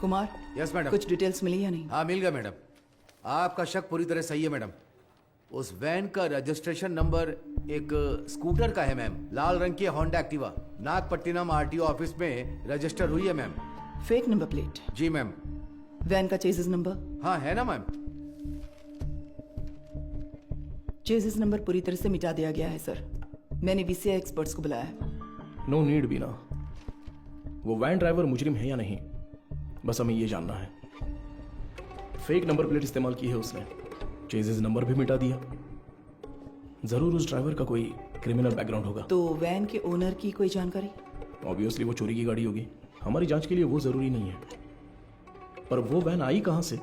Kumar, yes madam. कुछ details मिली या नहीं? हाँ मिल गया मैडम। आपका शक पूरी तरह सही है मैडम। उस वैन का रजिस्ट्रेशन नंबर एक स्कूटर का है मैम, लाल रंग की Honda Activa. Nagapattinam RTO office में रजिस्टर हुई है मैम। Fake number plate? जी मैम। वैन का चेसिस नंबर? हाँ है ना मैम। चेसिस नंबर पूरी तरह से मिटा दिया गया है सर। मैंने वीसीआई एक्सपर्ट्स को बुलाया है। नो नीड बीना। वो वैन ड्राइवर मुजरिम है या नहीं, बस हमें ये जानना है। फेक नंबर प्लेट इस्तेमाल की है उसने, चेजिस नंबर भी मिटा दिया। जरूर उस ड्राइवर का कोई क्रिमिनल बैकग्राउंड होगा। तो वैन के ओनर की कोई जानकारी? ऑब्वियसली वो चोरी की गाड़ी होगी। हमारी जांच के लिए वो जरूरी नहीं है, पर वो वैन आई कहां से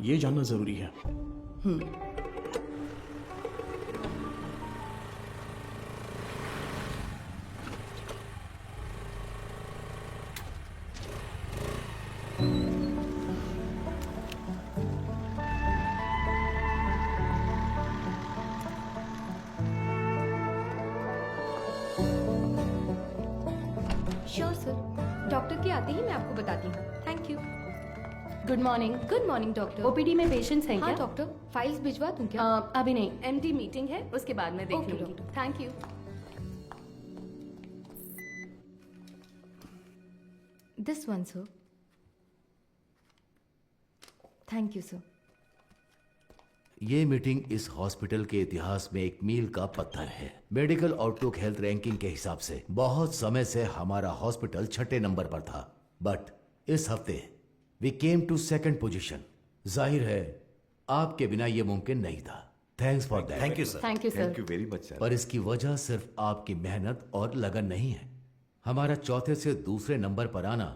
ये जानना जरूरी है। श्योर सर, डॉक्टर के आते ही मैं आपको बताती हूँ। Thank you. Good morning. Good morning doctor. OPD में पेशेंट्स हैं हाँ क्या? डॉक्टर, फाइल्स भिजवा दूँ क्या? अभी नहीं, एमडी मीटिंग है, उसके बाद मैं देख Okay, लूंगी। doctor. Thank you. This one sir. Thank you sir. ये मीटिंग इस हॉस्पिटल के इतिहास में एक मील का पत्थर है। मेडिकल आउटलुक हेल्थ रैंकिंग के हिसाब से बहुत समय से हमारा हॉस्पिटल 6ठे नंबर पर था, बट इस हफ्ते we came to 2nd position. जाहिर है आपके बिना ये मुमकिन नहीं था। Thanks for that. Thank you sir. Thank you sir. Thank you very much sir. पर इसकी वजह सिर्फ आपकी मेहनत और लगन नहीं है। हमारा चौथे से दूसरे नंबर पर आना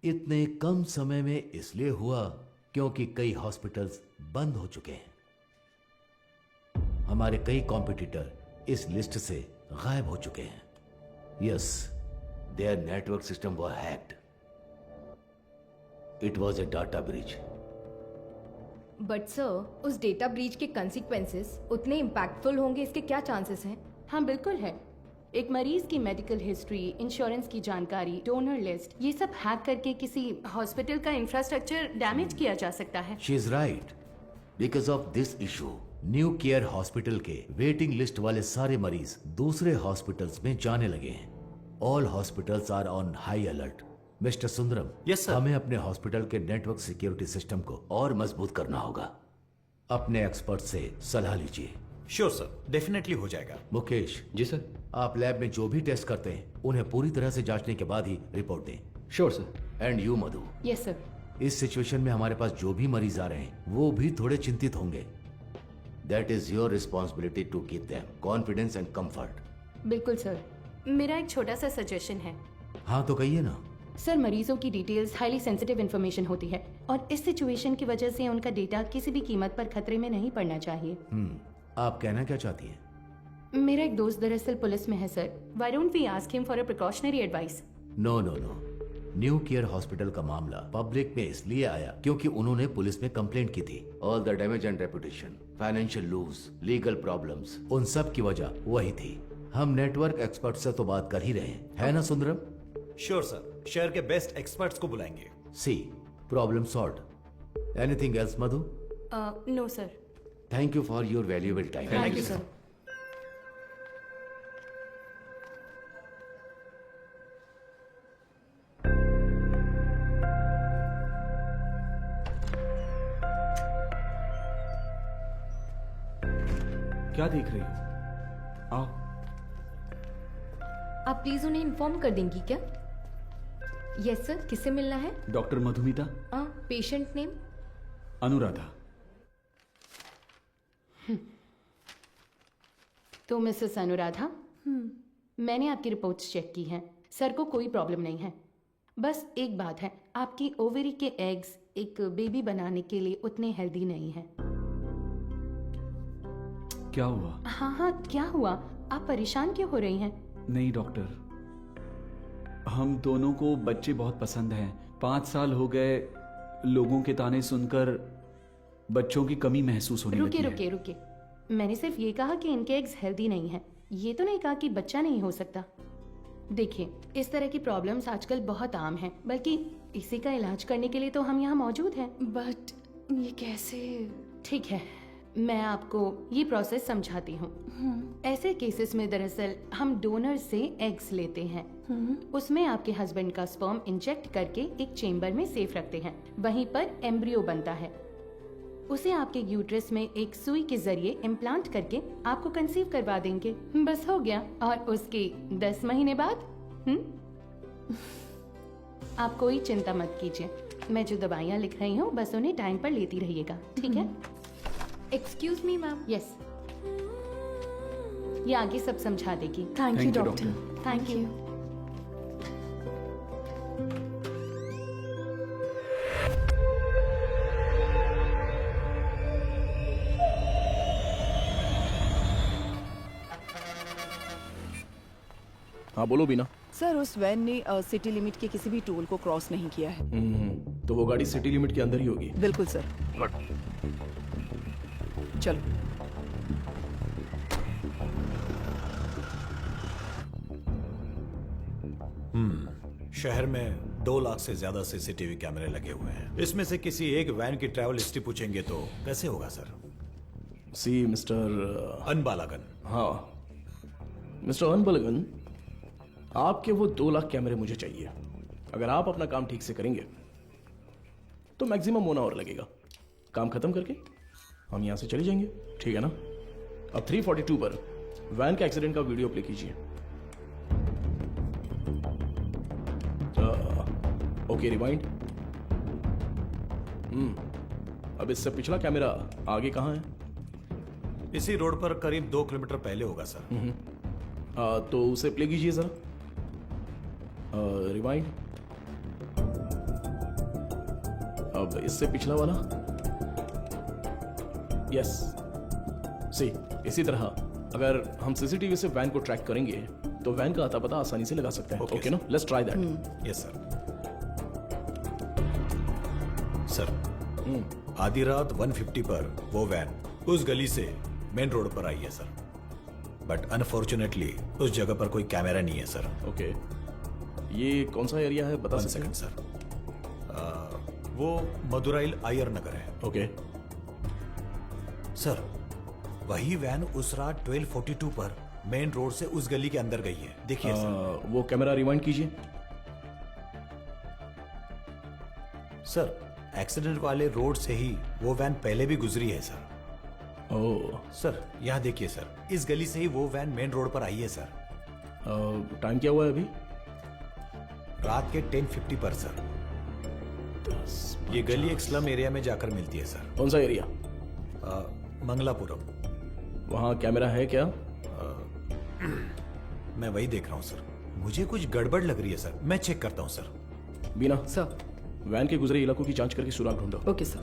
इतने कम समय में इसलिए हुआ क्योंकि कई हॉस्पिटल्स बंद हो चुके हैं। हमारे कई कॉम्पिटिटर इस लिस्ट से गायब हो चुके हैं। Yes, there network system were hacked. It was a data breach. But sir, उस डेटा ब्रीच के कंसिक्वेंसेस उतने इम्पैक्टफुल होंगे, इसके क्या चांसेस हैं? हाँ बिल्कुल है। एक मरीज की मेडिकल हिस्ट्री, इंश्योरेंस की जानकारी, डोनर लिस्ट, ये सब हैक करके किसी हॉस्पिटल का इंफ्रास्ट्रक्चर डैमेज किया जा सकता है। She is right. Because of this issue new care hospital के वेटिंग लिस्ट वाले सारे मरीज दूसरे हॉस्पिटल्स में जाने लगे हैं। All hospitals are on high alert. Mister Sundaram, Yes, sir. हमें अपने हॉस्पिटल के नेटवर्क सिक्योरिटी सिस्टम को और मजबूत करना होगा। अपने एक्सपर्ट से सलाह लीजिए। श्योर सर, डेफिनेटली हो जाएगा। मुकेश जी सर। आप लैब में जो भी टेस्ट करते हैं उन्हें पूरी तरह से जांचने के बाद ही रिपोर्ट दें। Sure sir. And you Madhu, yes sir. इस सिचुएशन में हमारे पास जो भी मरीज आ रहे हैं वो भी थोड़े चिंतित होंगे। That is your responsibility to keep them confidence and comfort. बिल्कुल सर। मेरा एक छोटा सा सजेशन है। हाँ तो कहिए ना। सर, मरीजों की डिटेल्स हाईली सेंसिटिव इन्फॉर्मेशन होती है और इस सिचुएशन की वजह से उनका डेटा किसी भी कीमत पर खतरे में नहीं पड़ना चाहिए। आप कहना क्या चाहती हैं? मेरा एक दोस्त दरअसल पुलिस में है sir. Why don't we ask him for a precautionary advice? No no no. New care hospital का मामला पब्लिक में इसलिए आया क्योंकि उन्होंने पुलिस में कंप्लेंट की थी। All the damage and reputation, financial lose, legal problems, उन सब की वजह वही थी। हम नेटवर्क एक्सपर्ट से तो बात कर ही रहे हैं, है ना सुंदरम? श्योर सर, शहर के बेस्ट एक्सपर्ट्स को बुलाएंगे। See problem solved. Anything else Madhu? No sir. Thank you for your valuable time. Thank you sir. क्या देख रही हो? आओ। आप प्लीज उन्हें इन्फॉर्म कर देंगी क्या? यस सर, किससे मिलना है? Doctor Madhumita. Patient name? Anuradha. तो मिसेस अनुराधा, मैंने आपकी रिपोर्ट्स चेक की हैं। सर को कोई प्रॉब्लम नहीं है। बस एक बात है, आपकी ओवरी के एग्स एक बेबी बनाने के लिए उतने हेल्दी नहीं हैं। क्या हुआ? हाँ, क्या हुआ? आप परेशान क्यों हो रही हैं? नहीं डॉक्टर, हम दोनों को बच्चे बहुत पसंद हैं। 5 साल हो गए लोगों के ताने सुनकर बच्चों की कमी महसूस होने लगी है। रुकिए। मैंने सिर्फ ये कहा कि इनके एग्स हेल्दी नहीं हैं। ये तो नहीं कहा कि बच्चा नहीं हो सकता। देखिए, इस तरह की प्रॉब्लम्स आजकल बहुत आम हैं, बल्कि इसी का इलाज करने के लिए तो हम यहाँ मौजूद हैं। बट ये कैसे? ठीक है, मैं आपको ये प्रोसेस समझाती हूँ। ऐसे केसेस में दरअसल हम डोनर से एग्स लेते हैं, उसमें आपके हस्बैंड का स्पर्म इंजेक्ट करके एक चेम्बर में सेफ रखते हैं। वहीं पर एम्ब्रियो बनता है, उसे आपके यूट्रस में एक सुई के जरिए इम्प्लांट करके आपको कंसीव करवा देंगे। बस हो गया। और उसके 10 महीने बाद आप कोई चिंता मत कीजिए, मैं जो दवाइयाँ लिख रही हूँ बस उन्हें टाइम पर लेती रहिएगा, ठीक है? Excuse me ma'am. यस, ये आगे सब समझा देगी। Thank you you, doctor. Thank you. हाँ बोलो बीना। सर उस वैन ने सिटी लिमिट के किसी भी टोल को क्रॉस नहीं किया है। तो वो गाड़ी सिटी लिमिट के अंदर ही होगी। बिल्कुल सर। चलो। शहर में 2 लाख से ज्यादा सीसीटीवी कैमरे लगे हुए हैं। इसमें से किसी एक वैन की ट्रैवल हिस्ट्री पूछेंगे तो कैसे होगा सर? सी मिस्टर अनबालागन। हाँ मिस्टर अनबलगन, आपके वो 2 लाख कैमरे मुझे चाहिए। अगर आप अपना काम ठीक से करेंगे तो मैक्सिमम 1 आवर लगेगा। काम खत्म करके हम यहां से चले जाएंगे, ठीक है ना? अब 342 पर वैन के एक्सीडेंट का वीडियो प्ले कीजिए। Okay rewind. अब इससे पिछला कैमरा आगे कहाँ है? इसी रोड पर करीब 2 किलोमीटर पहले होगा सर। तो उसे प्ले कीजिए जरा। रिवाइंड। अब इससे पिछला वाला। यस सी, इसी तरह अगर हम सीसीटीवी से वैन को ट्रैक करेंगे तो वैन का आता पता आसानी से लगा सकते हैं। Okay, ओके ना? Let's try that. Yes sir. Sir आधी रात 150 पर वो वैन उस गली से मेन रोड पर आई है सर, बट अनफॉर्चुनेटली उस जगह पर कोई कैमरा नहीं है सर। ओके, ये कौन सा एरिया है बता 1 सकते हैं? Second sir. वो मदुराइल आयर नगर है। ओके, सर वही वैन उस रात 1242 पर मेन रोड से उस गली के अंदर गई है। देखिए सर। वो कैमरा रिवाइंड कीजिए। सर एक्सीडेंट वाले रोड से ही वो वैन पहले भी गुजरी है सर। ओह, सर यहाँ देखिए सर, इस गली से ही वो वैन मेन रोड पर आई है सर। टाइम क्या हुआ है अभी? रात के 10:50 पर सर। ये गली एक स्लम एरिया में जाकर मिलती है सर। कौन सा एरिया? मंगलापुरम। वहाँ कैमरा है क्या? मैं वही देख रहा हूँ सर। मुझे कुछ गड़बड़ लग रही है सर, मैं चेक करता हूँ सर। बीना, सर। वैन के गुजरे इलाकों की जांच करके सुराग ढूंढो। Okay sir.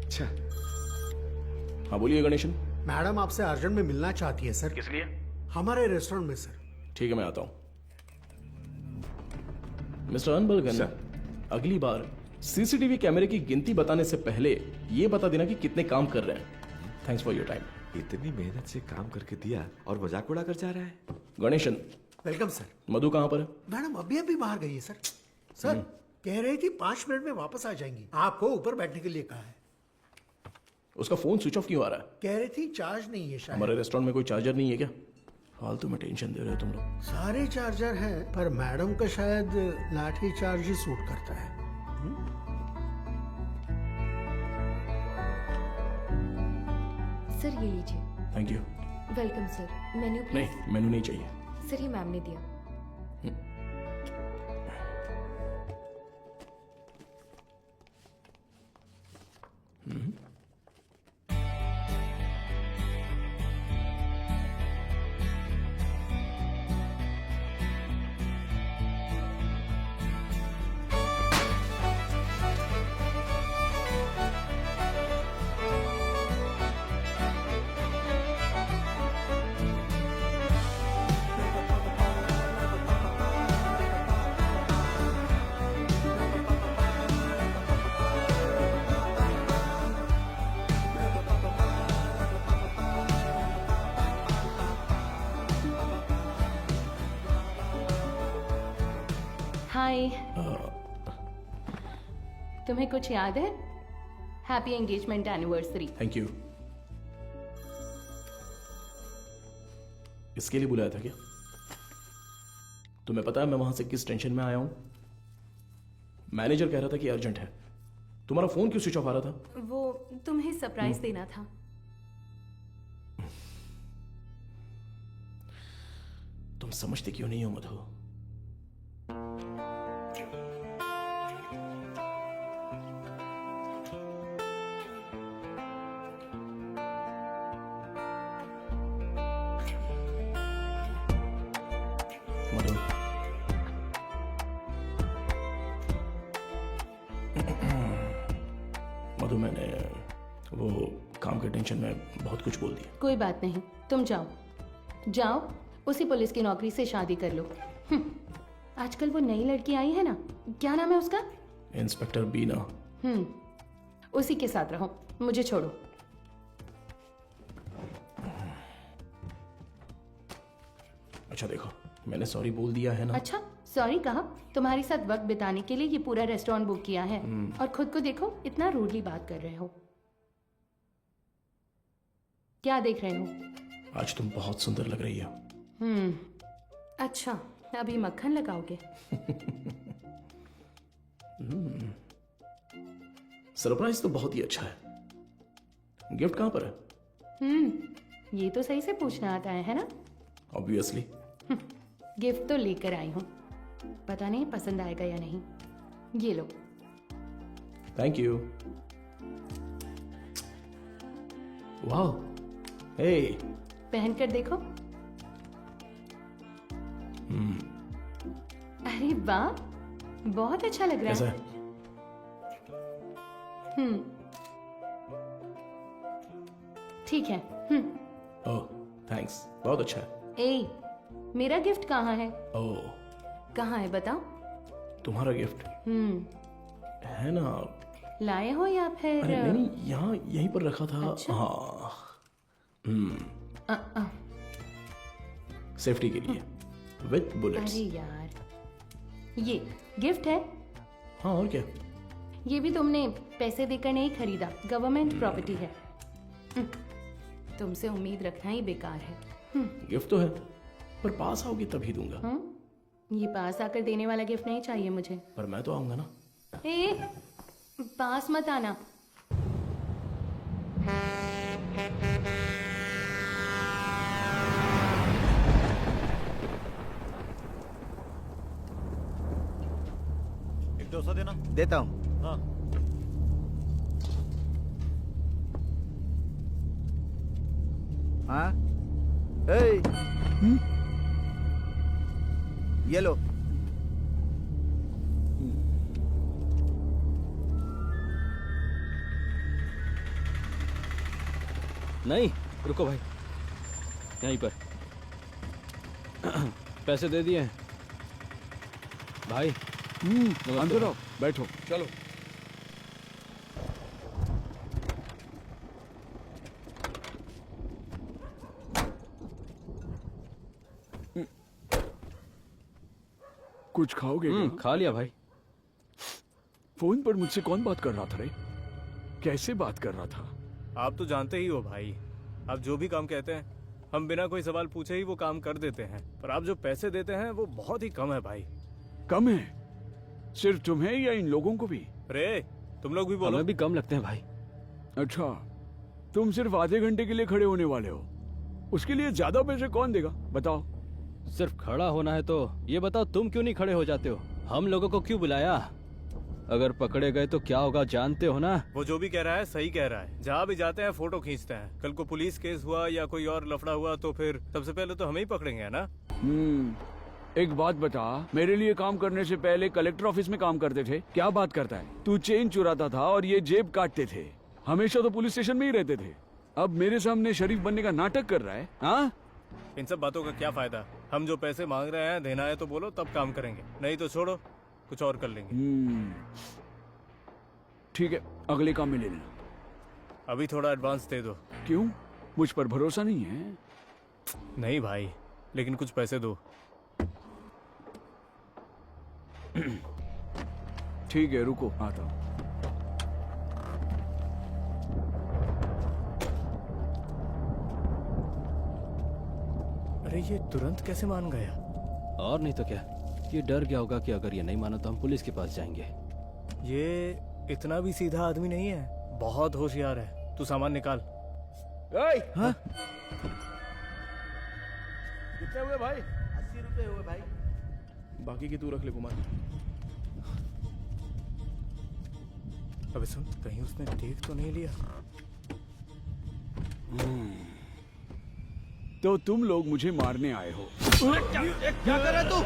अच्छा हाँ बोलिए गणेशन। मैडम आपसे अर्जेंट में मिलना चाहती है सर। किस लिए? हमारे रेस्टोरेंट में सर। ठीक है, मैं आता हूँ। मिस्टर अनबलगन, अगली बार सीसीटीवी कैमरे की गिनती बताने से पहले ये बता देना कि कितने काम कर रहे हैं। Thanks for your time. इतनी मेहनत से काम करके दिया और मजाक उड़ा कर जा रहा है। Ganesan, welcome sir. मधु कहाँ पर है? मैडम अभी अभी बाहर गई है सर। सर कह रही थी 5 मिनट में वापस आ जाएंगी। आपको ऊपर बैठने के लिए कहा है। उसका फोन स्विच ऑफ क्यों आ रहा है? कह रही थी चार्ज नहीं है शायद। हमारे रेस्टोरेंट में कोई चार्जर नहीं है क्या? फालतू में टेंशन दे रहे हो तुम लोग। सारे चार्जर हैं पर मैडम का शायद लाठी चार्ज ही सूट करता है। सर ये लीजिए। Thank you. Welcome sir. Menu please. नहीं, मेनू नहीं चाहिए। सर ये मैम ने दिया। हाय। तुम्हें कुछ याद है? Happy engagement anniversary. Thank you. इसके लिए बुलाया था क्या? तुम्हें पता है मैं वहां से किस टेंशन में आया हूं? मैनेजर कह रहा था कि अर्जेंट है। तुम्हारा फोन क्यों स्विच ऑफ आ रहा था? वो तुम्हें सरप्राइज देना था। तुम समझते क्यों नहीं हो मधु? मधु, मधु मैंने वो काम के टेंशन में बहुत कुछ बोल दिया। कोई बात नहीं, तुम जाओ जाओ, उसी पुलिस की नौकरी से शादी कर लो। आजकल वो नई लड़की आई है ना, क्या नाम है उसका? इंस्पेक्टर बीना। उसी के साथ रहो, मुझे छोड़ो। अच्छा देखो, मैंने सॉरी बोल दिया है ना। अच्छा, सॉरी कहा? तुम्हारे साथ वक्त बिताने के लिए ये पूरा रेस्टोरेंट बुक किया है और खुद को देखो, इतना रूडली बात कर रहे हो। क्या देख रहे हो? आज तुम बहुत सुंदर लग रही हो। अच्छा, अभी मक्खन लगाओगे? सरप्राइज तो बहुत ही अच्छा है। गिफ्ट कहां पर है? ये तो सही से पूछना आता है ना? ऑब्वियसली। गिफ्ट तो लेकर आई हूँ, पता नहीं पसंद आएगा या नहीं। ये लो। Thank you. वाह, हे, पहनकर देखो। अरे वाह, बहुत अच्छा लग रहा कैसा है। है? ठीक है। ओह, थैंक्स, बहुत अच्छा है। ए, मेरा गिफ्ट कहाँ है? ओह, कहाँ है बताओ? तुम्हारा गिफ्ट है ना? लाए हो या फिर? अरे नहीं, यहाँ यहीं पर रखा था। अच्छा? हाँ, अ, सेफ्टी के लिए विथ बुलेट्स। अरे यार, ये गिफ्ट है। हाँ, और क्या? ये भी तुमने पैसे देकर नहीं खरीदा, गवर्नमेंट प्रॉपर्टी है। तुमसे उम्मीद रखना ही बेकार है। गिफ्ट तो है, पर पास आओगे तभी दूंगा। ये पास आकर देने वाला गिफ्ट नहीं चाहिए मुझे। पर मैं तो आऊंगा ना। ए, पास मत आना। एक डोसा देना। देता हूँ। हाँ। हाँ, ए, ये लो। नहीं, रुको भाई, यहीं पर। पैसे दे दिए हैं भाई। अंदर आओ, बैठो। चलो। कुछ खाओगे क्या? खा लिया भाई। फोन पर मुझसे कौन बात कर रहा था रे? कैसे बात कर रहा था? आप तो जानते ही हो भाई, आप जो भी काम कहते हैं हम बिना कोई सवाल पूछे ही वो काम कर देते हैं, पर आप जो पैसे देते हैं वो बहुत ही कम है भाई। कम है? सिर्फ तुम्हें या इन लोगों को भी? रे, तुम लोग भी बोलो। हमें भी कम लगते हैं भाई। अच्छा, तुम सिर्फ आधे घंटे के लिए खड़े होने वाले हो, उसके लिए ज्यादा पैसे कौन देगा बताओ? सिर्फ खड़ा होना है तो ये बताओ, तुम क्यों नहीं खड़े हो जाते हो? हम लोगों को क्यों बुलाया? अगर पकड़े गए तो क्या होगा जानते हो ना? वो जो भी कह रहा है सही कह रहा है। जहाँ भी जाते हैं फोटो खींचते हैं। कल को पुलिस केस हुआ या कोई और लफड़ा हुआ तो फिर सबसे पहले तो हमें ही पकड़ेंगे ना। एक बात बता, मेरे लिए काम करने से पहले कलेक्टर ऑफिस में काम करते थे, क्या बात करता है? तू चेन चुराता था और ये जेब काटते थे, हमेशा तो पुलिस स्टेशन में ही रहते थे। अब मेरे सामने शरीफ बनने का नाटक कर रहा है। हाँ, इन सब बातों का क्या फायदा? हम जो पैसे मांग रहे हैं देना है तो बोलो, तब काम करेंगे, नहीं तो छोड़ो, कुछ और कर लेंगे। ठीक है, अगले काम में ले लेना। अभी थोड़ा एडवांस दे दो। क्यों, मुझ पर भरोसा नहीं है? नहीं भाई, लेकिन कुछ पैसे दो। ठीक है, रुको, आता हूँ। अरे ये तुरंत कैसे मान गया? और नहीं तो क्या, ये डर गया होगा कि अगर ये नहीं माना तो हम पुलिस के पास जाएंगे। ये इतना भी सीधा आदमी नहीं है, बहुत होशियार है। तू सामान निकाल। हाँ? कितने हुए भाई? 80 रुपए हुए भाई। बाकी की तू रख ले कुमार। अबे सुन, कहीं उसने देख तो नहीं लिया? तो तुम लोग मुझे मारने आए हो। क्या कर रहा है तू?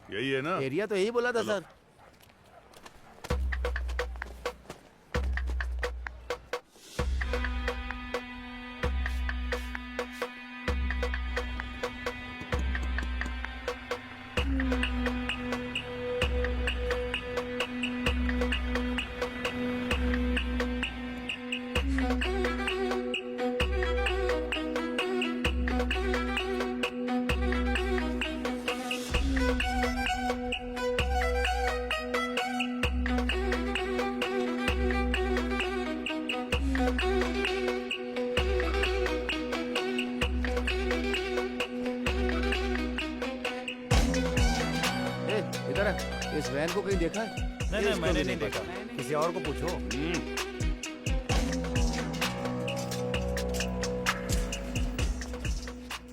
यही है ना? एरिया तो यही बोला था सर। इधर इस वैन को कहीं देखा है? नहीं, मैंने नहीं देखा। किसी और को पूछो।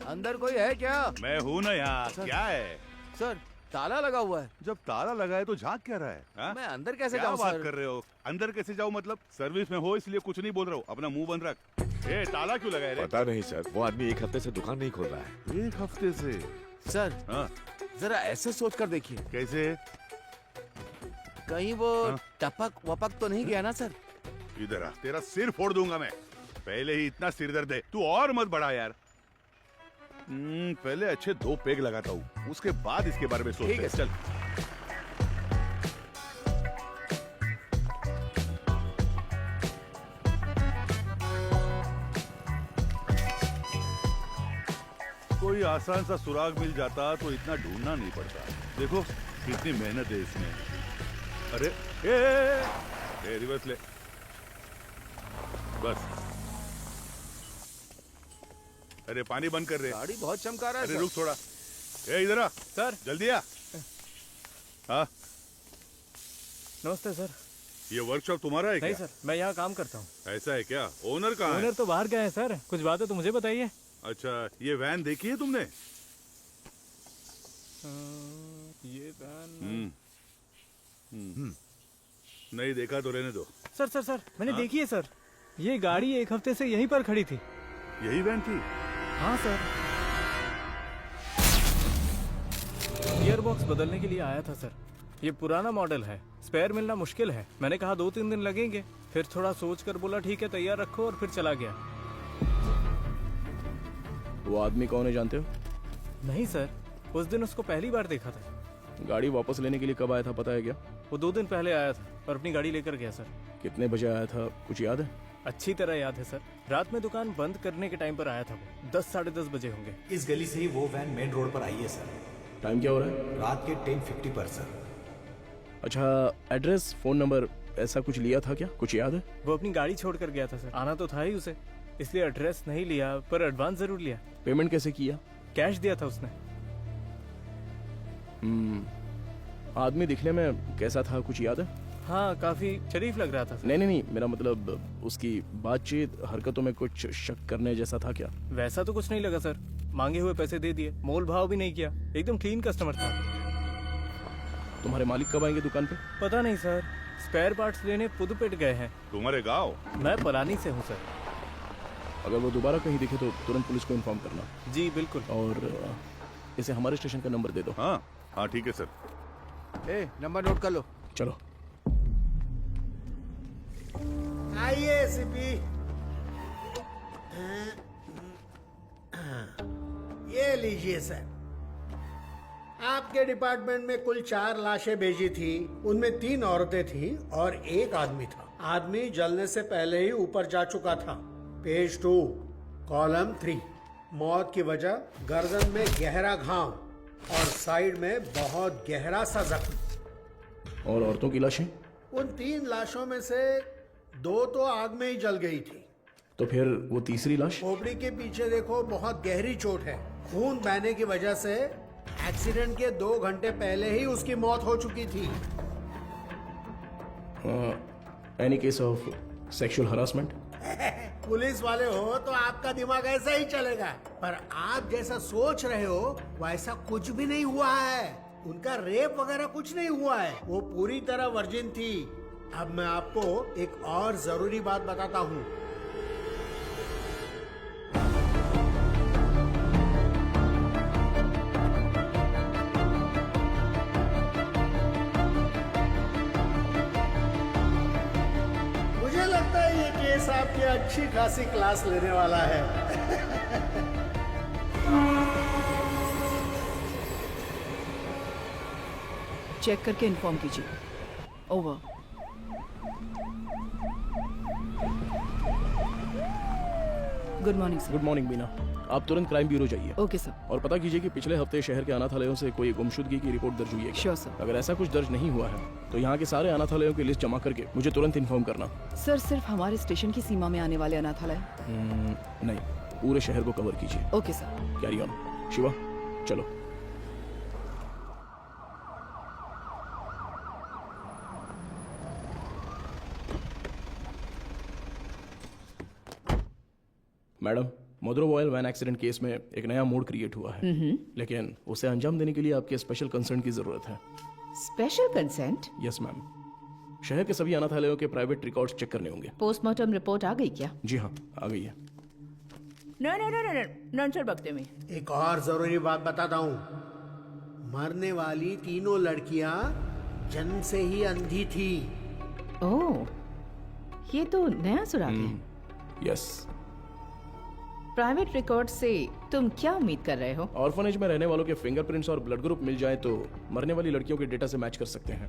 अंदर कोई है क्या? मैं हूँ ना यहाँ। क्या है सर, ताला लगा हुआ है। जब ताला लगा है तो झांक क्या रहा है? हा? मैं अंदर कैसे क्या जाऊँ बात सर? कर रहे हो? अंदर कैसे जाऊँ मतलब? सर्विस में हो इसलिए कुछ नहीं बोल रहा हूँ। अपना मुंह बंद रख। ए, ताला क्यों लगा है रे? पता नहीं सर, वो आदमी एक हफ्ते से दुकान नहीं खोल रहा है। 1 हफ्ते से? सर, हाँ? जरा ऐसे सोच कर देखिए, कैसे? कहीं वो हाँ? टपक वपक तो नहीं गया ना सर? इधर आ, तेरा सिर फोड़ दूंगा मैं। पहले ही इतना सिर दर्द है, तू और मत बढ़ा यार। पहले अच्छे 2 पेग लगाता हूँ, उसके बाद इसके बारे में सोचते हैं। चल। कोई आसान सा सुराग मिल जाता तो इतना ढूंढना नहीं पड़ता। देखो कितनी मेहनत है इसमें। अरे ए, रिवर्स ले बस। अरे पानी बंद कर रहे। गाड़ी बहुत चमका रहा है। अरे रुक थोड़ा। ए इधर आ सर। जल्दी आ। हाँ नमस्ते सर। ये वर्कशॉप तुम्हारा है क्या? नहीं सर, मैं यहाँ काम करता हूँ। ऐसा है क्या? ओनर कहाँ है? ओनर तो बाहर गए हैं सर। कुछ बात है तो मुझे बताइए। अच्छा, ये वैन देखी है तुमने? ये वैन नहीं देखा तो रहने दो। सर सर सर मैंने देखी है सर, ये गाड़ी एक हफ्ते से यहीं पर खड़ी थी। यही वैन थी? हाँ सर, गियर बॉक्स बदलने के लिए आया था सर। ये पुराना मॉडल है, स्पेयर मिलना मुश्किल है। मैंने कहा 2-3 दिन लगेंगे, फिर थोड़ा सोच कर बोला ठीक है तैयार रखो, और फिर चला गया। वो आदमी कौन है जानते हो? नहीं सर, उस दिन उसको पहली बार देखा था। गाड़ी वापस लेने के लिए कब आया था पता है क्या? वो 2 दिन पहले आया था और अपनी गाड़ी लेकर गया सर। कितने बजे आया था कुछ याद है? अच्छी तरह याद है सर, रात में दुकान बंद करने के टाइम पर आया था वो। 10-10:30 बजे होंगे। इस गली से ही वो वैन मेन रोड पर आई है सर। टाइम क्या हो रहा है? रात के 10:50 पर सर। अच्छा, एड्रेस, फोन नंबर ऐसा कुछ लिया था क्या? कुछ याद है? वो अपनी गाड़ी छोड़ कर गया था सर, आना तो था ही उसे, इसलिए एड्रेस नहीं लिया, पर एडवांस जरूर लिया। पेमेंट कैसे किया? कैश दिया था उसने। आदमी दिखने में कैसा था कुछ याद है? हाँ, काफी शरीफ लग रहा था सर। नहीं, मेरा मतलब उसकी बातचीत, हरकतों में कुछ शक करने जैसा था क्या? वैसा तो कुछ नहीं लगा सर, मांगे हुए पैसे दे दिए, मोल भाव भी नहीं किया, एकदम क्लीन कस्टमर था। तुम्हारे मालिक कब आएंगे दुकान पे? पता नहीं सर, स्पेयर पार्ट्स लेने पुदुपेट गए हैं। तुम्हारे गाँव? मैं पलानी से हूँ सर। अगर वो दोबारा कहीं दिखे तो तुरंत पुलिस को इन्फॉर्म करना। जी बिल्कुल। और इसे हमारे स्टेशन का नंबर दे दो। हाँ ठीक है सर। नंबर नोट कर लो। चलो आइए सीपी। ये लीजिए सर, आपके डिपार्टमेंट में कुल 4 लाशें भेजी थी, उनमें 3 औरतें थी और 1 आदमी था। आदमी जलने से पहले ही ऊपर जा चुका था। पेज 2 कॉलम 3, मौत की वजह गर्दन में गहरा घाव और साइड में बहुत गहरा सा जख्म। और औरतों की लाशें? उन 3 लाशों में से 2 तो आग में ही जल गई थी। तो फिर वो तीसरी लाश? खोपड़ी के पीछे देखो, बहुत गहरी चोट है। खून बहने की वजह से एक्सीडेंट के 2 घंटे पहले ही उसकी मौत हो चुकी थी। Any case of sexual harassment? Police वाले हो तो आपका दिमाग ऐसा ही चलेगा, पर आप जैसा सोच रहे हो वैसा कुछ भी नहीं हुआ है। उनका रेप वगैरह कुछ नहीं हुआ है, वो पूरी तरह वर्जिन थी। अब मैं आपको एक और जरूरी बात बताता हूँ। मुझे लगता है ये केस आपकी अच्छी खासी क्लास लेने वाला है। चेक करके इन्फॉर्म कीजिए। Over. Good morning sir. Good morning Beena, आप तुरंत क्राइम ब्यूरो जाइए। Okay sir. और पता कीजिए कि पिछले हफ्ते शहर के अनाथालयों से कोई गुमशुदगी की रिपोर्ट दर्ज हुई है क्या? Sure sir. अगर ऐसा कुछ दर्ज नहीं हुआ है तो यहाँ के सारे अनाथालयों की लिस्ट जमा करके मुझे तुरंत इन्फॉर्म करना। सर, सिर्फ हमारे स्टेशन की सीमा में आने वाले अनाथालय? नहीं, पूरे शहर को कवर कीजिए। Okay sir. Carry on. Shiva चलो। मैडम, मोद्रो ऑयल वैन एक्सीडेंट केस में एक नया मोड क्रिएट हुआ है, लेकिन उसे अंजाम देने के लिए आपके स्पेशल कंसर्न की जरूरत है। Special consent? Yes ma'am. शहर के सभी अनाथालयों के प्राइवेट रिकॉर्ड्स चेक करने होंगे। पोस्टमार्टम रिपोर्ट आ गई क्या? जी हाँ, आ गई है। नंचल बकते में एक और जरूरी बात बताता हूँ, मरने वाली 3 लड़कियां जन्म से ही अंधी थी। ओह, ये तो नया सुराग है। यस। प्राइवेट रिकॉर्ड से तुम क्या उम्मीद कर रहे हो? ऑर्फनेज में रहने वालों के फिंगरप्रिंट्स और ब्लड ग्रुप मिल जाए तो मरने वाली लड़कियों के डेटा से मैच कर सकते हैं।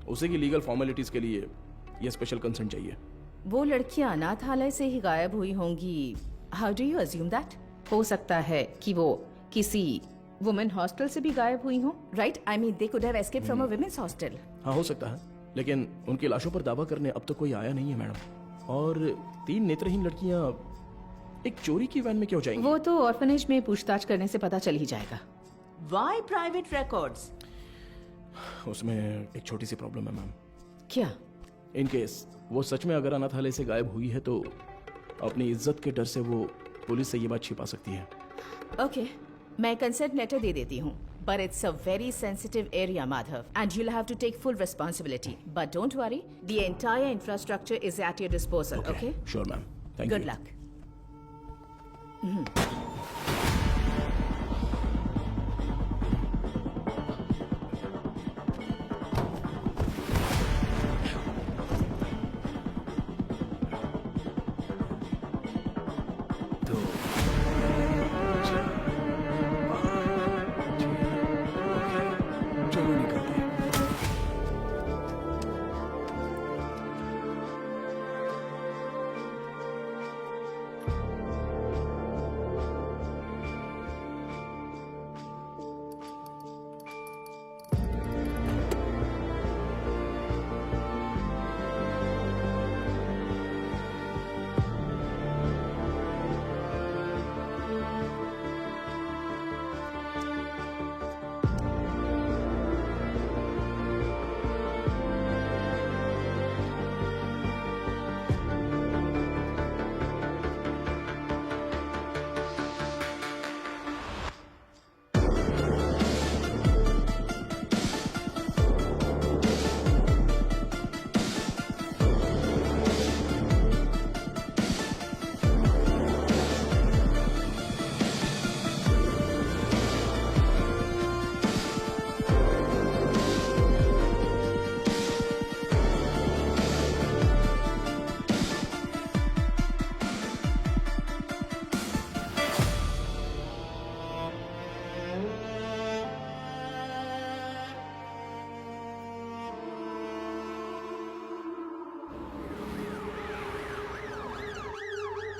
उसी की लीगल फॉर्मेलिटीज के लिए ये स्पेशल कंसर्न चाहिए। वो लड़कियां अनाथालय से ही गायब हुई होंगी। How do you assume that? हो सकता है कि वो किसी वुमेन हॉस्टल से भी गायब हुई हो, right? I mean they could have escaped from a women's hostel. हाँ, हो सकता है, लेकिन उनकी लाशों पर दावा करने अब तक कोई आया नहीं है मैडम। और 3 नेत्रहीन लड़कियां एक चोरी की वैन में क्यों जाएंगी? वो तो ऑर्फनेज में पूछताछ करने से पता चल ही जाएगा। Why private records? उसमें एक छोटी सी प्रॉब्लम है मैम। क्या? इन केस वो सच में अगर अनाथालय से गायब हुई है तो अपनी इज्जत के डर से वो पुलिस से ये बात छिपा सकती है। ओके, मैं कंसेंट लेटर दे देती हूँ, But it's a very sensitive area, Madhav, and you'll have to take full responsibility. But don't worry, the entire infrastructure is at your disposal, okay? Sure, ma'am. Thank Good you. luck. चलो निकलते हैं।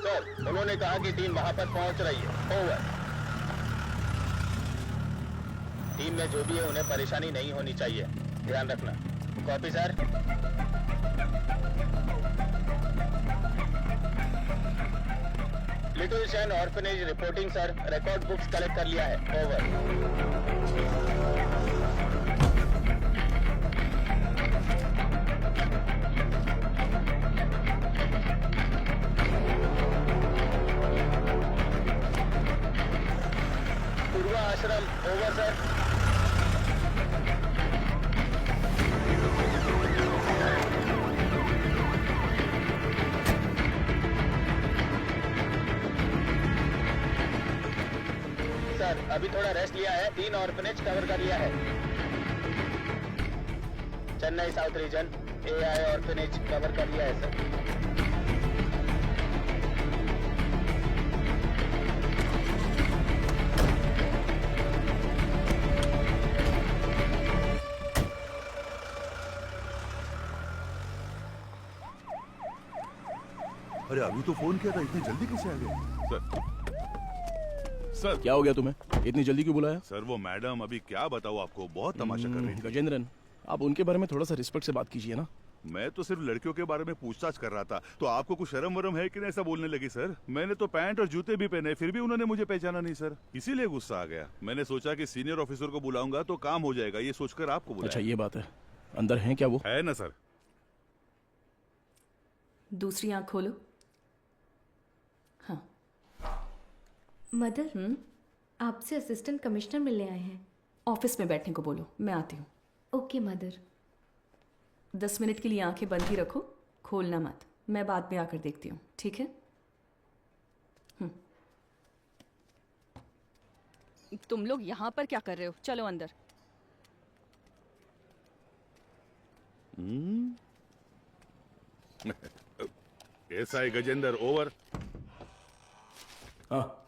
Sir, उन्होंने कहा कि team वहां पर पहुंच रही है। ओवर। टीम में जो भी है उन्हें परेशानी नहीं होनी चाहिए, ध्यान रखना। Copy sir. लिटिल शैन orphanage reporting sir, record books collect कर लिया है। ओवर। पूर्वा आश्रम, ओवर सर। सर, अभी थोड़ा रेस्ट लिया है, 3 ऑर्फनेज कवर कर लिया है। Chennai south region, AI orphanage cover कर लिया है सर। अरे अभी तो फोन किया था, इतनी जल्दी कैसे आ गए? सर क्या हो गया तुम्हें? इतनी जल्दी क्यों बुलाया? सर वो मैडम, अभी क्या बताऊँ आपको, बहुत तमाशा कर रही थी। गजेंद्रन, आप उनके बारे में थोड़ा सा रिस्पेक्ट से बात कीजिए ना। मैं तो सिर्फ लड़कियों के बारे में पूछताछ कर रहा था, तो आपको कुछ शर्म वरम है कि नहीं ऐसा बोलने लगी? सर मैंने तो पैंट और जूते भी पहने, फिर भी उन्होंने मुझे पहचाना नहीं सर, इसीलिए गुस्सा आ गया। मैंने सोचा कि सीनियर ऑफिसर को बुलाऊंगा तो काम हो जाएगा, ये सोचकर आपको बुलाया। अच्छा ये बात है, अंदर है क्या वो? है ना सर। दूसरी आंख खोलो। हाँ। मदर, आपसे असिस्टेंट कमिश्नर मिलने आए हैं। ऑफिस में बैठने को बोलो, मैं आती हूँ। Okay mother. 10 मिनट के लिए आंखें बंद ही रखो, खोलना मत। मैं बाद में आकर देखती हूँ, ठीक है? तुम लोग यहाँ पर क्या कर रहे हो? चलो अंदर। SI Gajendra, over. हाँ।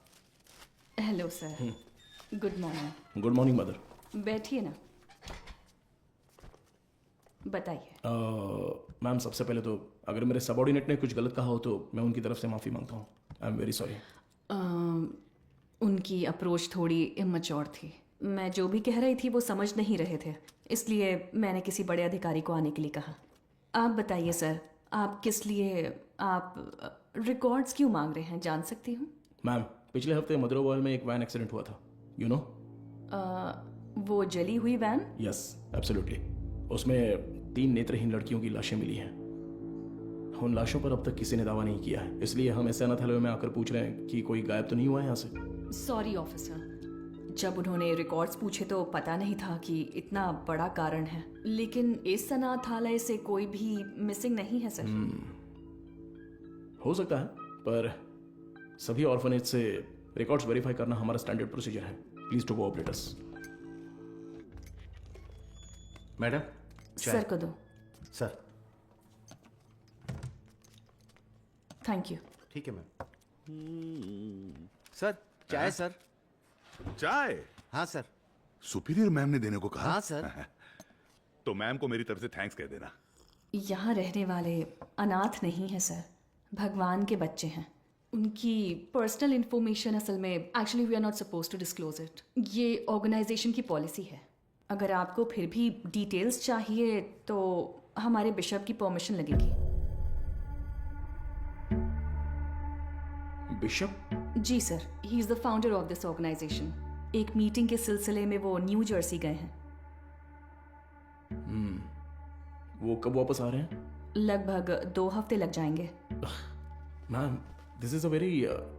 Hello sir, good morning. Good morning mother. बैठिए ना, बताइए। मैम सबसे पहले तो अगर मेरे सबॉर्डिनेट ने कुछ गलत कहा हो तो मैं उनकी तरफ से माफ़ी मांगता हूँ। I am very sorry. उनकी अप्रोच थोड़ी इमैच्योर थी। मैं जो भी कह रही थी वो समझ नहीं रहे थे, इसलिए मैंने किसी बड़े अधिकारी को आने के लिए कहा। आप बताइए सर, आप किस लिए आप रिकॉर्ड्स क्यों मांग रहे हैं, जान सकती हूँ? मैम पिछले हफ्ते मदरोवाल में एक वैन एक्सीडेंट हुआ था, यू नो? वो जली हुई वैन? Yes absolutely. उसमें 3 नेत्रहीन लड़कियों की लाशें मिली हैं। उन लाशों पर अब तक किसी ने दावा नहीं किया है, इसलिए हम ऐसे अनाथालय में आकर पूछ रहे हैं कि कोई गायब तो नहीं हुआ है यहाँ से। सॉरी ऑफिसर, जब उन्होंने रिकॉर्ड्स पूछे तो पता नहीं था कि इतना बड़ा कारण है, लेकिन इस अनाथालय से कोई भी मिसिंग नहीं है सर। हो सकता है, पर सभी ऑर्फनेज से रिकॉर्ड्स वेरीफाई करना हमारा स्टैंडर्ड प्रोसीजर है। Please to cooperate us. Madam sir को दो। Sir thank you. ठीक है मैम। सर चाय सर। चाय? हाँ सर। सुपीरियर मैम ने देने को कहा? हाँ सर। तो मैम को मेरी तरफ से थैंक्स कह देना। यहाँ रहने वाले अनाथ नहीं है सर, भगवान के बच्चे हैं। उनकी पर्सनल इंफॉर्मेशन असल में actually we are not suppose to disclose it. ये ऑर्गेनाइजेशन की पॉलिसी है। अगर आपको फिर भी डिटेल्स चाहिए तो हमारे बिशप की परमिशन लगेगी। बिशप? जी sir, he is the founder of this organisation. एक मीटिंग के सिलसिले में वो न्यू जर्सी गए हैं। वो कब वापस आ रहे हैं? लगभग 2 हफ्ते लग जाएंगे। Ma'am, this is a very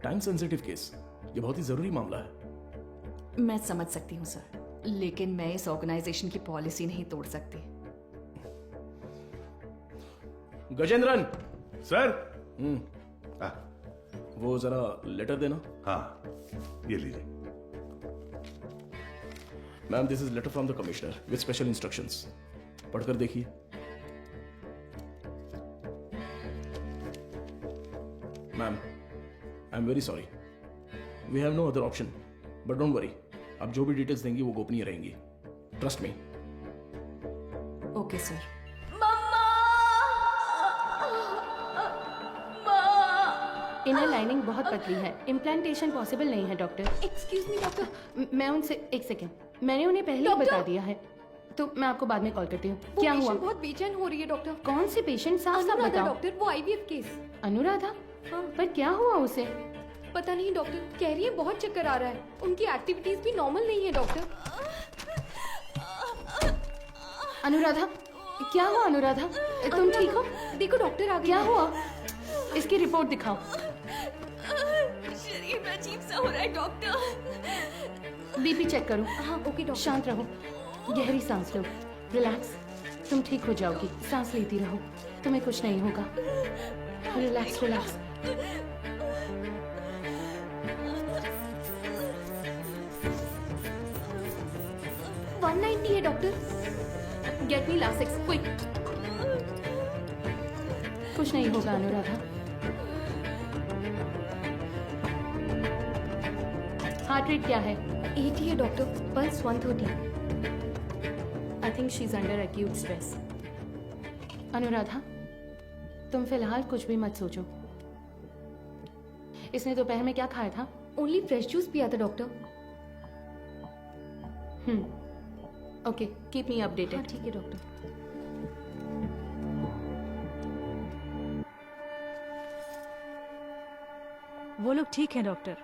time sensitive case. ये बहुत ही जरूरी मामला है। मैं समझ सकती हूँ सर, लेकिन मैं इस ऑर्गेनाइजेशन की पॉलिसी नहीं तोड़ सकती। गजेंद्रन सर। वो जरा लेटर देना। हाँ, ये लीजिए। Ma'am, this is letter from the commissioner with special instructions. पढ़कर देखिए। Ma'am, I am very sorry, we have no other option, but don't worry, आप जो भी डिटेल्स देंगी वो गोपनीय रहेंगी। Trust me. Okay sir. Inner lining बहुत पतली है, इम्प्लांटेशन पॉसिबल नहीं है डॉक्टर। Excuse me doctor. मैं उनसे एक सेकेंड, मैंने उन्हें पहले ही बता दिया है, तो मैं आपको बाद में कॉल करती हूँ। क्या हुआ? बहुत बेचैन हो रही है डॉक्टर। कौन से पेशेंट? साफ साफ बताओ डॉक्टर, वो आईवीएफ केस। अनुराधा? हाँ। पर क्या हुआ उसे? पता नहीं डॉक्टर, कह रही है बहुत चक्कर आ रहा है। उनकी एक्टिविटीज भी नॉर्मल नहीं है डॉक्टर। अनुराधा, क्या हुआ अनुराधा? तुम ठीक हो? देखो डॉक्टर आ गए। क्या हुआ? इसकी रिपोर्ट दिखाओ। शरीर में अजीब सा हो रहा है डॉक्टर। बीपी चेक करो। हाँ ओके डॉक्टर। शांत रहो, गहरी सांस लो, रिलैक्स। तुम ठीक हो जाओगी, सांस लेती रहो, तुम्हें कुछ नहीं होगा। Relax relax. है doctor. Get me Lasix quick. कुछ नहीं होगा अनुराधा। हार्ट रेट क्या है? 80 है doctor, pulse 130। I think she is under acute stress. Anuradha, तुम फिलहाल कुछ भी मत सोचो। इसने दोपहर में क्या खाया था? ओनली फ्रेश जूस पिया था doctor. Okay, keep me updated. हाँ ठीक है डॉक्टर। वो लोग ठीक हैं doctor.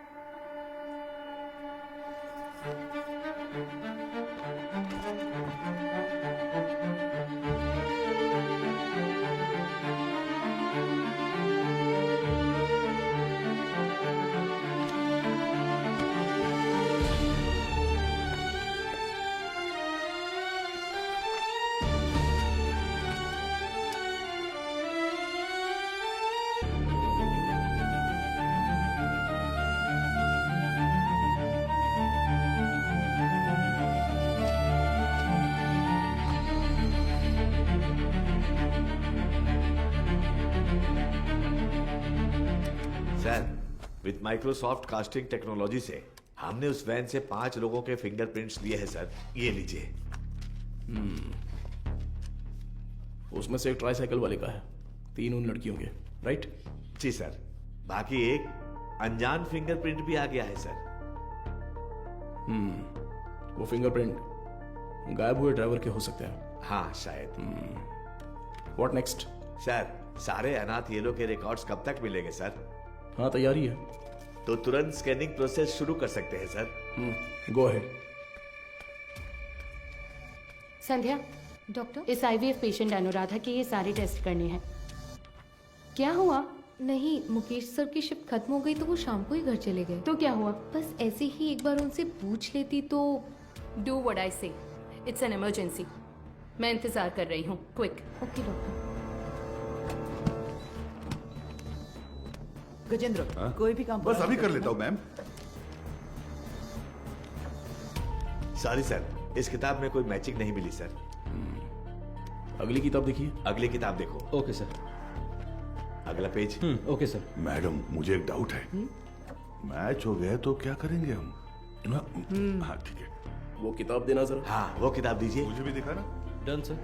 With Microsoft casting technology से हमने उस वैन से 5 लोगों के फिंगरप्रिंट्स लिए हैं सर। ये लीजिए। उसमें से एक ट्राईसाइकिल वाले का है, 3 उन लड़कियों के, राइट? जी सर। बाकी एक अनजान फिंगरप्रिंट भी आ गया है सर। वो फिंगरप्रिंट गायब हुए ड्राइवर के हो सकते हैं। हाँ शायद। What next? सर, सारे अनाथ येलो के रिकॉर्ड्स कब तक मिलेंगे सर? हाँ तैयारी है। तो तुरंत स्कैनिंग प्रोसेस शुरू कर सकते हैं sir. Go ahead. Sandhya, doctor, इस आईवीएफ पेशेंट अनुराधा के ये सारे टेस्ट करने हैं। क्या हुआ? नहीं, मुकेश सर की शिफ्ट खत्म हो गई तो वो शाम को ही घर चले गए। तो क्या हुआ? बस ऐसे ही एक बार उनसे पूछ लेती तो। डू व्हाट आई से, इट्स एन इमरजेंसी। मैं इंतजार कर रही हूँ, क्विक। Okay doctor. गजेंद्र, कोई भी काम बस अभी कर लेता हूँ मैम। सॉरी सर, इस किताब में कोई मैचिंग नहीं मिली सर। अगली किताब देखिए। अगली किताब देखो। Okay sir. अगला पेज। Okay sir. मैडम मुझे एक डाउट है, मैच हो गया तो क्या करेंगे हम? हाँ ठीक है। वो किताब देना जरा। हाँ वो किताब दीजिए। मुझे भी दिखाना। Done sir.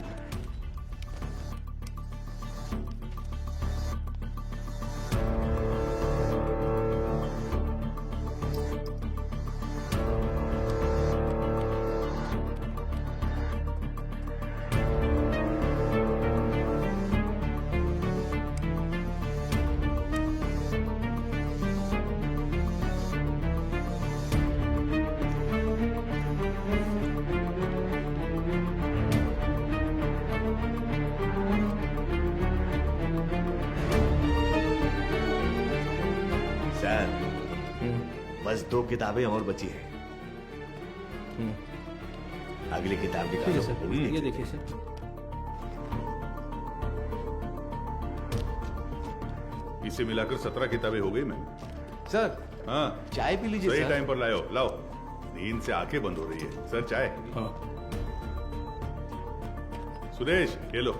सर बस 2 किताबें और बची हैं। अगली किताब ठीक है निकालो। सर, ये देखिए सर। इसे मिलाकर 17 किताबें हो गई मैम। सर हाँ चाय पी लीजिए सही सर। टाइम पर लाओ लाओ। नींद से आंखें बंद हो रही है। सर चाय। हाँ सुरेश ये लो।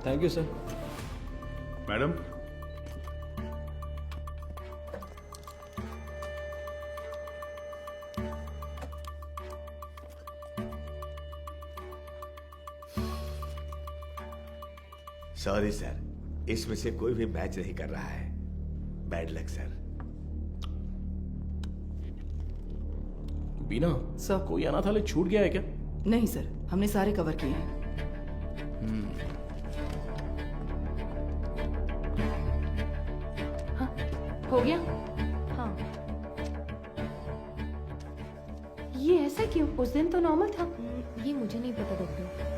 Thank you sir. Madam sorry sir, इसमें से कोई भी मैच नहीं कर रहा है। Bad luck sir. Beena sir, कोई अनाथालय छूट गया है क्या? नहीं सर, हमने सारे कवर किए हैं। हाँ, हो गया। हाँ। ये ऐसा क्यों? उस दिन तो नॉर्मल था। ये मुझे नहीं पता डॉक्टर।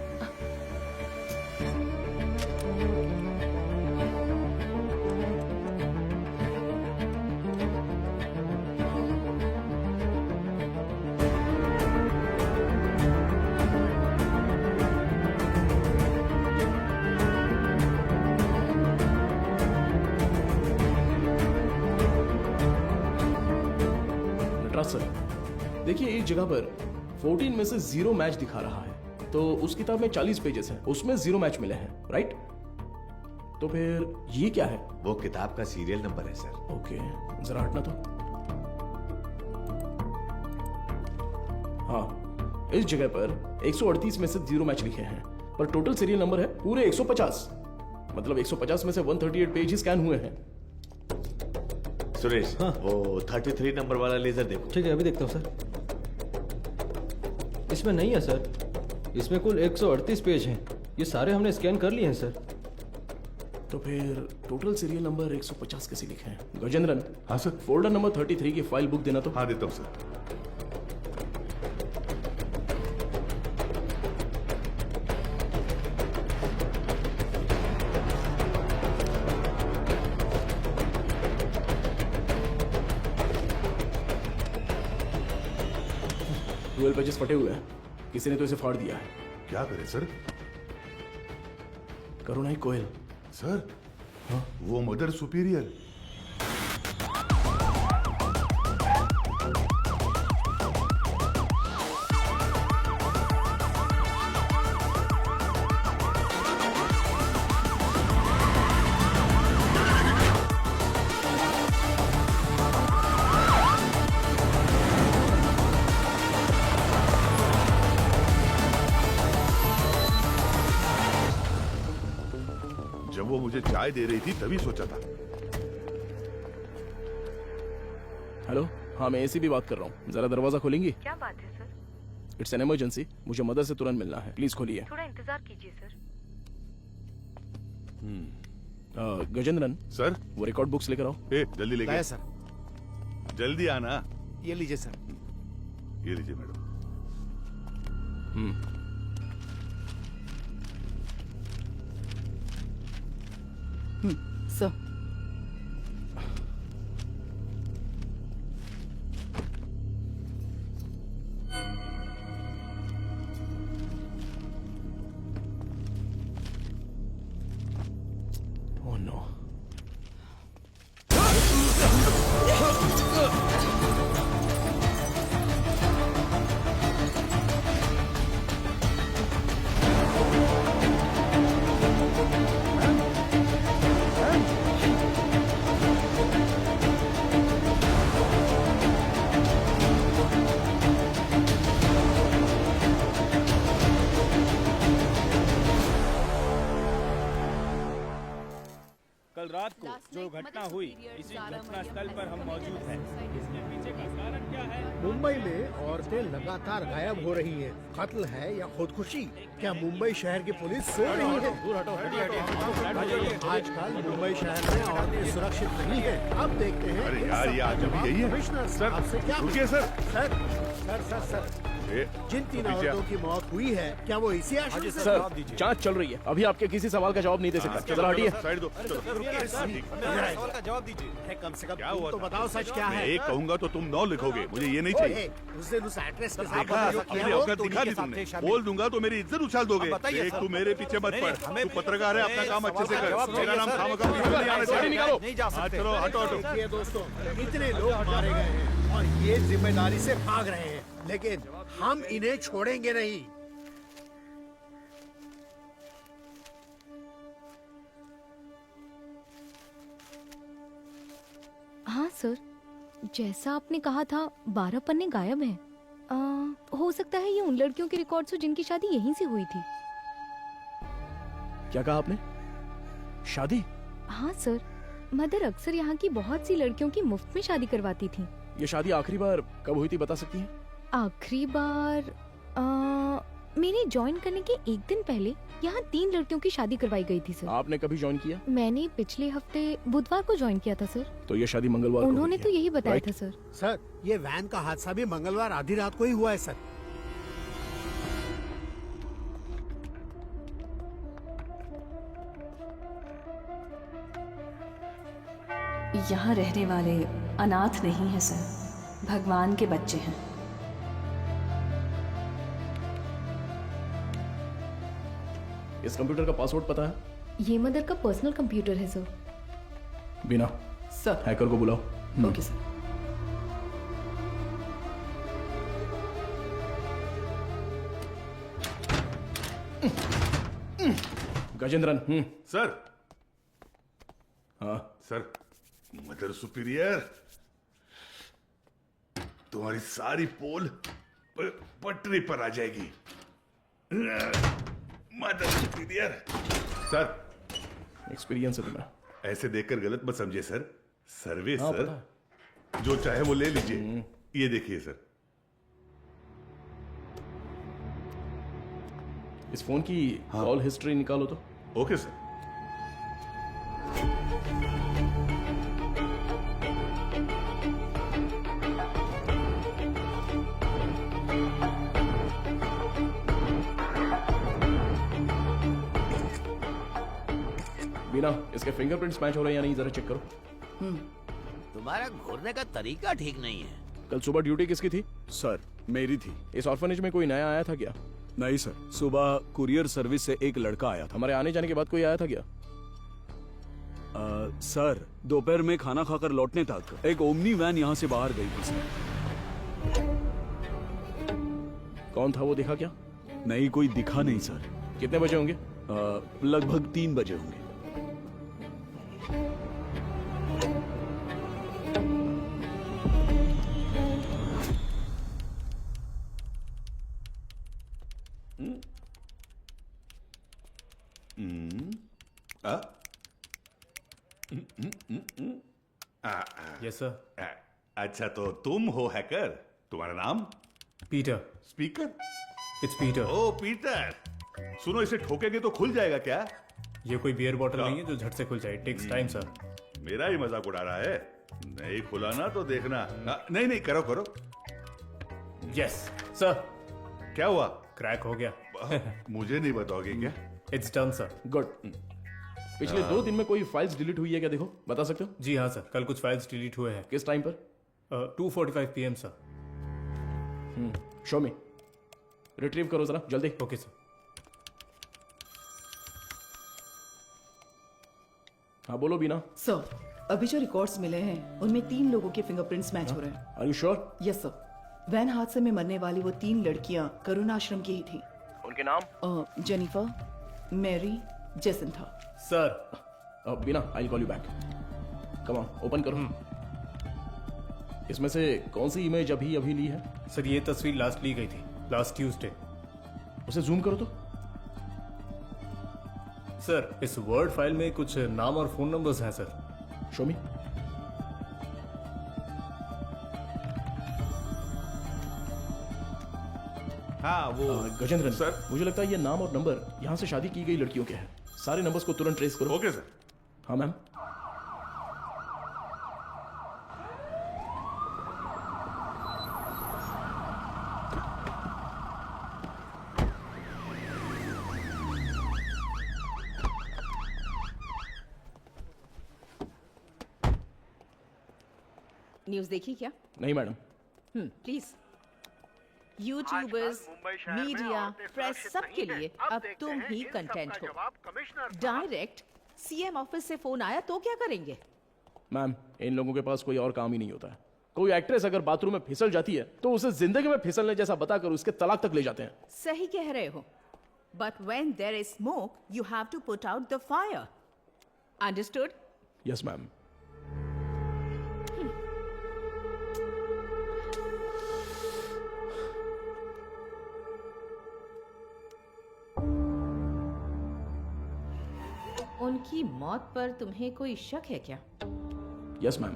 नटराज सर, देखिए एक जगह पर 14 में से 0 मैच दिखा रहा है, तो उस किताब में 40 पेजेस हैं, उसमें 0 मैच मिले हैं, राइट? तो फिर ये क्या है? वो किताब का सीरियल नंबर है सर। ओके, जरा हटना तो। हाँ, इस जगह पर 138 में से 0 मैच लिखे हैं, पर टोटल सीरियल नंबर है पूरे 150। मतलब 150 में से 138 पेज ही स्कैन हुए हैं। सुरेश वो 33 नंबर वाला लेजर देखो। ठीक है, अभी देखता हूँ सर। इसमें नहीं है सर, इसमें कुल 138 पेज हैं। ये सारे हमने स्कैन कर लिए हैं सर। तो फिर टोटल सीरियल नंबर 150 कैसे लिखे हैं? गजेंद्रन। हाँ सर। फोल्डर नंबर 33 की फाइल बुक देना तो। हाँ देता हूँ सर। डुअल पेजेस फटे हुए हैं, किसी ने तो इसे फाड़ दिया है। क्या करे सर? करुणाई कोयल। सर हाँ? वो मदर सुपीरियर। जब वो मुझे चाय दे रही थी तभी सोचा था। हेलो, हाँ मैं एसीपी बात कर रहा हूँ, जरा दरवाजा खोलेंगी? क्या बात है सर? इट्स एन इमरजेंसी, मुझे मदर से तुरंत मिलना है, प्लीज खोलिए। थोड़ा इंतजार कीजिए सर। गजेंद्रन सर, वो रिकॉर्ड बुक्स लेकर आओ। जल्दी लेके लाया सर। जल्दी आना। ये लीजिए सर। ये लीजिए मैडम। सर, जो घटना हुई इसी घटना स्थल पर हम मौजूद हैं। इसके पीछे का कारण क्या है? मुंबई में औरतें लगातार गायब हो रही हैं। कत्ल है या खुदकुशी? क्या मुंबई शहर की पुलिस सो रही है? आजकल मुंबई शहर में औरतें सुरक्षित नहीं है। अब देखते हैं। अरे यार, ये आज अभी यही है। कमिश्नर सर, आपसे क्या रुकिए sir. Sir sir sir sir जिन 3 औरतों की मौत हुई है, क्या वो इसी आशय से? सर, जांच चल रही है, अभी आपके किसी सवाल का जवाब नहीं दे सकता। जरा हटिए। साइड दो। सवाल का जवाब दीजिए। कम से कम क्या हुआ तो बताओ सच क्या मैं है? एक कहूंगा तो तुम 9 लिखोगे, मुझे ये नहीं चाहिए। उस दिन उस एक्ट्रेस के साथ देखा, जो किया अपनी वो औकात दिखा दी तुमने। बोल दूंगा तो मेरी इज्जत उछाल दोगे। देख, तू मेरे पीछे मत पड़। तू पत्रकार है, अपना काम अच्छे से कर। मेरा नाम खामखा नहीं आना चाहिए। चलो हटो हटो। देखिए दोस्तों, इतने लोग मारे गए हैं और ये जिम्मेदारी से भाग रहे हैं, लेकिन हम इन्हें छोड़ेंगे नहीं। हाँ सर, जैसा आपने कहा था 12 पन्ने गायब हैं। हो सकता है ये उन लड़कियों के रिकॉर्ड्स हो जिनकी शादी यहीं से हुई थी। क्या कहा आपने? शादी? हाँ सर, मदर अक्सर यहाँ की बहुत सी लड़कियों की मुफ्त में शादी करवाती थी। ये शादी आखिरी बार कब हुई थी, बता सकती हैं? आखिरी बार मेरे ज्वाइन करने के एक दिन पहले यहाँ 3 लड़कियों की शादी करवाई गई थी सर। आपने कभी ज्वाइन किया? मैंने पिछले हफ्ते बुधवार को ज्वाइन किया था सर। तो ये शादी मंगलवार को उन्होंने हुई तो है, यही बताया राइट? था सर। सर, ये वैन का हादसा भी मंगलवार आधी रात को ही हुआ है सर। यहाँ रहने वाले अनाथ नहीं है सर, भगवान के बच्चे हैं। इस कंप्यूटर का पासवर्ड पता है? ये मदर का पर्सनल कंप्यूटर है सर। बिना सर। हैकर को बुलाओ। Okay sir. गजेंद्रन। सर। हाँ सर, मदर सुपीरियर, तुम्हारी सारी पोल पटरी पर आ जाएगी। Mother superior. सर, एक्सपीरियंस है तुम्हें। ऐसे देखकर गलत मत समझिए सर। सर्विस हाँ, सर, जो चाहे वो ले लीजिए। ये देखिए सर। इस फोन की कॉल हिस्ट्री निकालो तो। Okay sir. बिना, इसके फिंगरप्रिंट्स मैच हो रहे हैं या नहीं, जरा चेक करो। तुम्हारा घूरने का तरीका ठीक नहीं है। कल सुबह ड्यूटी किसकी थी? सर, मेरी थी। इस ऑर्फनेज में कोई नया आया था क्या? नहीं सर, सुबह कुरियर सर्विस से एक लड़का आया था। हमारे आने जाने के बाद कोई आया था क्या? सर, दोपहर में खाना खाकर लौटने तक एक ओमनी वैन यहाँ से बाहर गई थी सर। कौन था वो, देखा क्या? नहीं, कोई दिखा नहीं सर। कितने बजे होंगे? लगभग 3 बजे होंगे। Yes sir. अच्छा, तो तुम हो हैकर। तुम्हारा नाम? Peter. Speaker? It's Peter. Oh Peter, सुनो, इसे ठोकेंगे तो खुल जाएगा क्या? ये कोई बियर बॉटल नहीं है जो झट से खुल जाए। Takes time sir. मेरा ही मजाक उड़ा रहा है। नहीं खुला ना तो देखना। नहीं नहीं, करो करो। Yes sir. क्या हुआ? क्रैक हो गया। मुझे नहीं बताओगे क्या? It's done sir. गुड। पिछले 2 दिन में कोई फाइल्स डिलीट हुई है क्या, देखो, बता सकते हो? जी हाँ सर, कल कुछ फाइल्स डिलीट हुए हैं। किस टाइम पर? 2:45 PM सर। शो मी। रिट्रीव करो जरा जल्दी। Okay sir. हाँ बोलो बीना। सर, अभी जो रिकॉर्ड्स मिले हैं उनमें 3 लोगों के फिंगरप्रिंट्स मैच हो रहे हैं। Are you sure? Yes sir. Van हादसे में मरने वाली वो 3 लड़कियां करुणा आश्रम की ही थी। उनके नाम? Jennifer, Mary, Jacintha. Sir. Beena, I will call you back. Come on, open करो। इसमें से कौन सी इमेज अभी अभी ली है? सर, ये तस्वीर लास्ट ली गई थी, लास्ट ट्यूसडे। उसे जूम करो तो। सर, इस वर्ड फाइल में कुछ नाम और फोन नंबर्स हैं सर। शो मी। हाँ वो गजेंद्रन सर, मुझे लगता है ये नाम और नंबर यहाँ से शादी की गई लड़कियों के हैं। सारे नंबर्स को तुरंत ट्रेस करो। Okay sir. हाँ मैम। न्यूज देखी क्या? नहीं madam. Please. YouTubers, media, press सबके लिए अब तुम ही कंटेंट हो। डायरेक्ट सीएम ऑफिस से फोन आया तो क्या करेंगे? मैम, इन लोगों के पास कोई और काम ही नहीं होता है। कोई एक्ट्रेस अगर बाथरूम में फिसल जाती है तो उसे जिंदगी में फिसलने जैसा बताकर उसके तलाक तक ले जाते हैं। सही कह रहे हो। But when there is smoke you have to put out the fire. Understood? Yes ma'am. उनकी मौत पर तुम्हें कोई शक है क्या? Yes ma'am.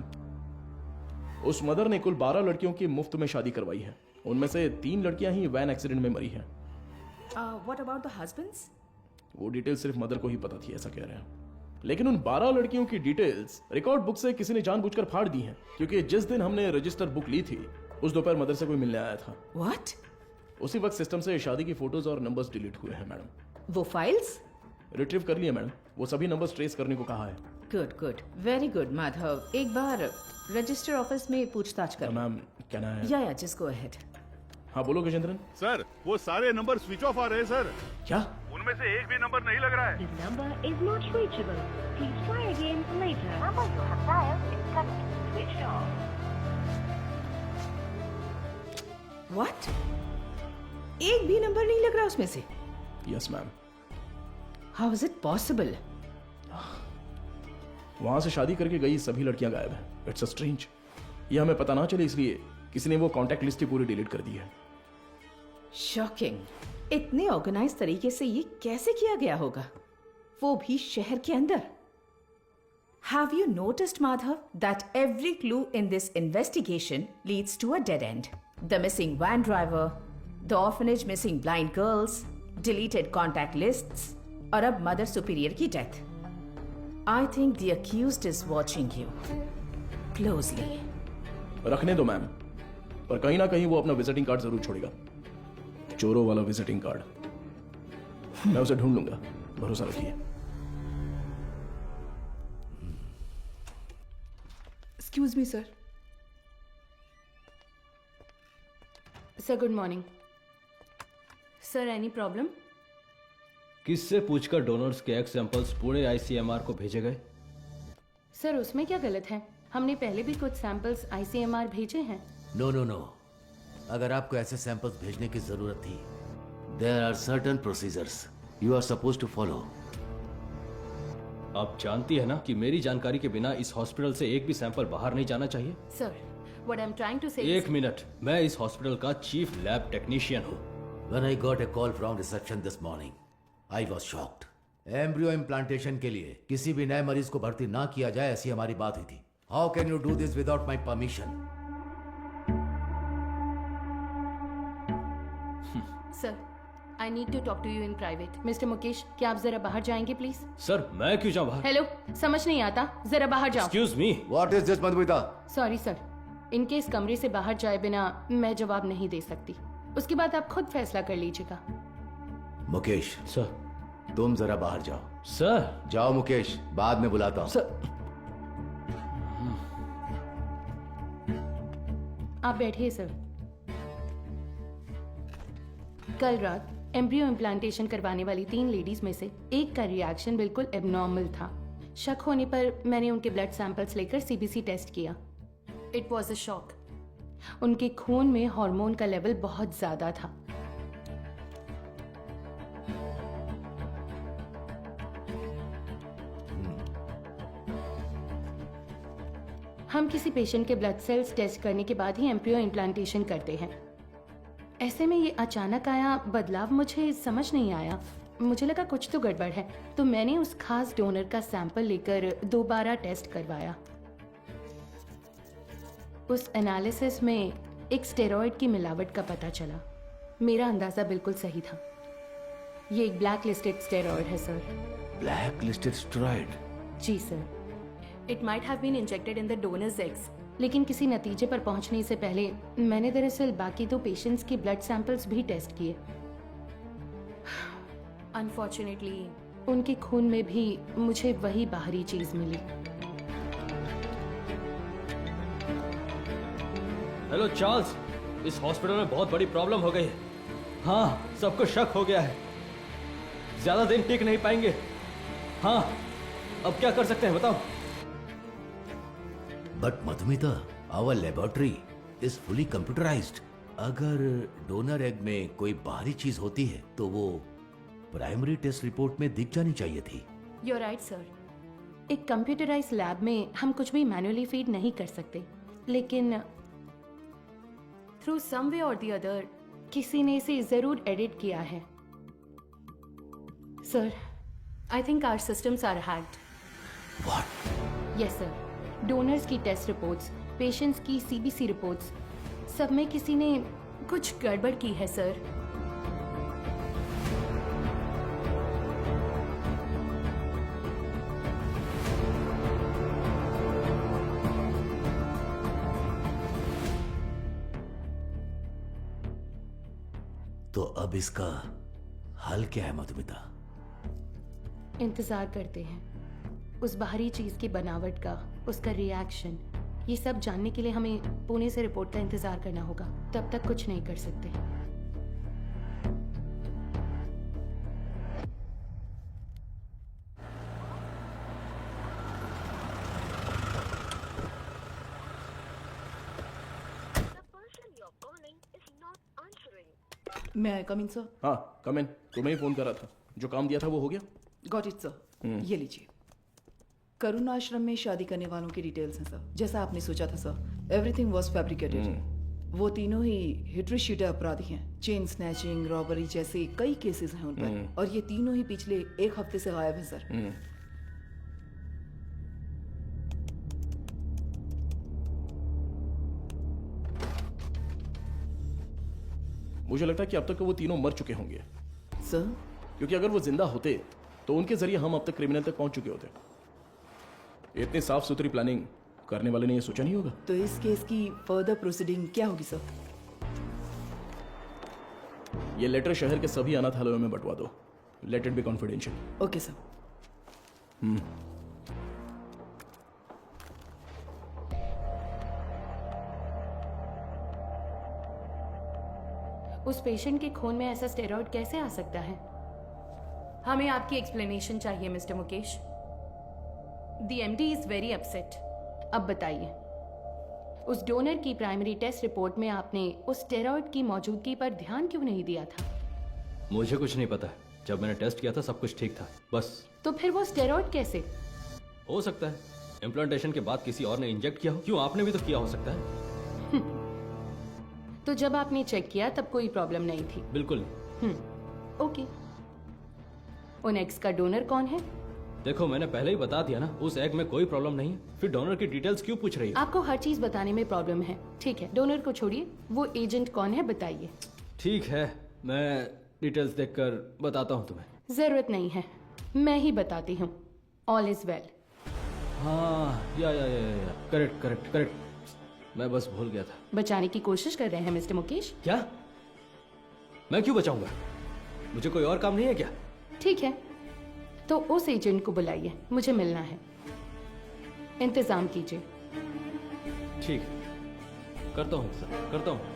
उस मदर ने कुल 12 लड़कियों की मुफ्त में शादी करवाई है। उनमें से 3 लड़कियां ही वैन एक्सीडेंट में मरी हैं। What about the husbands? वो डिटेल सिर्फ मदर को ही पता थी, ऐसा कह रहे हैं। लेकिन उन 12 लड़कियों की डिटेल्स रिकॉर्ड बुक से किसी ने जानबूझकर फाड़ दी हैं, क्योंकि जिस दिन हमने रजिस्टर बुक ली थी उस दोपहर मदर से कोई मिलने आया था। व्हाट? उसी वक्त सिस्टम से शादी की फोटोज और नंबर्स डिलीट हुए हैं मैडम। वो फाइल्स रिट्रीव कर लिए मैडम। वो सभी नंबर्स ट्रेस करने को कहा है। Good good, very good Madhav. एक बार रजिस्टर ऑफिस में पूछताछ करो। मैम कहना है। या जस्ट गो अहेड। हाँ बोलो गजेंद्रन। सर वो सारे नंबर स्विच ऑफ आ रहे हैं सर। क्या? उनमें से एक भी नंबर नहीं लग रहा है। This number is not reachable. Please try again later. Number you have dialed is currently switched off. What? एक भी नंबर नहीं लग रहा उसमें से? Yes ma'am. How is it possible? वहां से शादी करके गई सभी लड़कियां गायब हैं। It's a strange. ये हमें पता ना चले इसलिए किसी ने वो कांटेक्ट लिस्ट ही पूरी डिलीट कर दी है। शॉकिंग। इतने ऑर्गेनाइज तरीके से ये कैसे किया गया होगा, वो भी शहर के अंदर? Have you noticed, Madhav, that every clue in this investigation leads to a dead end? The missing van driver, the orphanage missing blind girls, deleted contact lists, और अब मदर सुपीरियर की death. I think the accused is watching you closely. रखने दो ma'am, पर कहीं ना कहीं वो अपना विजिटिंग कार्ड जरूर छोड़ेगा। चोरों वाला विजिटिंग कार्ड। मैं उसे ढूंढ लूंगा, भरोसा रखिए। Excuse me sir. Sir good morning. Sir any problem? किससे पूछकर डोनर्स के एग सैंपल्स पुणे आईसीएमआर को भेजे गए? सर उसमें क्या गलत है? हमने पहले भी कुछ सैंपल्स आईसीएमआर भेजे हैं। नो नो नो, अगर आपको ऐसे सैंपल्स भेजने की जरूरत थी, there are certain procedures you are suppose to follow. आप जानती है ना कि मेरी जानकारी के बिना इस हॉस्पिटल से एक भी सैंपल बाहर नहीं जाना चाहिए। Sir what I am trying to say एक मिनट, मैं इस हॉस्पिटल का चीफ लैब टेक्नीशियन हूँ। When I got a call from reception this morning, I was shocked. Embryo implantation के लिए किसी भी नए मरीज को भर्ती ना किया जाए, ऐसी हमारी बात हुई थी। How can you do this without my permission? Sir I need to talk to you in private. Mister Mukesh, क्या आप जरा बाहर जाएंगे प्लीज? सर मैं क्यों जाऊं बाहर? हेलो, समझ नहीं आता, जरा बाहर जाओ। Excuse me, what is this Madhumita? Sorry sir, इनके इस कमरे से बाहर जाए बिना मैं जवाब नहीं दे सकती। उसके बाद आप खुद फैसला कर लीजिएगा। मुकेश सर, तुम जरा बाहर जाओ। सर जाओ मुकेश, बाद में बुलाता हूँ। सर आप बैठिए सर। कल रात एम्ब्रियो इम्प्लांटेशन करवाने वाली 3 लेडीज में से एक का रिएक्शन बिल्कुल एबनॉर्मल था। शक होने पर मैंने उनके ब्लड सैंपल्स लेकर सीबीसी टेस्ट किया। It was a shock. उनके खून में हार्मोन का लेवल बहुत ज्यादा था। हम किसी पेशेंट के ब्लड सेल्स टेस्ट करने के बाद ही एम्ब्रियो इम्प्लांटेशन करते हैं। ऐसे में ये अचानक आया बदलाव मुझे समझ नहीं आया। मुझे लगा कुछ तो गड़बड़ है, तो मैंने उस खास डोनर का सैंपल लेकर दोबारा टेस्ट करवाया। उस एनालिसिस में एक स्टेरॉइड की मिलावट का पता चला। मेरा अंदाजा बिल्कुल सही था। ये एक ब्लैक लिस्टेड स्टेरॉइड है सर। Black listed steroid? जी sir. It might have been injected in the donor's eggs, लेकिन किसी नतीजे पर पहुंचने से पहले मैंने दरअसल बाकी 2 पेशेंट्स के ब्लड सैंपल्स भी टेस्ट किए। अनफॉर्चुनेटली उनके खून में भी मुझे वही बाहरी चीज मिली। हेलो चार्ल्स, इस हॉस्पिटल में बहुत बड़ी प्रॉब्लम हो गई है। हाँ, सबको शक हो गया है, ज्यादा दिन टिक नहीं पाएंगे। हाँ, अब क्या कर सकते हैं बताओ? But Madhumita, our laboratory is fully computerised. अगर डोनर एग में कोई बाहरी चीज होती है तो वो प्राइमरी टेस्ट रिपोर्ट में दिख जानी चाहिए थी। You're right, sir. एक कंप्यूटराइज्ड लैब में हम कुछ भी मैन्युअली फीड नहीं कर सकते, लेकिन थ्रू सम वे और द अदर किसी ने इसे जरूर एडिट किया है। Sir, I think our systems are hacked. What? Yes sir. Donors की टेस्ट रिपोर्ट्स, पेशेंट्स की सीबीसी रिपोर्ट्स, सब में किसी ने कुछ गड़बड़ की है सर। तो अब इसका हल क्या है मधुमिता? इंतजार करते हैं उस बाहरी चीज की बनावट का, उसका रिएक्शन। ये सब जानने के लिए हमें पुणे से रिपोर्ट का इंतजार करना होगा। तब तक कुछ नहीं कर सकते। मैं आई कम इन सर? हाँ, कम इन। तुम्हें ही फोन करा था। जो काम दिया था वो हो गया? Got it sir. ये लीजिए। करुण आश्रम में शादी करने वालों की डिटेल्स हैं सर, जैसा आपने सोचा था सर। Everything was fabricated. वो तीनों ही हिटरी शीटर अपराधी हैं। चेन स्नैचिंग, रॉबरी जैसे कई केसेस हैं उन पर, और ये तीनों ही पिछले 1 हफ्ते से गायब हैं सर। मुझे लगता है कि अब तक वो तीनों मर चुके होंगे सर, क्योंकि अगर वो जिंदा होते तो उनके जरिए हम अब तक क्रिमिनल तक पहुंच चुके होते। इतनी साफ सुथरी प्लानिंग करने वाले ने ये सोचा नहीं होगा। तो इस केस की फर्दर प्रोसीडिंग क्या होगी सर? ये लेटर शहर के सभी अनाथालयों में बंटवा दो। Let it be confidential. Okay sir. उस पेशेंट के खून में ऐसा स्टेरॉइड कैसे आ सकता है? हमें आपकी एक्सप्लेनेशन चाहिए mister Mukesh. The MD is very upset. अब बताइए, उस डोनर की प्राइमरी टेस्ट रिपोर्ट में आपने उस स्टेरॉइड की मौजूदगी पर ध्यान क्यों नहीं दिया था? मुझे कुछ नहीं पता। जब मैंने टेस्ट किया था सब कुछ ठीक था, बस। तो फिर वो स्टेरॉइड कैसे? हो सकता है इम्प्लांटेशन के बाद किसी और ने इंजेक्ट किया हो। क्यों, आपने भी तो किया हो सकता है। तो जब आपने चेक किया तब कोई प्रॉब्लम नहीं थी? बिल्कुल नहीं। ओके। उन एग्स का डोनर कौन है? देखो, मैंने पहले ही बता दिया ना, उस एग में कोई प्रॉब्लम नहीं है। फिर डोनर की डिटेल्स क्यों पूछ रही है? आपको हर चीज बताने में प्रॉब्लम है। ठीक है, डोनर को छोड़िए, वो एजेंट कौन है बताइए। ठीक है, मैं डिटेल्स देखकर बताता हूँ तुम्हें। जरूरत नहीं है, मैं ही बताती हूँ। All is well. हाँ, या करेक्ट करेक्ट करेक्ट। मैं बस भूल गया था। बचाने की कोशिश कर रहे हैं मिस्टर मुकेश? क्या? मैं क्यों बचाऊंगा? मुझे कोई और काम नहीं है क्या? ठीक है, तो उस एजेंट को बुलाइए, मुझे मिलना है। इंतजाम कीजिए। ठीक है, करता हूँ सर, करता हूँ।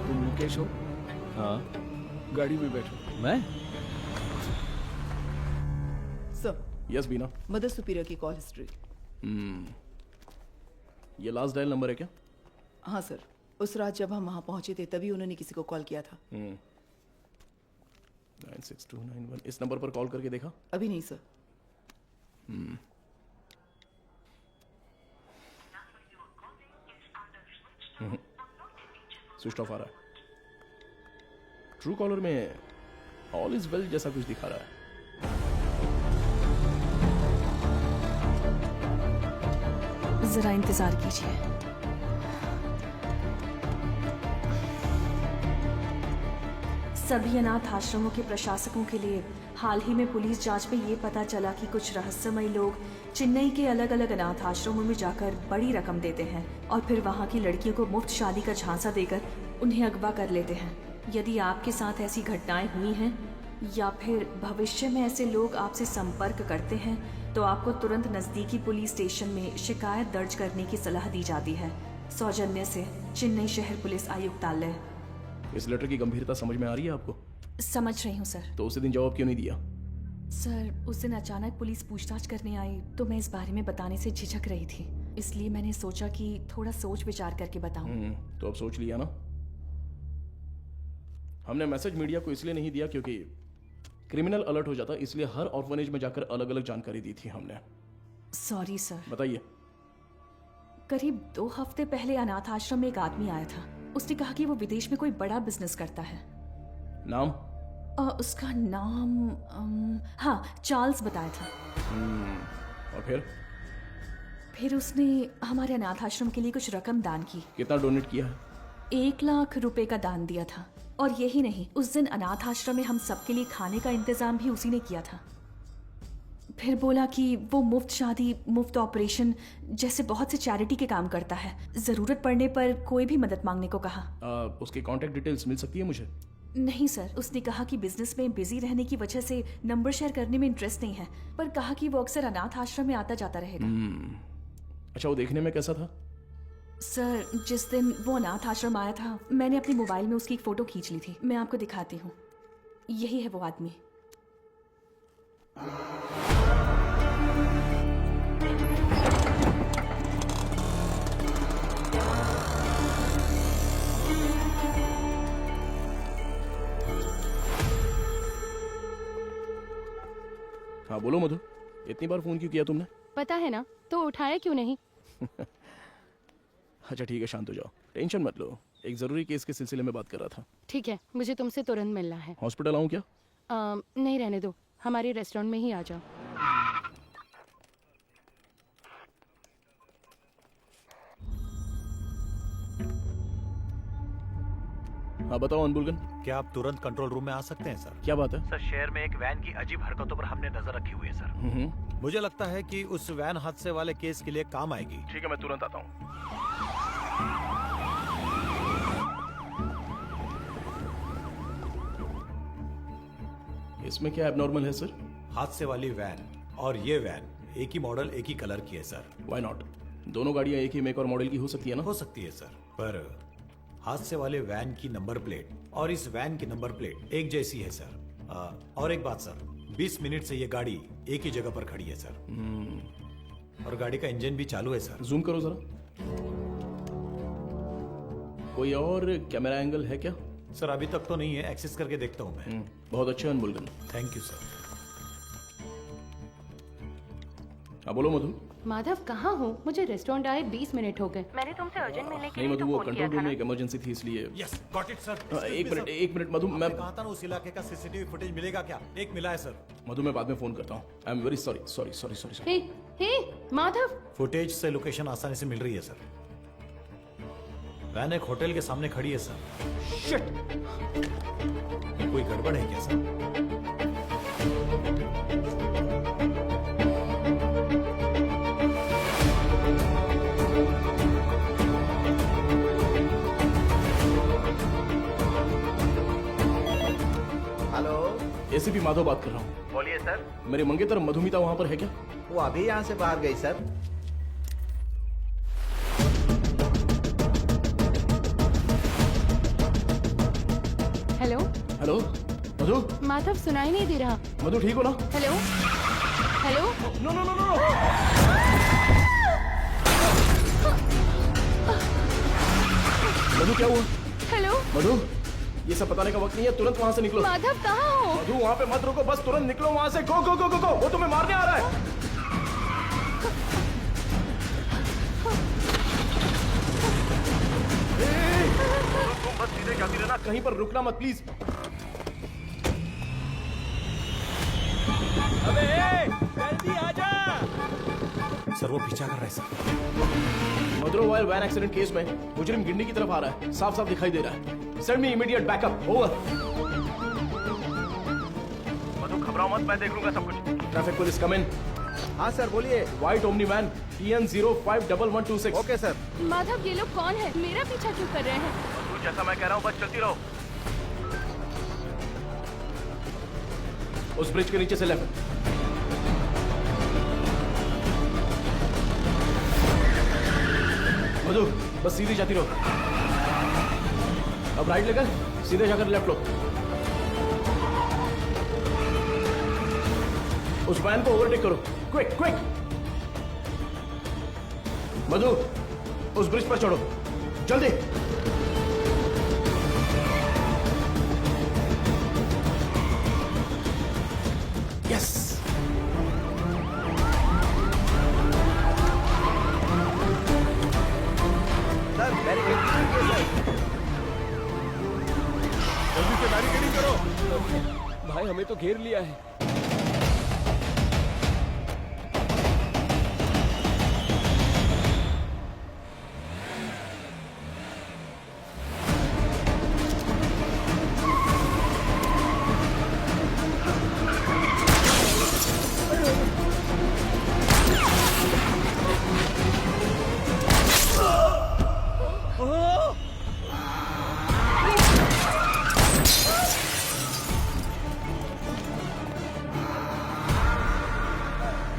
मुकेश हो? हाँ गाड़ी में बैठो। मैं? सर, यस बीना। मदर सुपीरियर की कॉल हिस्ट्री। ये लास्ट डायल नंबर है क्या? हाँ सर, उस रात जब हम वहाँ पहुंचे थे तभी उन्होंने किसी को कॉल किया था। 96291। इस नंबर पर कॉल करके देखा? अभी नहीं सर। स्विच ऑफ आ रहा है। ट्रू कॉलर में ऑल इज वेल जैसा कुछ दिखा रहा है। जरा इंतजार कीजिए। सभी अनाथ आश्रमों के प्रशासकों के लिए हाल ही में पुलिस जांच में ये पता चला कि कुछ रहस्यमय लोग चेन्नई के अलग अलग अनाथ आश्रमों में जाकर बड़ी रकम देते हैं और फिर वहाँ की लड़कियों को मुफ्त शादी का झांसा देकर उन्हें अगवा कर लेते हैं। यदि आपके साथ ऐसी घटनाएं हुई हैं या फिर भविष्य में ऐसे लोग आपसे संपर्क करते हैं तो आपको तुरंत नज़दीकी पुलिस स्टेशन में शिकायत दर्ज करने की सलाह दी जाती है। सौजन्य से चेन्नई शहर पुलिस आयुक्तालय। इस लेटर की गंभीरता समझ में आ रही है आपको? समझ रही हूँ सर। तो उसी दिन जवाब क्यों नहीं दिया? सर, उस दिन अचानक पुलिस पूछताछ करने आई तो मैं इस बारे में बताने से झिझक रही थी, इसलिए मैंने सोचा कि थोड़ा सोच विचार करके बताऊं। तो अब सोच लिया ना? हमने मैसेज मीडिया को इसलिए नहीं दिया क्योंकि क्रिमिनल अलर्ट हो जाता, इसलिए हर ऑर्फनेज में जाकर अलग अलग जानकारी दी थी हमने। Sorry sir. बताइए। करीब 2 हफ्ते पहले अनाथ आश्रम में एक आदमी आया था। उसने कहा कि वो विदेश में कोई बड़ा बिजनेस करता है। नाम? उसका नाम हाँ, चार्ल्स बताया था। और फिर उसने हमारे अनाथ आश्रम के लिए कुछ रकम दान की। कितना डोनेट किया है? 1 लाख रुपए का दान दिया था। और यही नहीं, उस दिन अनाथ आश्रम में हम सबके लिए खाने का इंतजाम भी उसी ने किया था। फिर बोला कि वो मुफ्त शादी, मुफ्त ऑपरेशन जैसे बहुत से चैरिटी के काम करता है। जरूरत पड़ने पर कोई भी मदद मांगने को कहा। उसकी कांटेक्ट डिटेल्स मिल सकती है मुझे? नहीं सर, उसने कहा कि बिजनेस में बिजी रहने की वजह से नंबर शेयर करने में इंटरेस्ट नहीं है, पर कहा कि वो अक्सर अनाथ आश्रम में आता जाता रहेगा। अच्छा, वो देखने में कैसा था? सर, जिस दिन वो अनाथ आश्रम आया था मैंने अपने मोबाइल में उसकी एक फोटो खींच ली थी। मैं आपको दिखाती हूँ। यही है वो आदमी। हाँ बोलो मधु, इतनी बार फोन क्यों किया तुमने? पता है ना, तो उठाया क्यों नहीं? अच्छा ठीक है, शांत हो जाओ, टेंशन मत लो। एक जरूरी केस के सिलसिले में बात कर रहा था। ठीक है, मुझे तुमसे तुरंत मिलना है। हॉस्पिटल आऊँ क्या? नहीं, रहने दो, हमारे रेस्टोरेंट में ही आ जाओ। हाँ बताओ अनबुलगन। क्या आप तुरंत कंट्रोल रूम में आ सकते हैं सर? क्या बात है? सर, शहर में एक वैन की अजीब हरकतों पर हमने नजर रखी हुई है सर। मुझे लगता है कि उस वैन हादसे वाले केस के लिए काम आएगी। ठीक है, मैं तुरंत आता हूँ। इसमें क्या एबनॉर्मल है सर? हादसे वाली वैन और ये वैन एक ही मॉडल, एक ही कलर की है सर। Why not? दोनों गाड़ियां एक ही मेक और मॉडल की हो सकती है ना? हो सकती है सर, पर हादसे वाले वैन की नंबर प्लेट और इस वैन की नंबर प्लेट एक जैसी है सर। और एक बात सर, 20 मिनट से ये गाड़ी एक ही जगह पर खड़ी है सर। और गाड़ी का इंजन भी चालू है सर। जूम करो जरा। कोई और कैमरा एंगल है क्या? सर अभी तक तो नहीं है, एक्सेस करके देखता हूँ मैं। बहुत अच्छा अनबुलगन। Thank you sir. हाँ बोलो मधु। माधव, कहाँ हो? मुझे रेस्टोरेंट आए 20 मिनट हो गए। मैंने तुमसे अर्जेंट मिलने के नहीं लिए मधु, तो वो फोन किया कंट्रोल था रूम ना। में एक इमरजेंसी थी इसलिए। Yes, got it sir. एक मिनट मधु, मैं कहा था ना उस इलाके का सीसीटीवी फुटेज मिलेगा क्या? एक मिला है सर। मधु, मैं बाद में फोन करता हूँ। I am very sorry sorry sorry sorry. Hey Madhav, footage से लोकेशन आसानी से मिल रही है सर। वैन एक होटल के सामने खड़ी है सर। शिट! कोई गड़बड़ है क्या सर? हेलो, एसीपी माधव बात कर रहा हूँ। बोलिए सर। मेरे मंगेतर मधुमिता वहाँ पर है क्या? वो अभी यहाँ से बाहर गई sir. Hello hello Madhu. Madhav, सुनाई नहीं दे रहा। मधु ठीक हो ना? Hello hello. No no no no. Madhu क्या हुआ? हेलो मधु, ये सब बताने का वक्त नहीं है, तुरंत वहां से निकलो। माधव कहाँ हो? मधु वहां पे मत रुको, बस तुरंत निकलो वहां से। गो गो गो गो गो, वो तुम्हें मारने आ रहा है। तुम बस सीधे जाती रहना, कहीं पर रुकना मत प्लीज। अबे जल्दी आजा। सर वो पीछा कर रहा है सर। मदुरवायल वैन एक्सीडेंट केस में मुजरिम गिंडी की तरफ आ रहा है, साफ साफ दिखाई दे रहा है। Send me immediate backup. Over. Madhu घबराओ मत, मैं देख लूंगा सब कुछ। Traffic police come in. हाँ सर बोलिए। White omni van TN051126। Okay sir. Madhav, ये लोग कौन है? मेरा पीछा क्यों कर रहे हैं? मधु जैसा मैं कह रहा हूँ बस चलती रहो। उस ब्रिज के नीचे से लेफ्ट। मधु बस सीधी जाती रहो। अब राइट लेकर सीधे जाकर लेफ्ट लो। उस वैन को ओवरटेक करो, क्विक क्विक। मधु उस ब्रिज पर चढ़ो, जल्दी। यस। सर बैरिकेडिंग कीजिए सर। जल्दी से बैरिकेडिंग करो। भाई हमें तो घेर लिया है।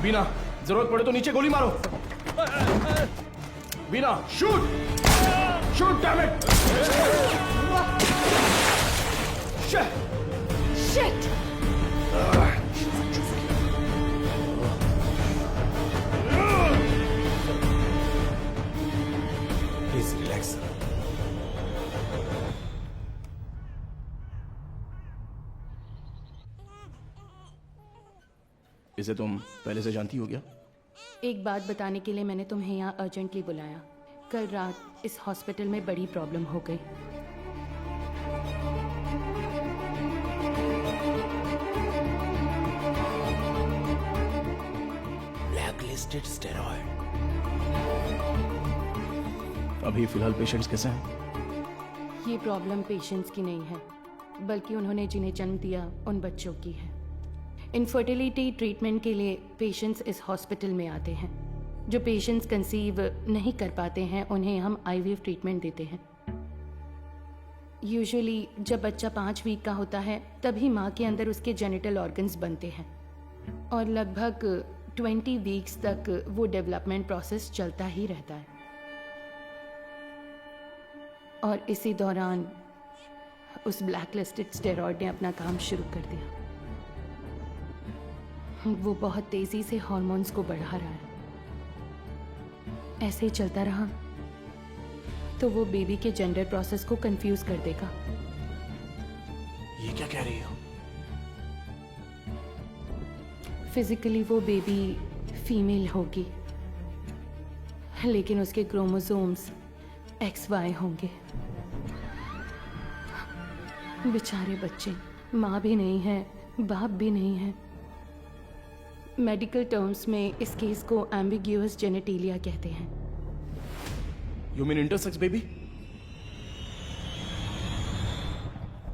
बीना, जरूरत पड़े तो नीचे गोली मारो। Bina, shoot shoot damn it. Shit. Please relax. इसे तुम पहले से जानती हो क्या? एक बात बताने के लिए मैंने तुम्हें यहाँ अर्जेंटली बुलाया। कल रात इस हॉस्पिटल में बड़ी प्रॉब्लम हो गई। Blacklisted steroid. अभी फिलहाल पेशेंट्स कैसे हैं? ये प्रॉब्लम पेशेंट्स की नहीं है, बल्कि उन्होंने जिन्हें जन्म दिया उन बच्चों की है। इनफर्टिलिटी ट्रीटमेंट के लिए पेशेंट्स इस हॉस्पिटल में आते हैं। जो पेशेंट्स कंसीव नहीं कर पाते हैं उन्हें हम IVF ट्रीटमेंट देते हैं। यूजुअली जब बच्चा 5 वीक का होता है तभी माँ के अंदर उसके जेनिटल ऑर्गन्स बनते हैं और लगभग 20 वीक्स तक वो डेवलपमेंट प्रोसेस चलता ही रहता है। और इसी दौरान उस ब्लैकलिस्टेड स्टेरॉइड ने अपना काम शुरू कर दिया। वो बहुत तेजी से हार्मोन्स को बढ़ा रहा है। ऐसे ही चलता रहा तो वो बेबी के जेंडर प्रोसेस को कंफ्यूज कर देगा। ये क्या कह रही हो? फिजिकली वो बेबी फीमेल होगी, लेकिन उसके क्रोमोसोम्स XY होंगे। बेचारे बच्चे, माँ भी नहीं है, बाप भी नहीं है। मेडिकल टर्म्स में इस केस को एम्बिग्यूअस जेनेटिलिया कहते हैं। You mean intersex baby?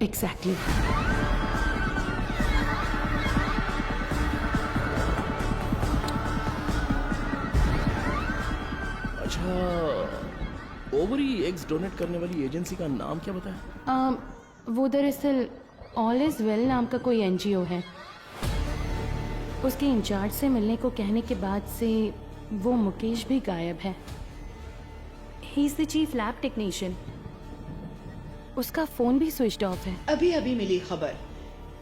Exactly. अच्छा, ओवरी एग्स डोनेट करने वाली एजेंसी का नाम क्या बताया? वो दरअसल ऑल इज वेल नाम का कोई NGO है। उसके इंचार्ज से मिलने को कहने के बाद से वो मुकेश भी गायब है। ही is the chief lab technician. उसका फोन भी स्विच्ड ऑफ है। अभी अभी मिली खबर,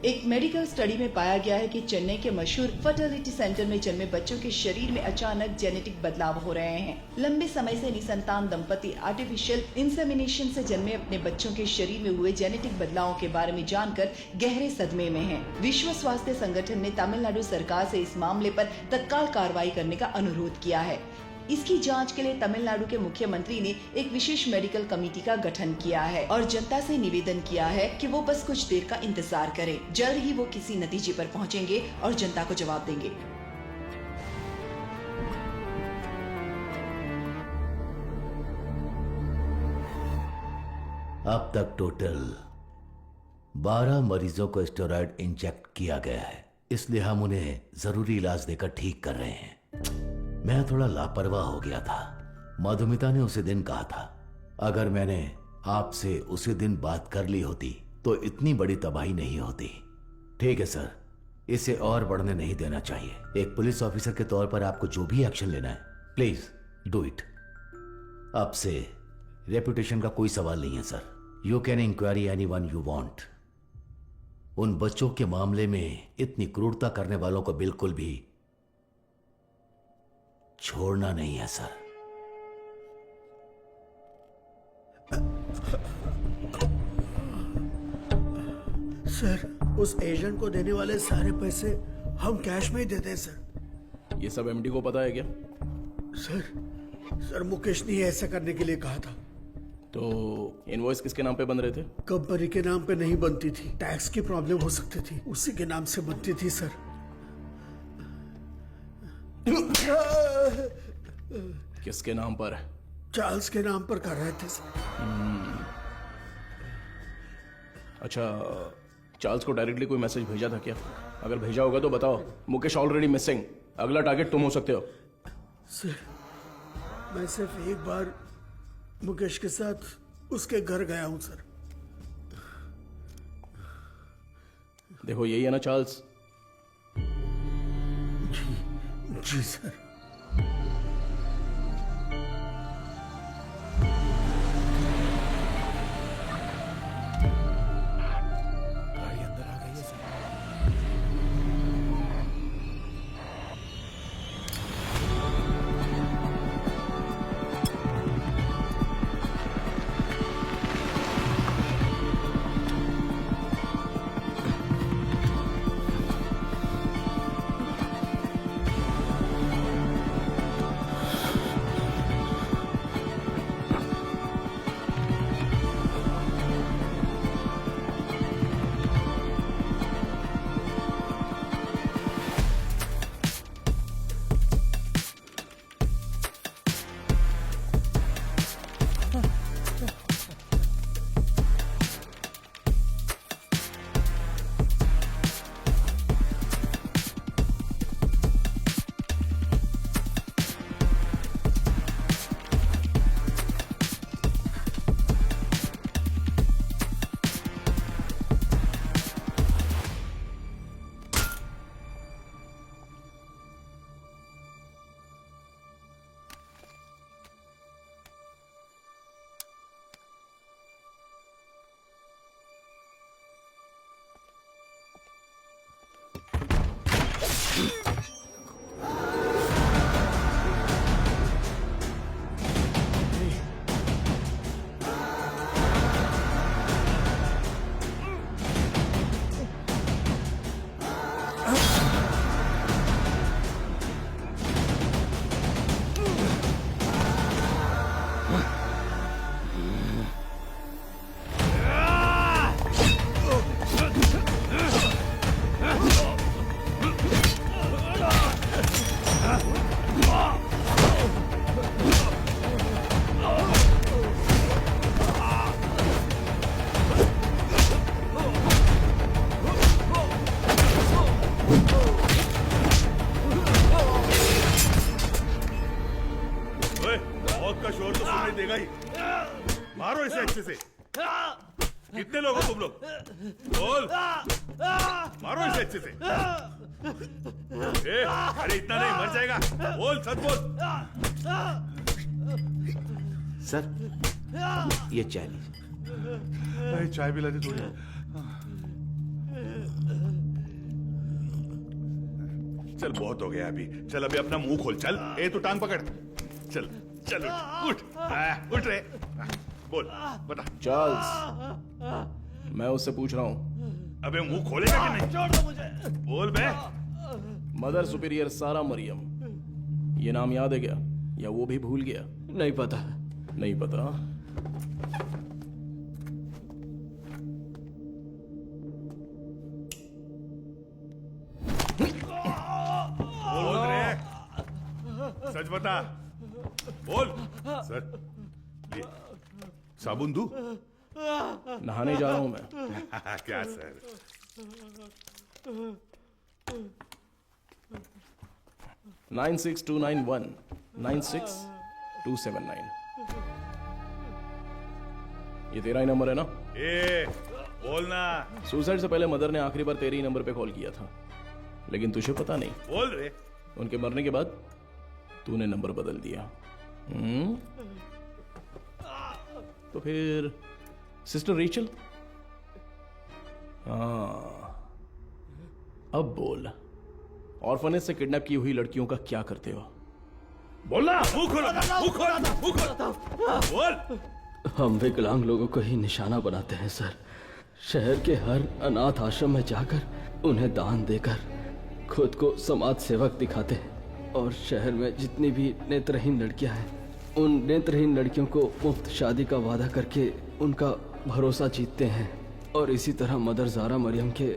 एक मेडिकल स्टडी में पाया गया है कि चेन्नई के मशहूर फर्टिलिटी सेंटर में जन्मे बच्चों के शरीर में अचानक जेनेटिक बदलाव हो रहे हैं। लंबे समय से निसंतान दंपति आर्टिफिशियल इंसेमिनेशन से जन्मे अपने बच्चों के शरीर में हुए जेनेटिक बदलावों के बारे में जानकर गहरे सदमे में हैं। विश्व स्वास्थ्य संगठन ने तमिलनाडु सरकार से इस मामले पर तत्काल कार्रवाई करने का अनुरोध किया है। इसकी जांच के लिए तमिलनाडु के मुख्यमंत्री ने एक विशेष मेडिकल कमेटी का गठन किया है और जनता से निवेदन किया है कि वो बस कुछ देर का इंतजार करें। जल्द ही वो किसी नतीजे पर पहुंचेंगे और जनता को जवाब देंगे। अब तक टोटल 12 मरीजों को स्टेरॉयड इंजेक्ट किया गया है, इसलिए हम उन्हें जरूरी इलाज देकर ठीक कर रहे हैं। मैं थोड़ा लापरवाह हो गया था। मधुमिता ने उसी दिन कहा था, अगर मैंने आपसे उसी दिन बात कर ली होती तो इतनी बड़ी तबाही नहीं होती। ठीक है सर, इसे और बढ़ने नहीं देना चाहिए। एक पुलिस ऑफिसर के तौर पर आपको जो भी एक्शन लेना है, प्लीज डू इट। आपसे रेपुटेशन का कोई सवाल नहीं है sir. You can inquiry anyone you want. उन बच्चों के मामले में इतनी क्रूरता करने वालों को बिल्कुल भी छोड़ना नहीं है सर। सर, उस एजेंट को देने वाले सारे पैसे हम कैश में ही देते हैं सर। ये सब एमडी को पता है क्या? सर मुकेश ने ऐसा करने के लिए कहा था। तो इनवॉइस किसके नाम पे बन रहे थे? कंपनी के नाम पे नहीं बनती थी, टैक्स की प्रॉब्लम हो सकती थी, उसी के नाम से बनती थी सर। किसके नाम पर? चार्ल्स के नाम पर कर रहे थे सर। अच्छा, चार्ल्स को डायरेक्टली कोई मैसेज भेजा था क्या? अगर भेजा होगा तो बताओ। मुकेश ऑलरेडी मिसिंग, अगला टारगेट तुम हो सकते हो। सर, मैं सिर्फ एक बार मुकेश के साथ उसके घर गया हूं सर। देखो, यही है ना चार्ल्स? जी सर। मारो इसे अच्छे से। कितने लोग हो तुम लोग? बोल, मारो इसे अच्छे से। अरे इतना नहीं, मर जाएगा। बोल, सच बोल। सर, ये चाय लीजिए। भाई चाय पिला दे थोड़ी। चल बहुत हो गया अभी, चल अभी अपना मुंह खोल, चल। ए तू टांग पकड़, चल चल उठ उठ रे, बोल बता। चार्ल्स, मैं उससे पूछ रहा हूँ। अबे मुंह खोलेगा कि नहीं? छोड़ दो मुझे। बोल बे। मदर सुपीरियर सारा मरियम, ये नाम याद है क्या, या वो भी भूल गया? नहीं पता। नहीं पता? बोल रे, सच बता, बोल। सर ले, साबुन दूं? नहाने जा रहा हूं मैं। क्या सर? 96291 96279। ये तेरा ही नंबर है ना? ए बोलना। सुसाइड से पहले मदर ने आखिरी बार तेरे ही नंबर पे कॉल किया था, लेकिन तुझे पता नहीं। बोल रे। उनके मरने के बाद तूने नंबर बदल दिया। तो फिर सिस्टर रेचल? हाँ, अब बोल, ऑर्फनेज से किडनैप की हुई लड़कियों का क्या करते हो? बोलना। मुंह खोल, मुंह खोल, मुंह खोल, बोल। हम विकलांग लोगों को ही निशाना बनाते हैं सर। शहर के हर अनाथ आश्रम में जाकर उन्हें दान देकर खुद को समाज सेवक दिखाते हैं, और शहर में जितनी भी नेत्रहीन लड़कियां हैं, उन नेत्रहीन लड़कियों को मुफ्त शादी का वादा करके उनका भरोसा जीतते हैं। और इसी तरह मदर जारा मरियम के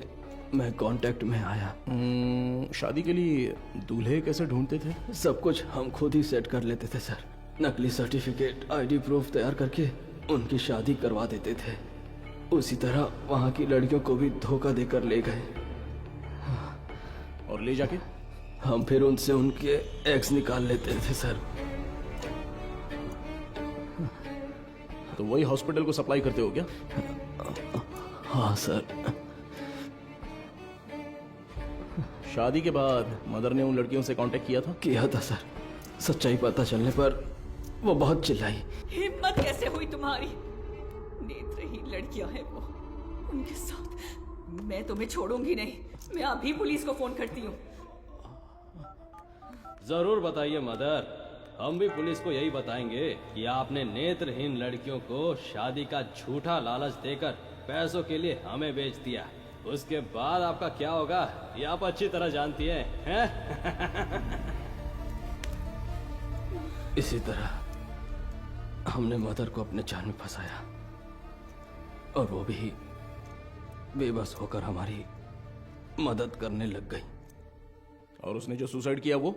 मैं कांटेक्ट में आया। शादी के लिए दूल्हे कैसे ढूंढते थे? सब कुछ हम खुद ही सेट कर लेते थे सर। नकली सर्टिफिकेट, आईडी प्रूफ तैयार करके उनकी शादी करवा देते थे। उसी तरह वहाँ की लड़कियों को भी धोखा देकर ले गए। और ले जाके हम फिर उनसे उनके एग्स निकाल लेते थे सर। तो वही हॉस्पिटल को सप्लाई करते हो क्या? हाँ सर। शादी के बाद मदर ने उन लड़कियों से कांटेक्ट किया था? किया था सर। सच्चाई पता चलने पर वो बहुत चिल्लाई। हिम्मत कैसे हुई तुम्हारी? नेत्रहीन लड़कियां हैं वो, उनके साथ मैं तुम्हें छोड़ूंगी नहीं। मैं अभी पुलिस को फोन करती हूँ। जरूर बताइए मदर, हम भी पुलिस को यही बताएंगे कि आपने नेत्रहीन लड़कियों को शादी का झूठा लालच देकर पैसों के लिए हमें बेच दिया। उसके बाद आपका क्या होगा ये आप अच्छी तरह जानती हैं? इसी तरह हमने मदर को अपने जाल में फंसाया, और वो भी बेबस होकर हमारी मदद करने लग गई। और उसने जो सुसाइड किया वो?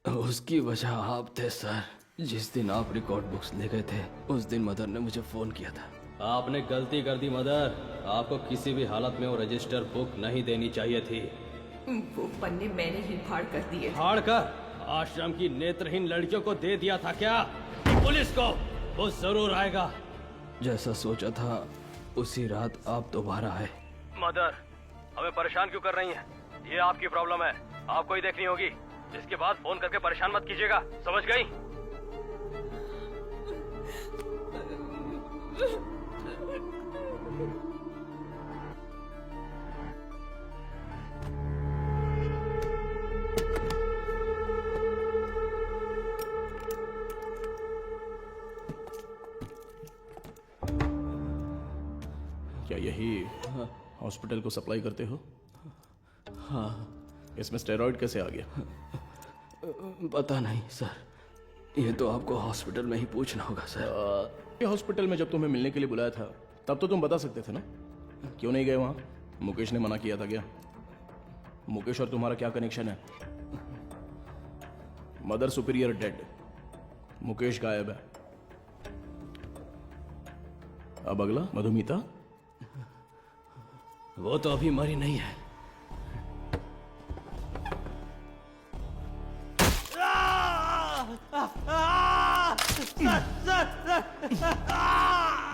उसकी वजह आप थे सर। जिस दिन आप रिकॉर्ड बुक्स ले गए थे उस दिन मदर ने मुझे फोन किया था। आपने गलती कर दी मदर, आपको किसी भी हालत में वो रजिस्टर बुक नहीं देनी चाहिए थी। वो पन्ने मैंने ही फाड़ कर दिए। फाड़ कर आश्रम की नेत्रहीन लड़कियों को दे दिया था क्या? पुलिस को वो जरूर आएगा। जैसा सोचा था उसी रात आप दोबारा आए। मदर, हमें परेशान क्यों कर रही हैं? ये आपकी प्रॉब्लम है, आपको ही देखनी होगी। इसके बाद फोन करके परेशान मत कीजिएगा, समझ गई? क्या यही हॉस्पिटल को सप्लाई करते हो? हाँ। इसमें स्टेरॉइड कैसे आ गया? पता नहीं सर, ये तो आपको हॉस्पिटल में ही पूछना होगा सर। ये हॉस्पिटल में जब तुम्हें मिलने के लिए बुलाया था तब तो तुम बता सकते थे ना, क्यों नहीं गए वहां? मुकेश ने मना किया था क्या? मुकेश और तुम्हारा क्या कनेक्शन है? मदर सुपीरियर डेड, मुकेश गायब है। अब अगला मधुमिता, वो तो अभी मरी नहीं है।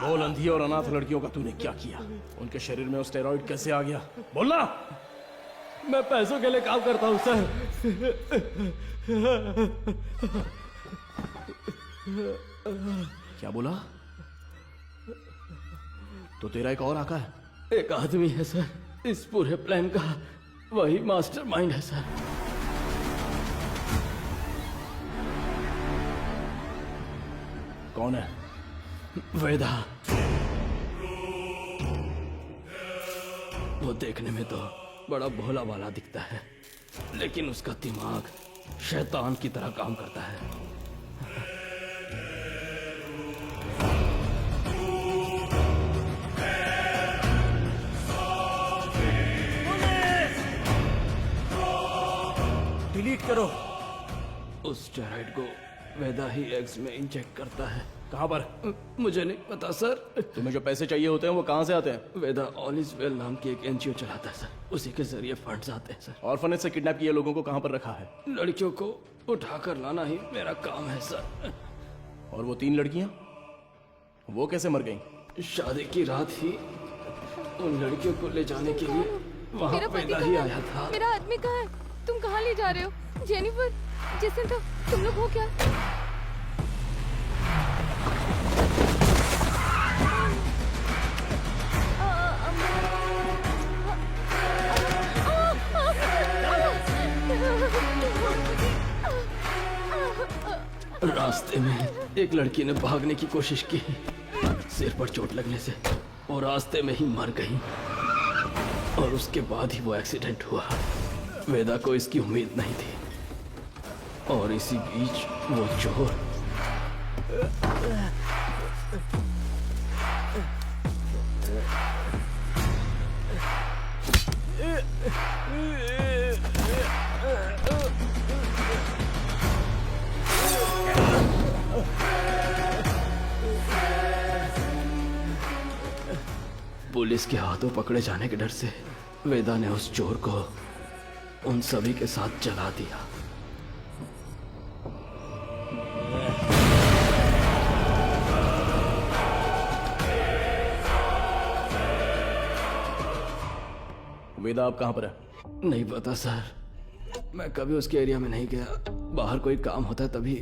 बोल, अंधी और अनाथ लड़कियों का तूने क्या किया? उनके शरीर में वो स्टेरॉइड कैसे आ गया? बोलना। मैं पैसों के लिए काम करता हूं सर। क्या बोला? तो तेरा एक और आका है? एक आदमी है सर इस पूरे प्लान का, वही मास्टरमाइंड है सर। कौन है? वेदा। वो देखने में तो बड़ा भोला वाला दिखता है, लेकिन उसका दिमाग शैतान की तरह काम करता है। डिलीट करो। उस स्टेरॉइड को वेदा ही एग्स में इंजेक्ट करता है। कहां पर? मुझे नहीं पता सर। तुम्हें जो पैसे चाहिए होते हैं वो कहां से आते हैं? वेदा ऑल इज वेल नाम की एक एनजीओ चलाता है सर, उसी के जरिए फंड्स आते हैं सर। ऑर्फनेज से किडनैप किए लोगों को कहां पर रखा है? लड़कियों को उठाकर लाना ही मेरा काम है सर। और वो 3 लड़कियां, वो कैसे मर गईं? शादी की रात ही उन लड़कियों को ले जाने के लिए वहाँ मेरा पति वेदा कहाँ ही है? आया था। मेरा आदमी कहाँ है? तुम कहाँ ले जा रहे हो? जेनिफर, जेसिंथा, तुम लोग हो क्या? रास्ते में एक लड़की ने भागने की कोशिश की, सिर पर चोट लगने से वो रास्ते में ही मर गई, और उसके बाद ही वो एक्सीडेंट हुआ। वेदा को इसकी उम्मीद नहीं थी, और इसी बीच वो चोर पुलिस के हाथों पकड़े जाने के डर से वेदा ने उस चोर को उन सभी के साथ जला दिया। वेदा आप कहां पर है? नहीं पता सर, मैं कभी उसके एरिया में नहीं गया। बाहर कोई काम होता है तभी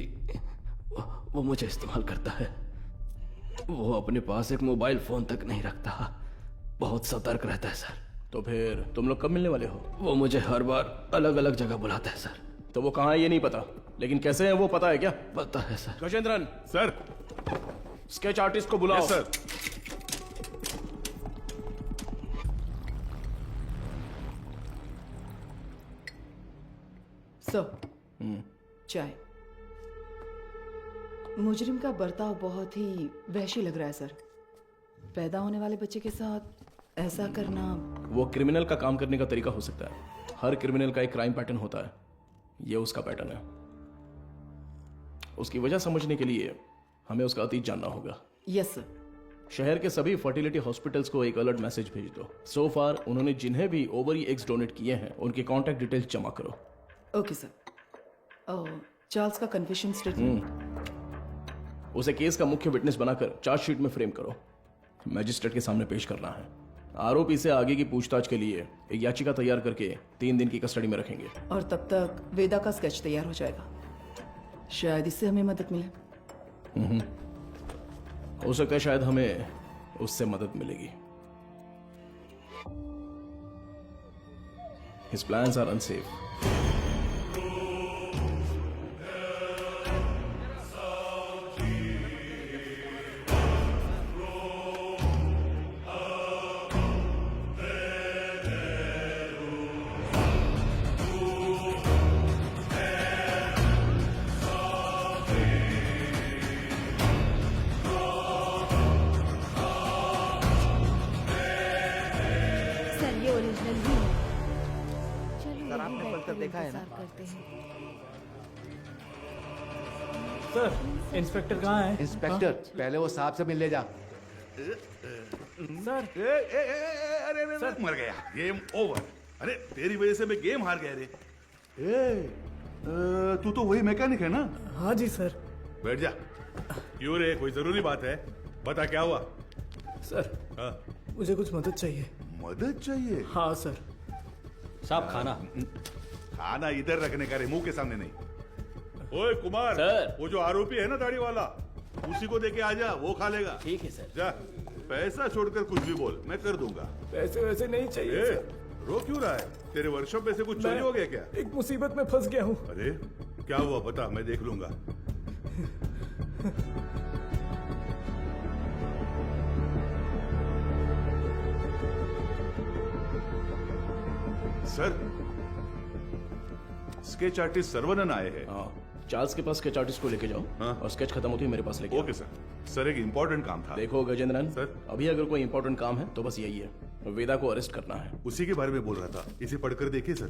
वो मुझे इस्तेमाल करता है। वो अपने पास एक मोबाइल फोन तक नहीं रखता, बहुत सतर्क रहता है सर। तो फिर तुम लोग कब मिलने वाले हो? वो मुझे हर बार अलग अलग जगह बुलाता है सर। तो वो कहाँ है ये नहीं पता, लेकिन कैसे है वो पता है क्या? पता है sir. Gajendran sir, sketch artist को बुलाओ। Yes sir. सर, चाय। मुजरिम का बर्ताव बहुत ही वहशी लग रहा है सर। पैदा होने वाले बच्चे के साथ ऐसा करना। वो क्रिमिनल का काम करने का तरीका हो सकता है। हर क्रिमिनल का एक क्राइम पैटर्न होता है, ये उसका पैटर्न है। उसकी वजह समझने के लिए हमें उसका अतीत जानना होगा। Yes sir. शहर के सभी फर्टिलिटी हॉस्पिटल्स को एक अलर्ट मैसेज भेज दो। सो फार उन्होंने जिन्हें भी ओवरी एग्स डोनेट किए हैं उनके कॉन्टैक्ट डिटेल्स जमा करो। Okay sir. चार्ल्स का कन्फेशन स्टेटमेंट उसे केस का मुख्य विटनेस बनाकर चार्जशीट में फ्रेम करो। मैजिस्ट्रेट के सामने पेश करना है। आरोपी से आगे की पूछताछ के लिए एक याचिका तैयार करके 3 दिन की कस्टडी में रखेंगे। और तब तक वेदा का स्केच तैयार हो जाएगा। शायद इससे हमें मदद मिले। हो सकता है शायद हमें उससे मदद मिलेगी। His plans are unsafe. देखा है ना? सर, इंस्पेक्टर कहाँ है? इंस्पेक्टर, पहले वो साहब से मिल ले जा। सर, अरे मर गया। Game over. अरे तेरी वजह से मैं गेम हार गया रे। तू तो वही मैकेनिक है ना? हाँ जी सर। बैठ जा। क्यों रे, कोई जरूरी बात है? बता क्या हुआ? सर, हाँ? मुझे कुछ मदद चाहिए। मदद चाहिए? हाँ सर। साहब खाना। खाना इधर रखने का रे, मुंह के सामने नहीं। ओए कुमार, सर। वो जो आरोपी है ना दाढ़ी वाला, उसी को देके आ जा, वो खा लेगा। ठीक है सर। जा। पैसा छोड़कर कुछ भी बोल, मैं कर दूंगा। पैसे वैसे नहीं चाहिए सर। रो क्यों रहा है? तेरे वर्कशॉप में से कुछ चोरी हो गया क्या? एक मुसीबत में फंस गया हूँ। अरे क्या हुआ बता, मैं देख लूंगा। सर, स्केच आर्टिस्ट सर्वनन आए हैं। हाँ, चार्ल्स के पास स्केच आर्टिस्ट को लेके जाओ। हाँ? और स्केच खत्म होती है मेरे पास लेके आओ। Okay sir. सर एक इम्पोर्टेंट काम था। देखो गजेंद्रन सर, अभी अगर कोई इम्पोर्टेंट काम है तो बस यही है, वेदा को अरेस्ट करना है। उसी के बारे में बोल रहा था, इसे पढ़कर देखिए सर।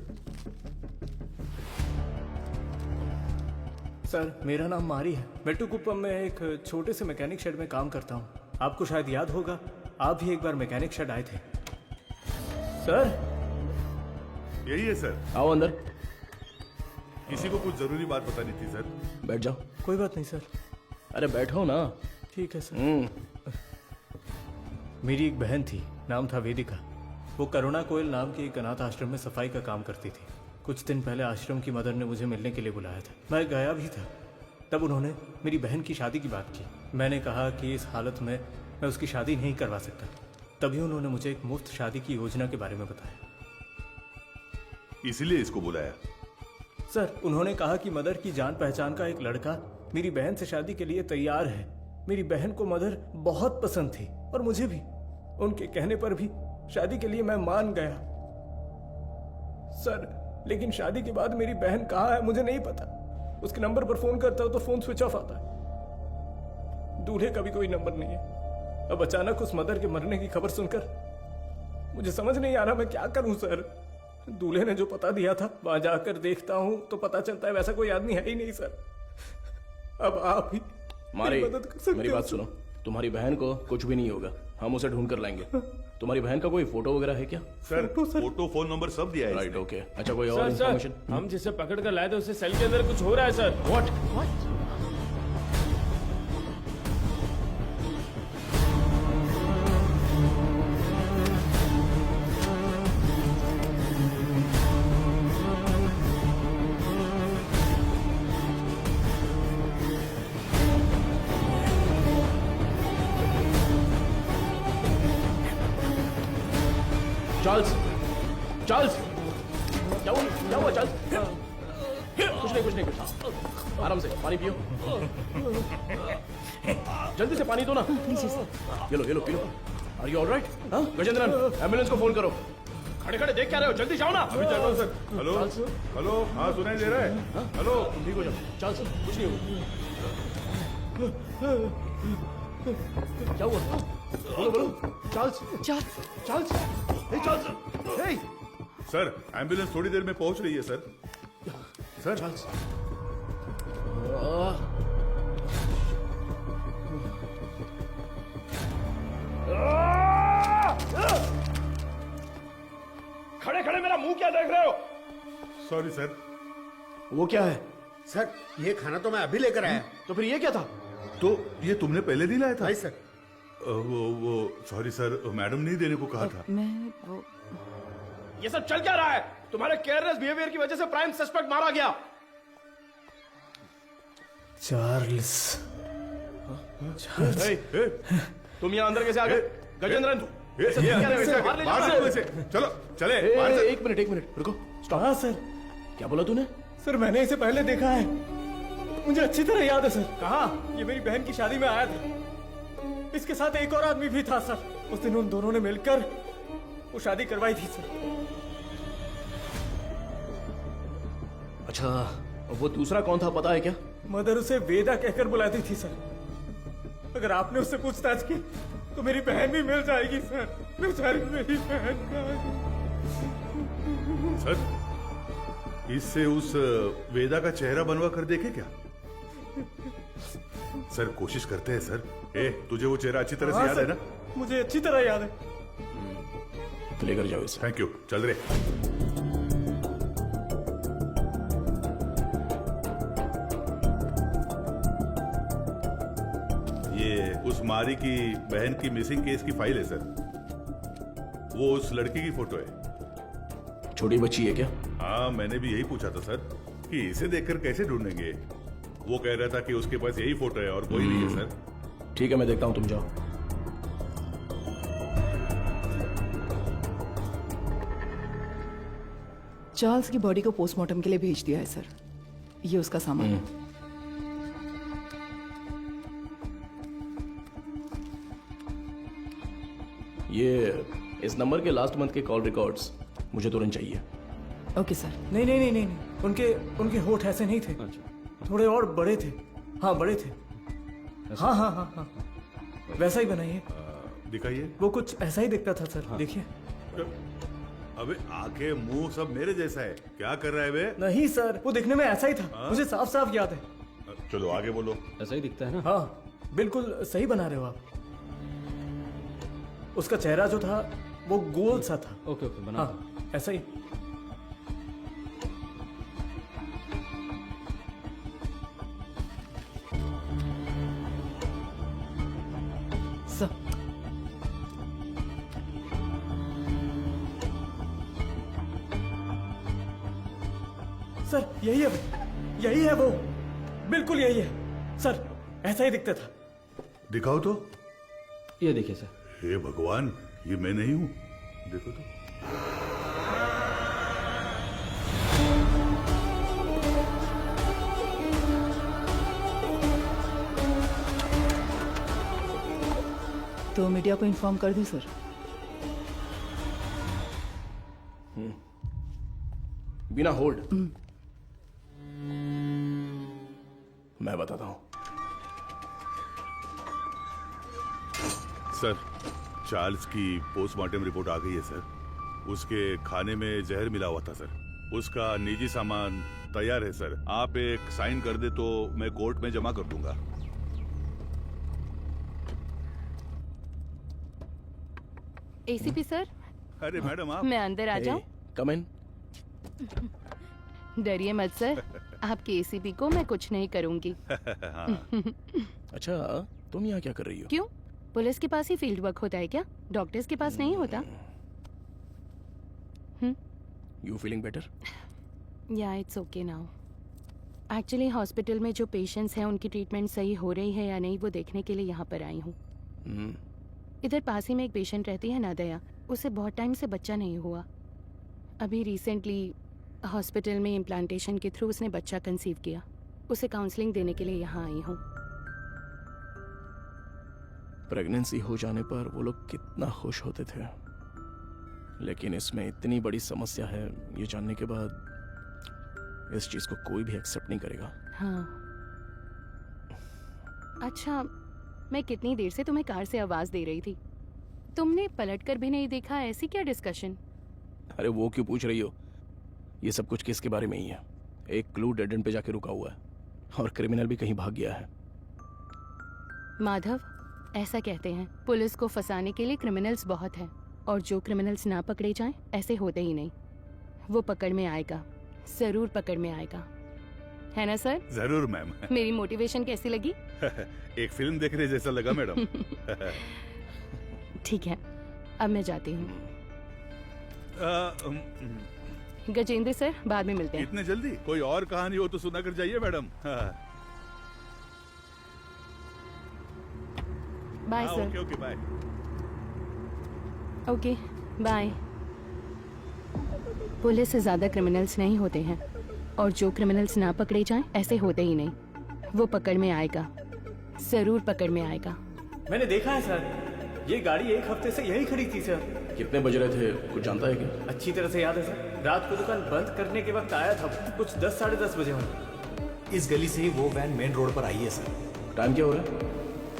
सर मेरा नाम मारी है। मेट्टुकुप्पम में एक छोटे से मैकेनिक शेड में काम करता हूँ। आपको शायद याद होगा, आप भी एक बार मैकेनिक शेड आए थे। सर यही है सर। आओ अंदर। किसी को कुछ जरूरी बात बतानी थी सर। बैठ जाओ। कोई बात नहीं सर। अरे बैठो ना। ठीक है सर। मेरी एक बहन थी, नाम था वेदिका। वो करुणा कोयल नाम के एक अनाथ आश्रम में सफाई का काम करती थी। कुछ दिन पहले आश्रम की मदर ने मुझे मिलने के लिए बुलाया था। मैं गया भी था। तब उन्होंने मेरी बहन की शादी की बात की। मैंने कहा कि इस हालत में मैं उसकी शादी नहीं करवा सकता। तभी उन्होंने मुझे एक मुफ्त शादी की योजना के बारे में बताया। इसीलिए इसको बुलाया? सर उन्होंने कहा कि मदर की जान पहचान का एक लड़का मेरी बहन से शादी के लिए तैयार है। मेरी बहन को मदर बहुत पसंद थी और मुझे भी। उनके कहने पर भी शादी के लिए मैं मान गया। सर लेकिन शादी के बाद मेरी बहन कहाँ है मुझे नहीं पता। उसके नंबर पर फोन करता हूं तो फोन स्विच ऑफ आता है। दूल्हे का भी कोई नंबर नहीं है। अब अचानक उस मदर के मरने की खबर सुनकर मुझे समझ नहीं आ रहा मैं क्या करूं सर। दूल्हे ने जो पता दिया था वहां जाकर देखता हूं तो पता चलता है वैसा कोई आदमी है ही नहीं सर। अब आप ही मारी, मदद कर सकते मेरी हो बात सर। सुनो। तुम्हारी बहन को कुछ भी नहीं होगा, हम उसे ढूंढ कर लाएंगे। तुम्हारी बहन का कोई फोटो वगैरह है क्या? सर फोटो, फोन नंबर सब दिया है। Right, okay. अच्छा कोई और सर, इन्फॉर्मेशन? हम जिसे पकड़ कर लाए थे उससे सेल के अंदर कुछ हो रहा है सर। व्हाट? चार्ल्स, चार्ल्स, क्या हुआ? क्या हुआ चार्ल्स? कुछ नहीं कुछ। आराम से पानी पियो। जल्दी से पानी दो ना। ये लो पी लो। Are you alright? Gajendran ambulance को फोन करो। खड़े खड़े देख क्या रहे हो? जल्दी जाओ ना। अभी चल रहा हूँ सर। हेलो हेलो, हाँ सुनाई दे रहा है? हेलो, ठीक हो जाओ। चार्ल्स कुछ नहीं होगा। क्या हुआ? बोलो चार्ल्स, चार्ल्स, हे चार्ल्स, हे। सर एम्बुलेंस थोड़ी देर में पहुंच रही है सर। सर चार्ल्स, खड़े खड़े मेरा मुंह क्या देख रहे हो? Sorry sir. वो क्या है? सर ये खाना तो मैं अभी लेकर आया। तो फिर ये क्या था? तो ये तुमने पहले नहीं लाया था? नहीं सर। वो सॉरी सर, मैडम नहीं देने को कहा था। मैं वो ये सब चल क्या रहा है? तुम्हारे केयरलेस बिहेवियर की वजह से प्राइम सस्पेक्ट मारा गया। चार्ल्स, हे, तुम यहाँ अंदर कैसे आ गए? गजेंद्रन चलो चले। एक मिनट रुको। स्टॉप। हाँ सर। क्या बोला तूने? सर मैंने इसे पहले देखा है, मुझे अच्छी तरह याद है सर। कहाँ? ये मेरी बहन की शादी में आया था। इसके साथ एक और आदमी भी था सर। उस दिन उन दोनों ने मिलकर वो शादी करवाई थी सर। अच्छा, वो दूसरा कौन था पता है क्या? मदर उसे वेदा कहकर बुलाती थी सर। अगर आपने उससे पूछताछ की तो मेरी बहन भी मिल जाएगी सर। बेचारी मेरी बहन। सर इससे उस वेदा का चेहरा बनवा कर देखे क्या? सर कोशिश करते हैं सर। तुझे वो चेहरा अच्छी तरह से याद है ना? मुझे अच्छी तरह याद है। लेकर जाओ इसे। Thank you. चल रहे। ये उस मारी की बहन की मिसिंग केस की फाइल है सर। वो उस लड़की की फोटो है। छोटी बच्ची है क्या? हाँ मैंने भी यही पूछा था सर कि इसे देखकर कैसे ढूंढेंगे। वो कह रहा था कि उसके पास यही फोटो है और कोई नहीं है सर। ठीक है मैं देखता हूं, तुम जाओ। चार्ल्स की बॉडी को पोस्टमार्टम के लिए भेज दिया है सर। ये उसका सामान है। ये इस नंबर के लास्ट मंथ के कॉल रिकॉर्ड्स मुझे तुरंत चाहिए। Okay sir. नहीं नहीं नहीं नहीं नहीं। उनके होठ ऐसे नहीं थे। थोड़े और बड़े थे। हाँ बड़े थे। हाँ हाँ हाँ हाँ वैसा ही बनाइए। दिखाइए। वो कुछ ऐसा ही दिखता था सर। देखिए। अबे आंखें मुंह सब मेरे जैसा है, क्या कर रहा है बे? नहीं सर, वो दिखने में ऐसा ही था। मुझे साफ साफ याद है। चलो आगे बोलो। ऐसा ही दिखता है ना? हाँ बिल्कुल सही बना रहे हो आप। उसका चेहरा जो था वो गोल सा था। ओके ओके बना। हाँ ऐसा ही। सर यही है, यही है वो, बिल्कुल यही है सर, ऐसा ही दिखता था। दिखाओ तो। ये देखिए सर। हे भगवान, ये मैं नहीं हूं, देखो तो। तो मीडिया को इन्फॉर्म कर दूं सर? बिना होल्ड मैं बताता हूं। सर, चार्ल्स की पोस्टमार्टम रिपोर्ट आ गई है सर। उसके खाने में जहर मिला हुआ था सर। उसका निजी सामान तैयार है सर। आप एक साइन कर दे तो मैं कोर्ट में जमा कर दूंगा। ACP sir. अरे मैडम आप। मैं अंदर आ जाऊं? कम इन। डरिए मत सर, आपके एसीपी को मैं कुछ नहीं करूंगी। अच्छा, तुम यहाँ क्या कर रही हो? क्यों? पुलिस के पास ही फील्ड वर्क होता है क्या? डॉक्टर्स के पास नहीं होता? You feeling better? या it's okay now. Actually hospital में जो पेशेंट्स हैं उनकी ट्रीटमेंट सही हो रही है या नहीं वो देखने के लिए यहाँ पर आई हूँ। इधर पास ही में एक पेशेंट रहती है नादया, उसे बहुत टाइम से बच्चा नहीं हुआ। अभी रिसेंटली हॉस्पिटल में इम्प्लांटेशन के थ्रू उसने बच्चा कंसीव किया। उसे काउंसलिंग देने के लिए यहाँ आई हूँ। प्रेगनेंसी हो जाने पर वो लोग कितना खुश होते थे, लेकिन इसमें इतनी बड़ी समस्या है ये जानने के बाद इस चीज को कोई भी एक्सेप्ट नहीं करेगा। हाँ। अच्छा, मैं कितनी देर से तुम्हें कार से आवाज दे रही थी, तुमने पलटकर भी नहीं देखा, ऐसी क्या डिस्कशन? अरे वो क्यों पूछ रही हो? ये सब कुछ केस के बारे में ही है। एक क्लू डेड एंड पे जाके रुका हुआ है और क्रिमिनल भी कहीं भाग गया है। माधव, ऐसा कहते हैं पुलिस को फंसाने के लिए क्रिमिनल्स बहुत हैं, और जो क्रिमिनल्स ना पकड़े जाएं ऐसे होते ही नहीं। वो पकड़ में आएगा, जरूर पकड़ में आएगा, है ना सर? जरूर मैम। मेरी मोटिवेशन कैसी लगी? एक फिल्म देखने जैसा लगा मैडम। ठीक है, अब मैं जाती हूँ। गजेंद्र सर, बाद में मिलते हैं। इतने जल्दी? कोई और कहानी हो तो सुना कर जाइए madam. Bye sir. Okay okay bye. Okay bye. Police से ज्यादा क्रिमिनल्स नहीं होते हैं, और जो क्रिमिनल्स ना पकड़े जाएं ऐसे होते ही नहीं। वो पकड़ में आएगा, जरूर पकड़ में आएगा। मैंने देखा है सर, ये गाड़ी एक हफ्ते से यही खड़ी थी सर। कितने बज रहे थे कुछ जानता है क्या? अच्छी तरह से याद है सर, रात को दुकान बंद करने के वक्त आया था, कुछ 10 साढ़े 10 बजे होंगे। इस गली से ही वो वैन मेन रोड पर आई है सर। टाइम क्या हो रहा है?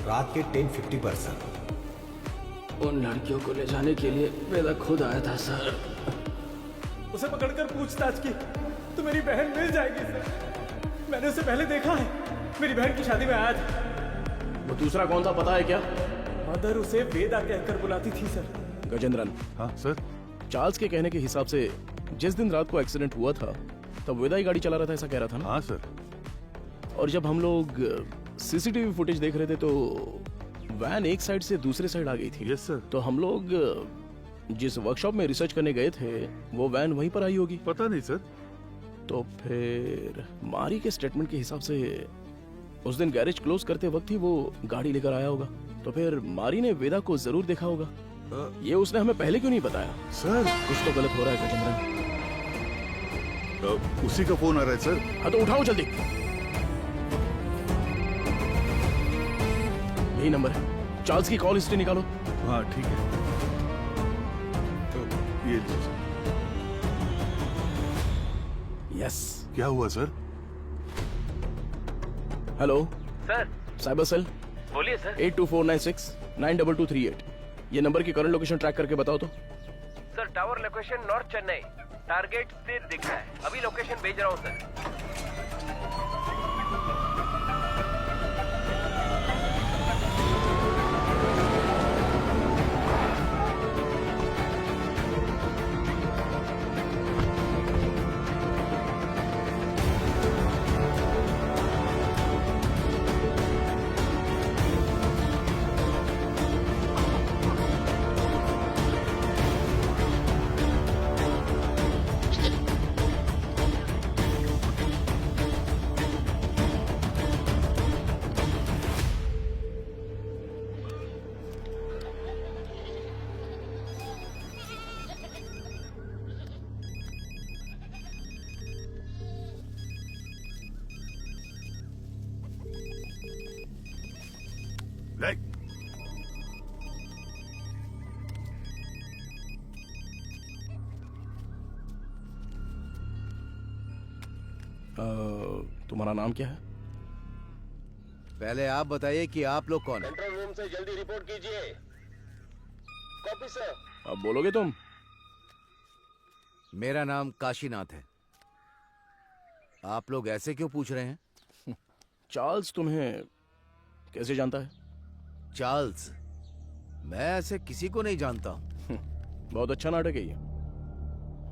रात के 10:50 पर सर। उन लड़कियों को ले जाने के लिए वेदा खुद आया था सर। उसे पकड़कर पूछताछ की तो मेरी बहन मिल जाएगी सर। मैंने उसे पहले देखा है, मेरी बहन की शादी में आया था। वो दूसरा कौन था पता है क्या? मदर उसे वेदा कहकर बुलाती थी सर। गजेंद्रन। हाँ सर। चार्ल्स के कहने के हिसाब से जिस दिन रात को एक्सीडेंट हुआ था तब वेदा ही गाड़ी चला रहा था, ऐसा कह रहा था ना? हाँ सर। और जब हम लोग सीसीटीवी फुटेज देख रहे थे तो वैन एक साइड से दूसरे साइड आ गई थी। Yes sir. तो हम लोग जिस वर्कशॉप में रिसर्च करने गए थे वो वैन वहीं पर आई होगी। पता नहीं सर। तो फिर मारी के स्टेटमेंट के हिसाब से उस दिन गैरेज क्लोज करते वक्त ही वो गाड़ी लेकर आया होगा। तो फिर मारी ने वेदा को जरूर देखा होगा। ये उसने हमें पहले क्यों नहीं बताया? सर कुछ तो गलत हो रहा है गजेंद्रन। उसी का फोन आ रहा है सर। हाँ तो उठाओ जल्दी। यही नंबर है। चार्ल्स की कॉल हिस्ट्री निकालो। हाँ ठीक है, ये लीजिए। यस। क्या हुआ sir? Hello sir. Cyber cell. बोलिए सर। 8249692238। ये नंबर की करंट लोकेशन ट्रैक करके बताओ तो। Sir tower location north Chennai, target स्थिर दिख रहा है। अभी लोकेशन भेज रहा हूँ सर। तुम्हारा नाम क्या है? पहले आप बताइए कि आप लोग कौन हैं? कंट्रोल रूम से जल्दी रिपोर्ट कीजिए। Copy sir. अब बोलोगे तुम? मेरा नाम काशीनाथ है। आप लोग ऐसे क्यों पूछ रहे हैं? चार्ल्स तुम्हें कैसे जानता है? चार्ल्स? मैं ऐसे किसी को नहीं जानता हूं। बहुत अच्छा नाटक है ये।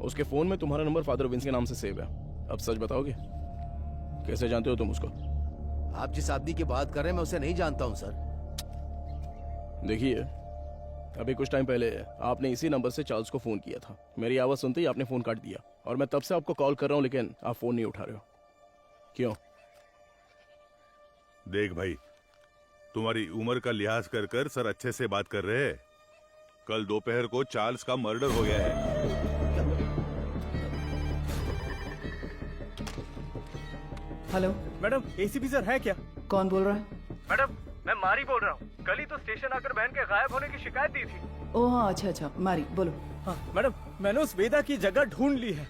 उसके फोन में तुम्हारा नंबर फादर विंस के नाम से सेव है। अब सच बताओगे, कैसे जानते हो तुम उसको? आप जिस आदमी की बात कर रहे हैं मैं उसे नहीं जानता हूं सर। देखिए, अभी कुछ टाइम पहले आपने इसी नंबर से चार्ल्स को फोन किया था। मेरी आवाज सुनते ही आपने फोन काट दिया और मैं तब से आपको कॉल कर रहा हूं, लेकिन आप फोन नहीं उठा रहे हो। क्यों? देख भाई, तुम्हारी उम्र का लिहाज कर कर सर अच्छे से बात कर रहे हैं। कल दोपहर को चार्ल्स का मर्डर हो गया है। हेलो मैडम, एसीपी सर है क्या? कौन बोल रहा है? मैडम, मैं मारी बोल रहा हूँ। कल ही तो स्टेशन आकर बहन के गायब होने की शिकायत दी थी। ओह हाँ, अच्छा अच्छा, मारी बोलो। हाँ मैडम, मैंने उस वेदा की जगह ढूंढ ली है।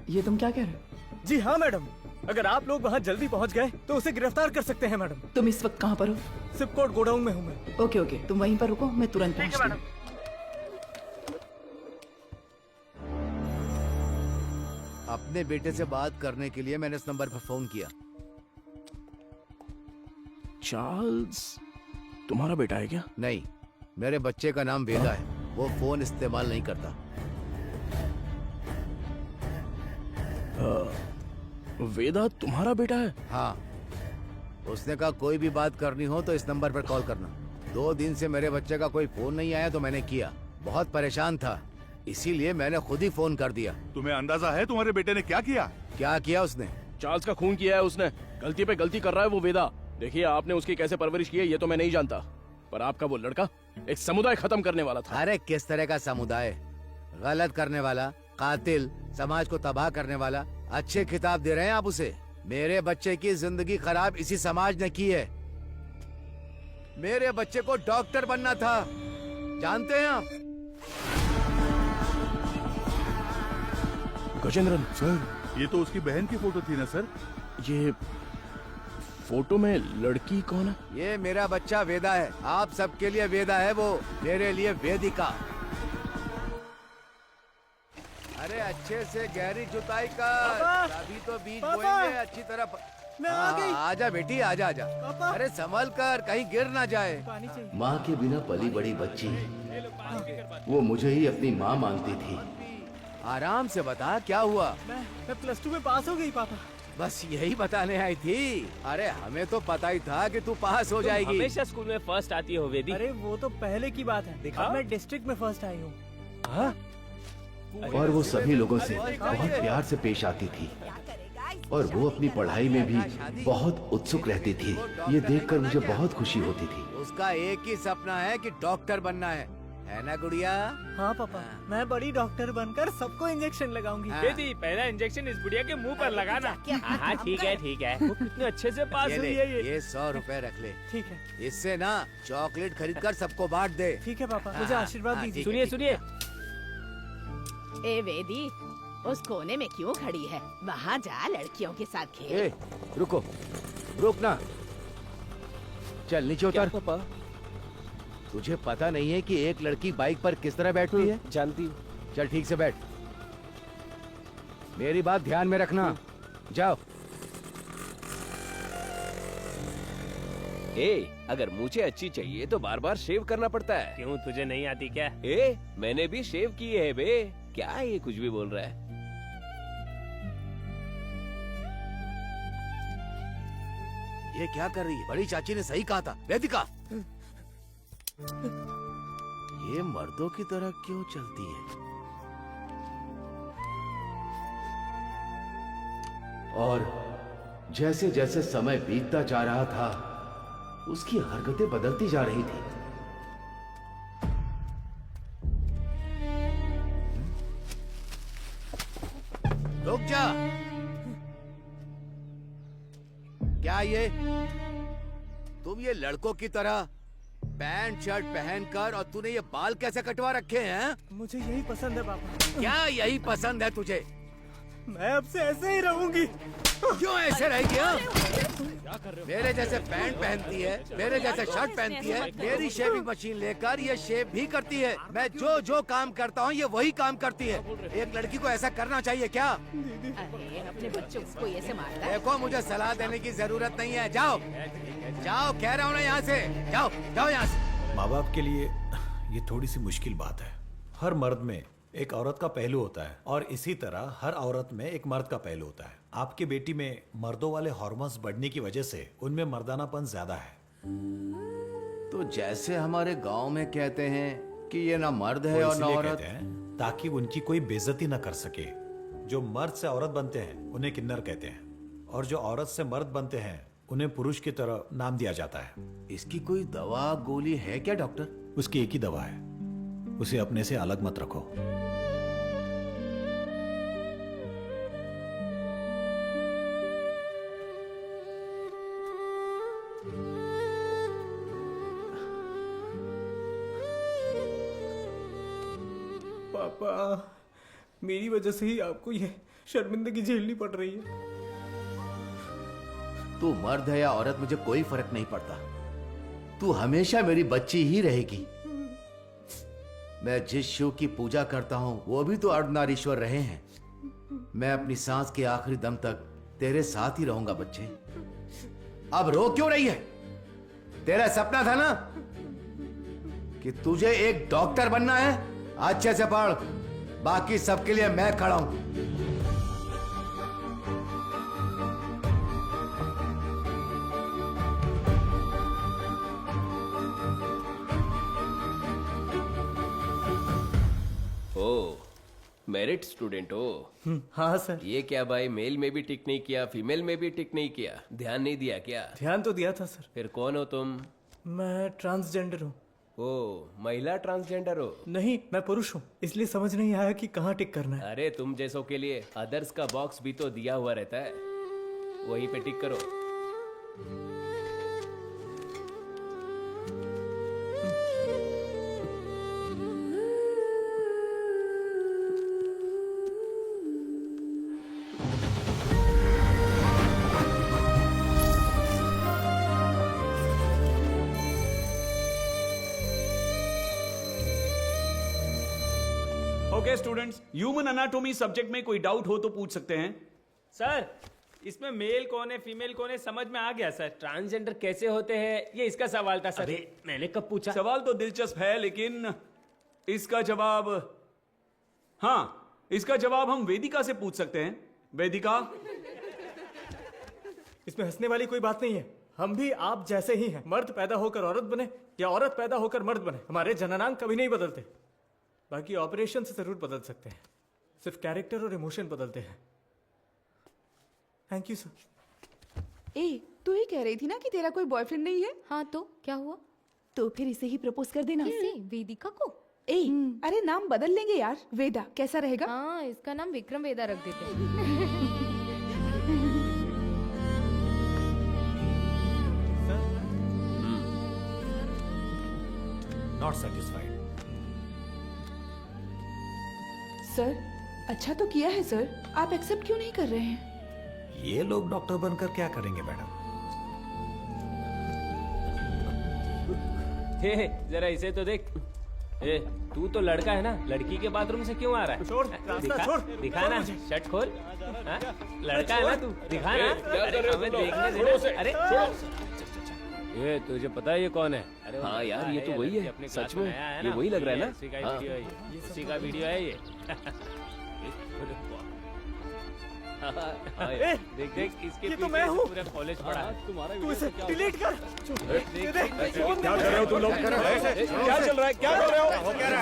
ये तुम क्या कह रहे हो? जी हाँ मैडम, अगर आप लोग वहाँ जल्दी पहुँच गए तो उसे गिरफ्तार कर सकते हैं मैडम। तुम इस वक्त कहाँ पर हो? सिपकोट गोडाउन में हूँ मैं। ओके ओके, तुम वहीं पर रुको, मैं तुरंत पहुँचती हूँ। अपने बेटे से बात करने के लिए मैंने इस नंबर पर फोन किया। चार्ल्स तुम्हारा बेटा है क्या? नहीं, मेरे बच्चे का नाम वेदा है। वो फोन इस्तेमाल नहीं करता। वेदा तुम्हारा बेटा है? हाँ, उसने कहा कोई भी बात करनी हो तो इस नंबर पर कॉल करना। 2 दिन से मेरे बच्चे का कोई फोन नहीं आया तो मैंने किया। बहुत परेशान था, इसीलिए मैंने खुद ही फोन कर दिया। तुम्हें अंदाजा है तुम्हारे बेटे ने क्या किया? क्या किया उसने? चार्ल्स का खून किया है उसने। गलती पे गलती कर रहा है वो वेदा। देखिए, आपने उसकी कैसे परवरिश की है ये तो मैं नहीं जानता, पर आपका वो लड़का एक समुदाय खत्म करने वाला था। अरे किस तरह का समुदाय? गलत करने वाला, कातिल, समाज को तबाह करने वाला। अच्छे खिताब दे रहे हैं आप उसे। मेरे बच्चे की जिंदगी खराब इसी समाज ने की है। मेरे बच्चे को डॉक्टर बनना था, जानते हैं आप? गजेंद्रन सर, ये तो उसकी बहन की फोटो थी ना सर? ये फोटो में लड़की कौन है? ये मेरा बच्चा वेदा है। आप सबके लिए वेदा है वो, मेरे लिए वेदिका। अरे अच्छे से गहरी जुताई कर, अभी तो बीज बोएंगे अच्छी तरह। मैं आ गई। आजा बेटी, आजा आजा। अरे संभल कर, कहीं गिर ना जाए। माँ के बिना पली बड़ी बच्ची, वो मुझे ही अपनी माँ मानती थी। आराम से बता, क्या हुआ? मैं +2 में पास हो गई पापा। बस यही बताने आई थी। अरे हमें तो पता ही था कि तू पास हो जाएगी। हमेशा स्कूल में फर्स्ट आती हो वेदी। अरे वो तो पहले की बात है। अब मैं डिस्ट्रिक्ट में फर्स्ट आई हूँ। और वो सभी लोगों से बहुत प्यार से पेश आती थी और वो अपनी पढ़ाई में भी बहुत उत्सुक रहती थी। ये देखकर मुझे बहुत खुशी होती थी। उसका एक ही सपना है कि डॉक्टर बनना है। है ना गुड़िया? हाँ पापा, मैं बड़ी डॉक्टर बनकर सबको इंजेक्शन लगाऊंगी। बेटी पहला इंजेक्शन इस बुढ़िया के मुंह पर लगाना। हाँ ठीक है ठीक है। वो कितने अच्छे से पास हुई है ये 100 रुपए रख ले। ठीक है। इससे ना चॉकलेट खरीद कर सबको बांट दे। ठीक है पापा, मुझे आशीर्वाद दीजिए। सुनिए सुनिए। ए वेदी, उस कोने में क्यों खड़ी है? वहाँ जा, लड़कियों के साथ खेल। ए, रुको, रुक ना। चल नीचे उतर। पापा, तुझे पता नहीं है कि एक लड़की बाइक पर किस तरह बैठती है? जानती हूँ। चल ठीक से बैठ। मेरी बात ध्यान में रखना। जाओ। अगर मुझे अच्छी चाहिए तो बार बार शेव करना पड़ता है। क्यों, तुझे नहीं आती क्या? मैंने भी शेव की है बे। क्या ये कुछ भी बोल रहा है? ये क्या कर रही है? बड़ी चाची ने सही कहा था। वेदिका, ये मर्दों की तरह क्यों चलती है? और जैसे जैसे समय बीतता जा रहा था, उसकी हरकतें बदलती जा रही थी। रुक जा। क्या ये तुम ये लड़कों की तरह पैंट शर्ट पहनकर, और तूने ये बाल कैसे कटवा रखे हैं? मुझे यही पसंद है पापा। क्या यही पसंद है तुझे? मैं अब से ऐसे ही रहूंगी। क्यों ऐसे रहेगी? हाँ? मेरे जैसे पैंट पहनती है, मेरे जैसे शर्ट पहनती है, मेरी शेविंग मशीन लेकर ये शेव भी करती है। मैं जो जो काम करता हूँ ये वही काम करती है। एक लड़की को ऐसा करना चाहिए क्या? अरे अपने बच्चों को ऐसे मारता है? देखो, मुझे सलाह देने की जरूरत नहीं है। जाओ जाओ, कह रहा हूँ ना, यहाँ से जाओ, जाओ यहाँ से। माँ बाप के लिए ये थोड़ी सी मुश्किल बात है। हर मर्द में एक औरत का पहलू होता है, और इसी तरह हर औरत में एक मर्द का पहलू होता है। आपकी बेटी में मर्दों वाले हार्मोन्स बढ़ने की वजह से उनमें मर्दानापन ज्यादा है। तो जैसे हमारे गांव में कहते हैं कि ये ना मर्द है वो और ना इसलिए औरत। कहते हैं ताकि उनकी कोई बेइज्जती ना कर सके। जो मर्द से औरत बनते हैं उन्हें किन्नर कहते हैं, और जो औरत से मर्द बनते हैं उन्हें पुरुष की तरह नाम दिया जाता है। इसकी कोई दवा गोली है क्या डॉक्टर? उसकी एक ही दवा है, उसे अपने से अलग मत रखो। पापा, मेरी वजह से ही आपको ये शर्मिंदगी झेलनी पड़ रही है। तू मर्द है या औरत, मुझे कोई फर्क नहीं पड़ता। तू हमेशा मेरी बच्ची ही रहेगी। मैं जिस शिव की पूजा करता हूं वो भी तो अर्धनारीश्वर रहे हैं। मैं अपनी सांस के आखिरी दम तक तेरे साथ ही रहूंगा बच्चे। अब रो क्यों रही है? तेरा सपना था ना कि तुझे एक डॉक्टर बनना है। अच्छे से पढ़, बाकी सबके लिए मैं खड़ा हूं। मेरिट स्टूडेंट हो? हाँ सर। ये क्या भाई, मेल में भी टिक नहीं किया, फीमेल में भी टिक नहीं किया, ध्यान नहीं दिया क्या? ध्यान तो दिया था सर। फिर कौन हो तुम? मैं ट्रांसजेंडर हूँ। ओ, महिला ट्रांसजेंडर हो? नहीं, मैं पुरुष हूँ, इसलिए समझ नहीं आया कि कहाँ टिक करना है। अरे तुम जैसों के लिए अदर्स का बॉक्स भी तो दिया हुआ रहता है, वहीं पे टिक करो। Okay students, human anatomy subject में कोई डाउट हो तो पूछ सकते हैं। सर, इसमें मेल कौन है फीमेल कौन है समझ में आ गया सर। ट्रांसजेंडर कैसे होते हैं ये इसका सवाल था सर। अरे मैंने कब पूछा? सवाल तो दिलचस्प है, लेकिन इसका जवाब, हाँ, इसका जवाब हम वेदिका से पूछ सकते हैं। वेदिका, इसमें हंसने वाली कोई बात नहीं है। हम भी आप जैसे ही हैं। मर्द पैदा होकर औरत बने या औरत पैदा होकर मर्द बने, हमारे जननांग कभी नहीं बदलते। बाकी ऑपरेशन से जरूर बदल सकते हैं, सिर्फ कैरेक्टर और इमोशन बदलते हैं। Thank you sir. ए, तू ही कह रही थी ना कि तेरा कोई बॉयफ्रेंड नहीं है? हाँ तो क्या हुआ? तो फिर इसे ही प्रपोज कर देना। किसे? वेदिका को? ए, अरे नाम बदल लेंगे यार, वेदा कैसा रहेगा? हाँ, इसका नाम विक्रम वेदा रख देते हैं। Not satisfied. सर अच्छा तो किया है सर, आप एक्सेप्ट क्यों नहीं कर रहे हैं? ये लोग डॉक्टर बनकर क्या करेंगे मैडम? हे, जरा इसे तो देख। ए, तू तो लड़का है ना, लड़की के बाथरूम से क्यों आ रहा है? छोड़, रास्ता दिखा, छोड़, दिखा छोड़ ना, मुझे। शर्ट खोल। हाँ? लड़का है ना तू, दिखा ना। अरे हमें देखने छोड़ो दे उसे, ना। अरे ये तुझे पता है ये कौन है? अरे हाँ यार, ये तो वही है। अपने सच क्लास में, आया है ये ना, वही लग रहा है ना? उसी का हाँ। वीडियो है ये, उसी का वीडियो है ये। हाँ, देख देख इसके ये तो पीछे मैं से हूँ। पूरा कॉलेज पड़ा है। तुम्हारा तू इसे डिलीट कर। देख, क्या कर रहे हो तुम लोग? क्या चल रहा है? क्या कर रहे हो?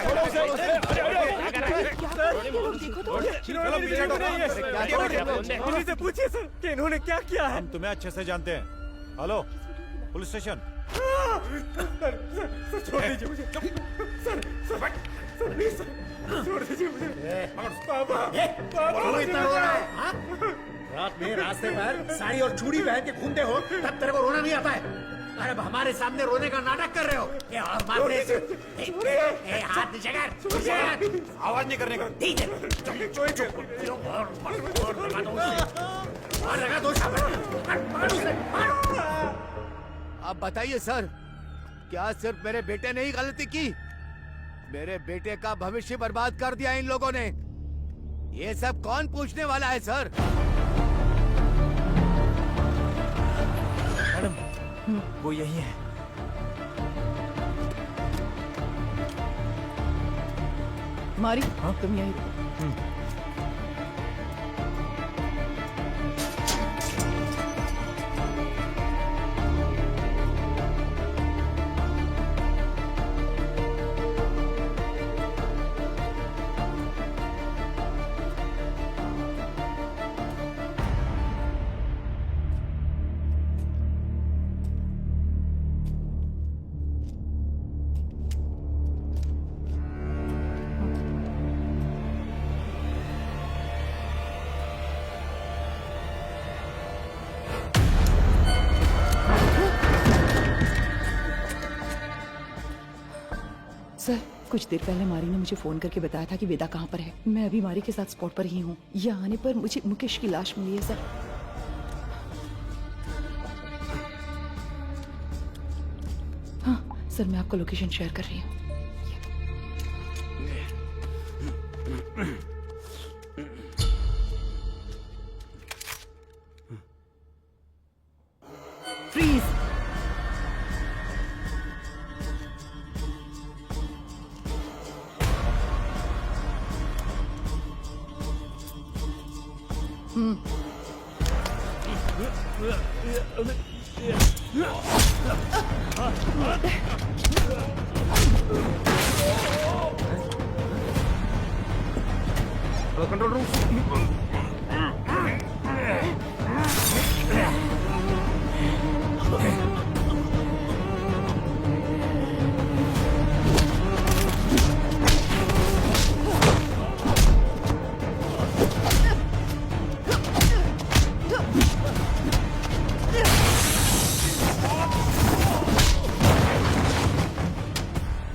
छोड़ो उसे। इन्हीं से पूछिए सर कि इन्होंने क्या किया है। हम तुम्हें अच्छे से जानते हैं। Hello, police station. सर छोड़ दीजिए मुझे। सर प्लीज छोड़ दीजिए मुझे। पापा, क्यों इतना रो रहा है? हाँ? रात में रास्ते पर साड़ी और चूड़ी पहन के घूमते हो, तब तेरे को रोना नहीं आता है? अरे अब हमारे सामने रोने का नाटक कर रहे हो? ये और मारने से हाथ नीचे कर, आवाज नहीं करने का। ठीक है, और लगा दो अब बताइए सर, क्या सिर्फ मेरे बेटे ने ही गलती की? मेरे बेटे का भविष्य बर्बाद कर दिया इन लोगों ने। ये सब कौन पूछने वाला है सर? मैडम, वो यही है। मारी तुम यहीं रुको। सर कुछ देर पहले मारी ने मुझे फोन करके बताया था कि वेदा कहाँ पर है। मैं अभी मारी के साथ स्पॉट पर ही हूँ। यहाँ आने पर मुझे मुकेश की लाश मिली है सर। हाँ सर, मैं आपको लोकेशन शेयर कर रही हूँ। फ्रीज। Control room.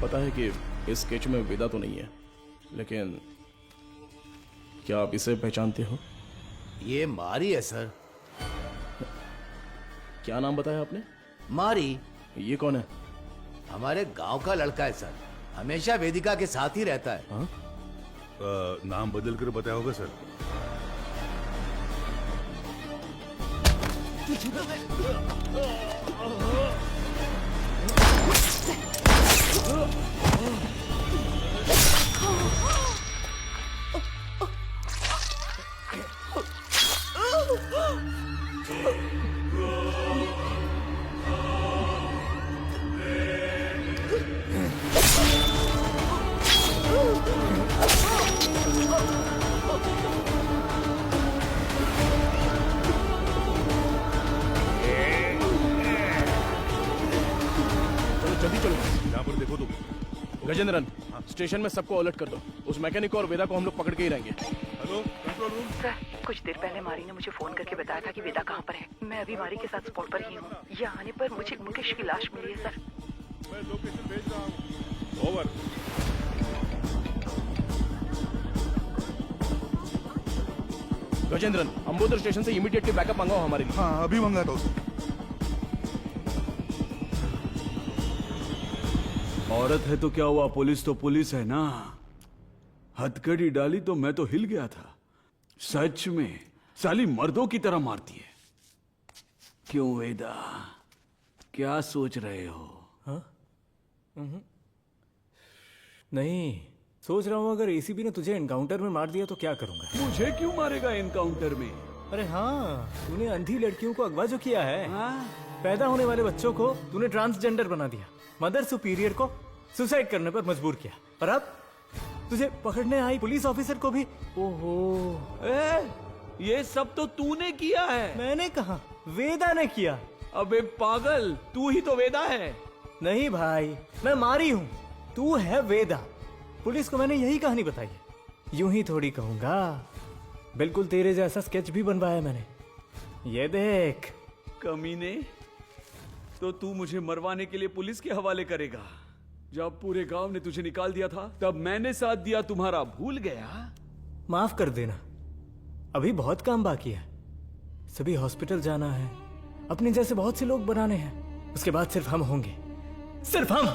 पता है कि इस स्केच में वेदा तो नहीं है, लेकिन क्या आप इसे पहचानते हो? ये मारी है सर। क्या नाम बताया आपने? मारी। ये कौन है? हमारे गांव का लड़का है सर, हमेशा वेदिका के साथ ही रहता है। हाँ? नाम बदल कर बताया होगा सर। जल्दी चलो। यहाँ पर देखो तुम। गजेंद्रन, स्टेशन में सबको अलर्ट कर दो। उस मैकेनिक और वेदा को हम लोग पकड़ के ही रहेंगे। Hello control room. सर, कुछ देर पहले मारी ने मुझे फोन करके बताया था कि वेदा कहाँ पर है। मैं अभी मारी के साथ स्पॉट पर ही हूँ। यहाँ आने पर मुझे मुकेश की लाश मिली है सर। मैं लोकेशन भेज रहा हूँ। ओवर। गजेंद्रन, अंबोदर स्टेशन से इमीडिएटली बैकअप मंगाओ हमारे लिए। हाँ, अभी मंगाता हूँ। औरत है तो क्या हुआ, पुलिस तो पुलिस है ना। हथकड़ी डाली तो मैं तो हिल गया था। सच में साली मर्दों की तरह मारती है। क्यों वेदा, क्या सोच रहे हो? हाँ? नहीं, सोच रहा हूँ अगर एसीपी ने तुझे एनकाउंटर में मार दिया तो क्या करूंगा। मुझे क्यों मारेगा एनकाउंटर में? अरे हाँ, तूने अंधी लड़कियों को अगवा जो किया है। पैदा होने वाले बच्चों को तूने ट्रांसजेंडर बना दिया। मदर सुपीरियर को सुसाइड करने पर मजबूर किया। और अब तुझे पकड़ने आई पुलिस ऑफिसर को भी। ओहो, ये सब तो तूने किया है। मैंने कहा, वेदा ने किया। अबे पागल, तू ही तो वेदा है। नहीं भाई, मैं मारी हूँ, तू है वेदा। पुलिस को मैंने यही कहानी बताई है। यूं ही थोड़ी कहूंगा, बिल्कुल तेरे जैसा स्केच भी बनवाया मैंने। ये देख। कमीने, तो तू मुझे मरवाने के लिए पुलिस के हवाले करेगा? जब पूरे गांव ने तुझे निकाल दिया था तब मैंने साथ दिया तुम्हारा, भूल गया? माफ कर देना, अभी बहुत काम बाकी है। सभी हॉस्पिटल जाना है, अपने जैसे बहुत से लोग बनाने हैं। उसके बाद सिर्फ हम होंगे, सिर्फ हम।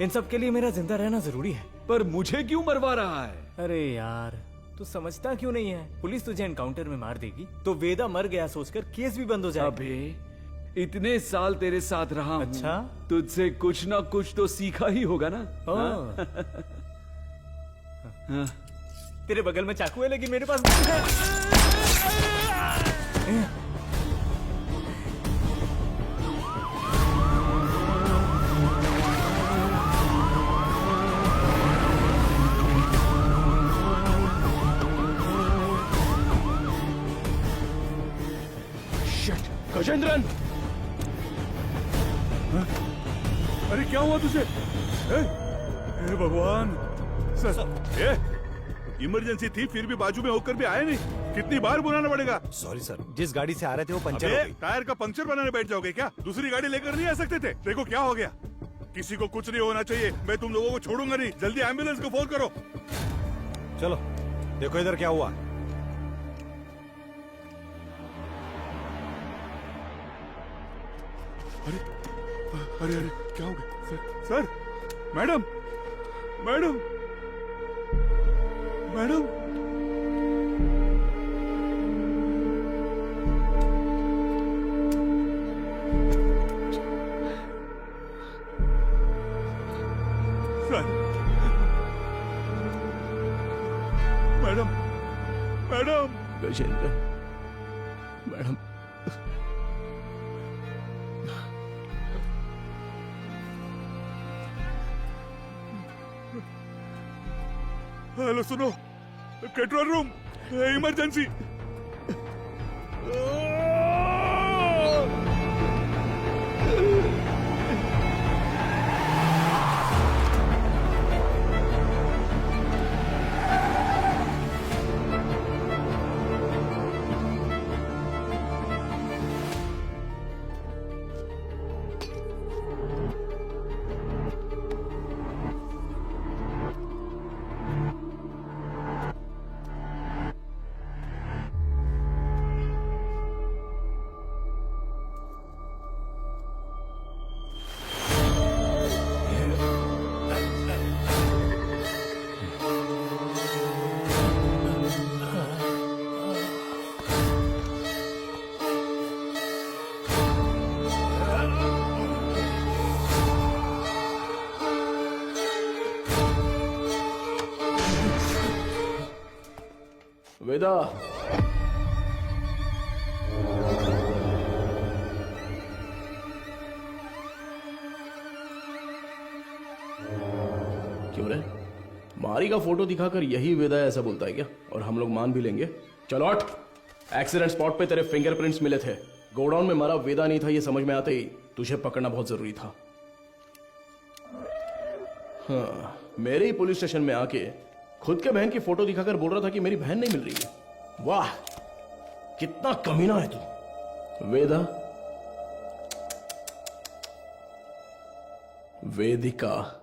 इन सब के लिए मेरा जिंदा रहना जरूरी है। पर मुझे क्यों मरवा रहा है? अरे यार, तू समझता क्यों नहीं है? पुलिस तुझे एनकाउंटर में मार देगी तो वेदा मर गया सोचकर केस भी बंद हो जाएगा। अबे, इतने साल तेरे साथ रहा हूं। अच्छा? तुझसे कुछ ना कुछ तो सीखा ही होगा ना। हाँ? तेरे बगल में चाकू है लेकिन मेरे पास गजेंद्रन, अरे क्या हुआ तुझे? हे भगवान सर, इमरजेंसी थी फिर भी बाजू में होकर भी आए नहीं। कितनी बार बुलाना पड़ेगा? सॉरी सर, जिस गाड़ी से आ रहे थे वो पंचर हो गई। टायर का पंक्चर बनाने बैठ जाओगे क्या? दूसरी गाड़ी लेकर नहीं आ सकते थे? देखो क्या हो गया। किसी को कुछ नहीं होना चाहिए। मैं तुम लोगों को छोड़ूंगा नहीं। जल्दी एम्बुलेंस को फोन करो। चलो देखो इधर क्या हुआ। अरे अरे अरे क्या हो गया? Sir, madam madam madam, sir, madam madam, Gajendran, madam, hello सुनो, कंट्रोल रूम, इमरजेंसी। वेदा, क्यों रे? मारी का फोटो दिखाकर यही वेदा ऐसा बोलता है क्या? और हम लोग मान भी लेंगे? चलो हट। एक्सीडेंट स्पॉट पे तेरे फिंगरप्रिंट्स मिले थे। गोडाउन में मरा वेदा नहीं था ये समझ में आते ही तुझे पकड़ना बहुत जरूरी था। हाँ, मेरे ही पुलिस स्टेशन में आके खुद के बहन की फोटो दिखाकर बोल रहा था कि मेरी बहन नहीं मिल रही है। वाह, कितना कमीना है तू। वेदा, वेदिका,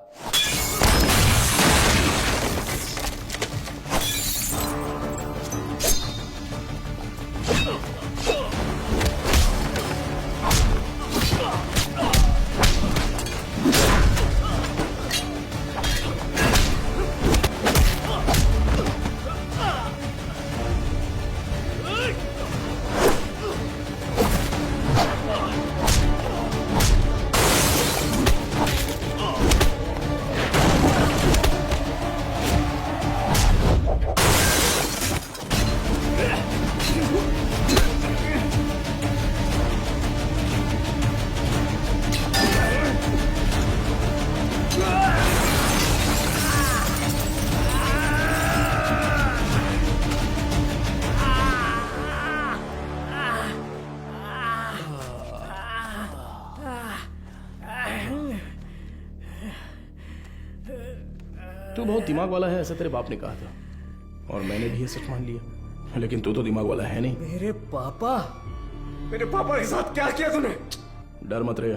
तू बहुत दिमाग वाला है ऐसा तेरे बाप ने कहा था और मैंने भी ये सच मान लिया, लेकिन तू तो दिमाग वाला है नहीं। मेरे पापा के साथ क्या किया तूने? डर मत रहे,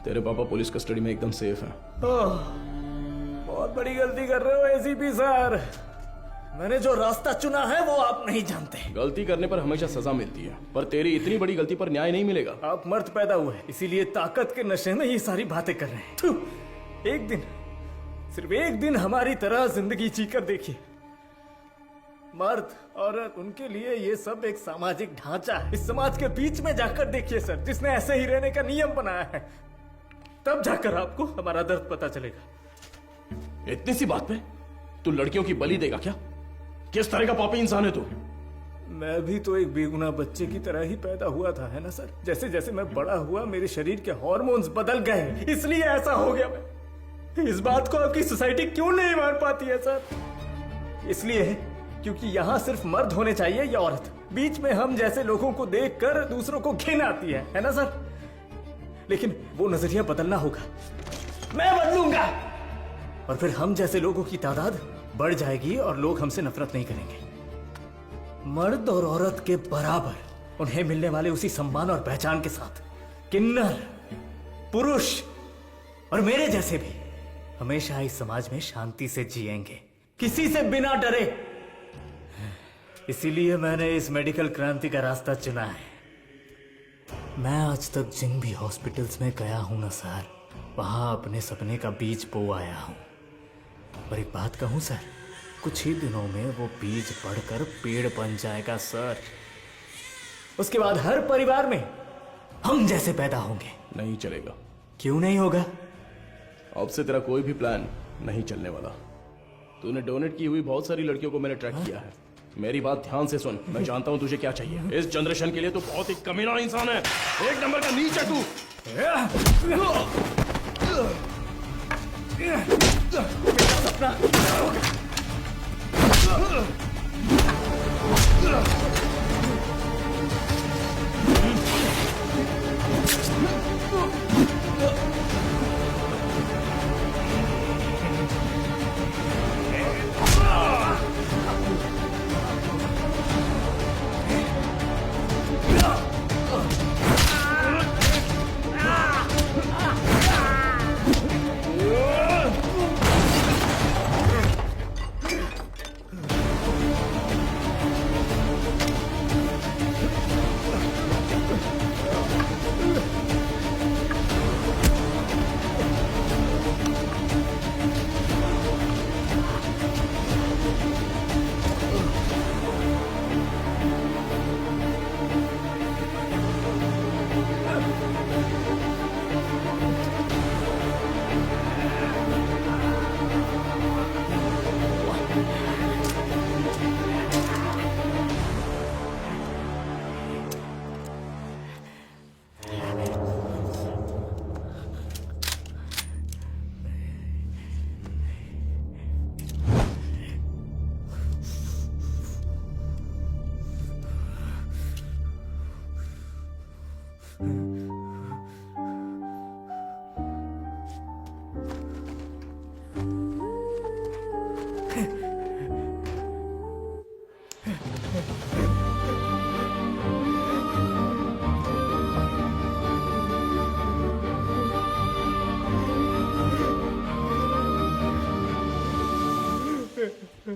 तेरे पापा पुलिस कस्टडी में एकदम सेफ हैं। बहुत बड़ी गलती कर रहे हो एसीपी सर। मैंने जो रास्ता चुना है वो आप नहीं जानते। गलती करने पर हमेशा सजा मिलती है, पर तेरी इतनी बड़ी गलती पर न्याय नहीं मिलेगा। आप मर्द पैदा हुए इसीलिए ताकत के नशे में ये सारी बातें कर रहे हैं। थू, एक दिन, सिर्फ एक दिन हमारी तरह जिंदगी जीकर देखिए। मर्द औरत उनके लिए ये सब एक सामाजिक ढांचा है। इस समाज के बीच में जाकर देखिए सर, जिसने ऐसे ही रहने का नियम बनाया है, तब जाकर आपको हमारा दर्द पता चलेगा। इतनी सी बात पे तू लड़कियों की बलि देगा क्या? किस तरह का पापी इंसान है तू? मैं भी तो एक बेगुनाह बच्चे की तरह ही पैदा हुआ था, है ना सर? जैसे जैसे मैं बड़ा हुआ मेरे शरीर के हार्मोन्स बदल गए, इसलिए ऐसा हो गया। मैं इस बात को आपकी सोसाइटी क्यों नहीं मान पाती है सर? इसलिए क्योंकि यहाँ सिर्फ मर्द होने चाहिए या औरत। बीच में हम जैसे लोगों को देखकर दूसरों को घिन आती है ना सर? लेकिन वो नजरिया बदलना होगा, मैं बदलूंगा, और फिर हम जैसे लोगों की तादाद बढ़ जाएगी और लोग हमसे नफरत नहीं करेंगे। मर्द और औरत के बराबर उन्हें मिलने वाले उसी सम्मान और पहचान के साथ किन्नर, पुरुष और मेरे जैसे भी हमेशा इस समाज में शांति से जिएंगे, किसी से बिना डरे। इसीलिए मैंने इस मेडिकल क्रांति का रास्ता चुना है। मैं आज तक जिन भी हॉस्पिटल्स में गया हूं ना सर, वहां अपने सपने का बीज बो आया हूं। और एक बात कहूं सर, कुछ ही दिनों में वो बीज बढ़कर पेड़ बन जाएगा सर। उसके बाद हर परिवार में हम जैसे पैदा होंगे। नहीं चलेगा। क्यों नहीं होगा? अब से तेरा कोई भी प्लान नहीं चलने वाला। तूने डोनेट की हुई बहुत सारी लड़कियों को मैंने ट्रैक किया है। मेरी बात ध्यान से सुन, मैं जानता हूं तुझे क्या चाहिए। इस जनरेशन के लिए तू बहुत ही कमीना इंसान है, एक नंबर का नीच है तू। हाँ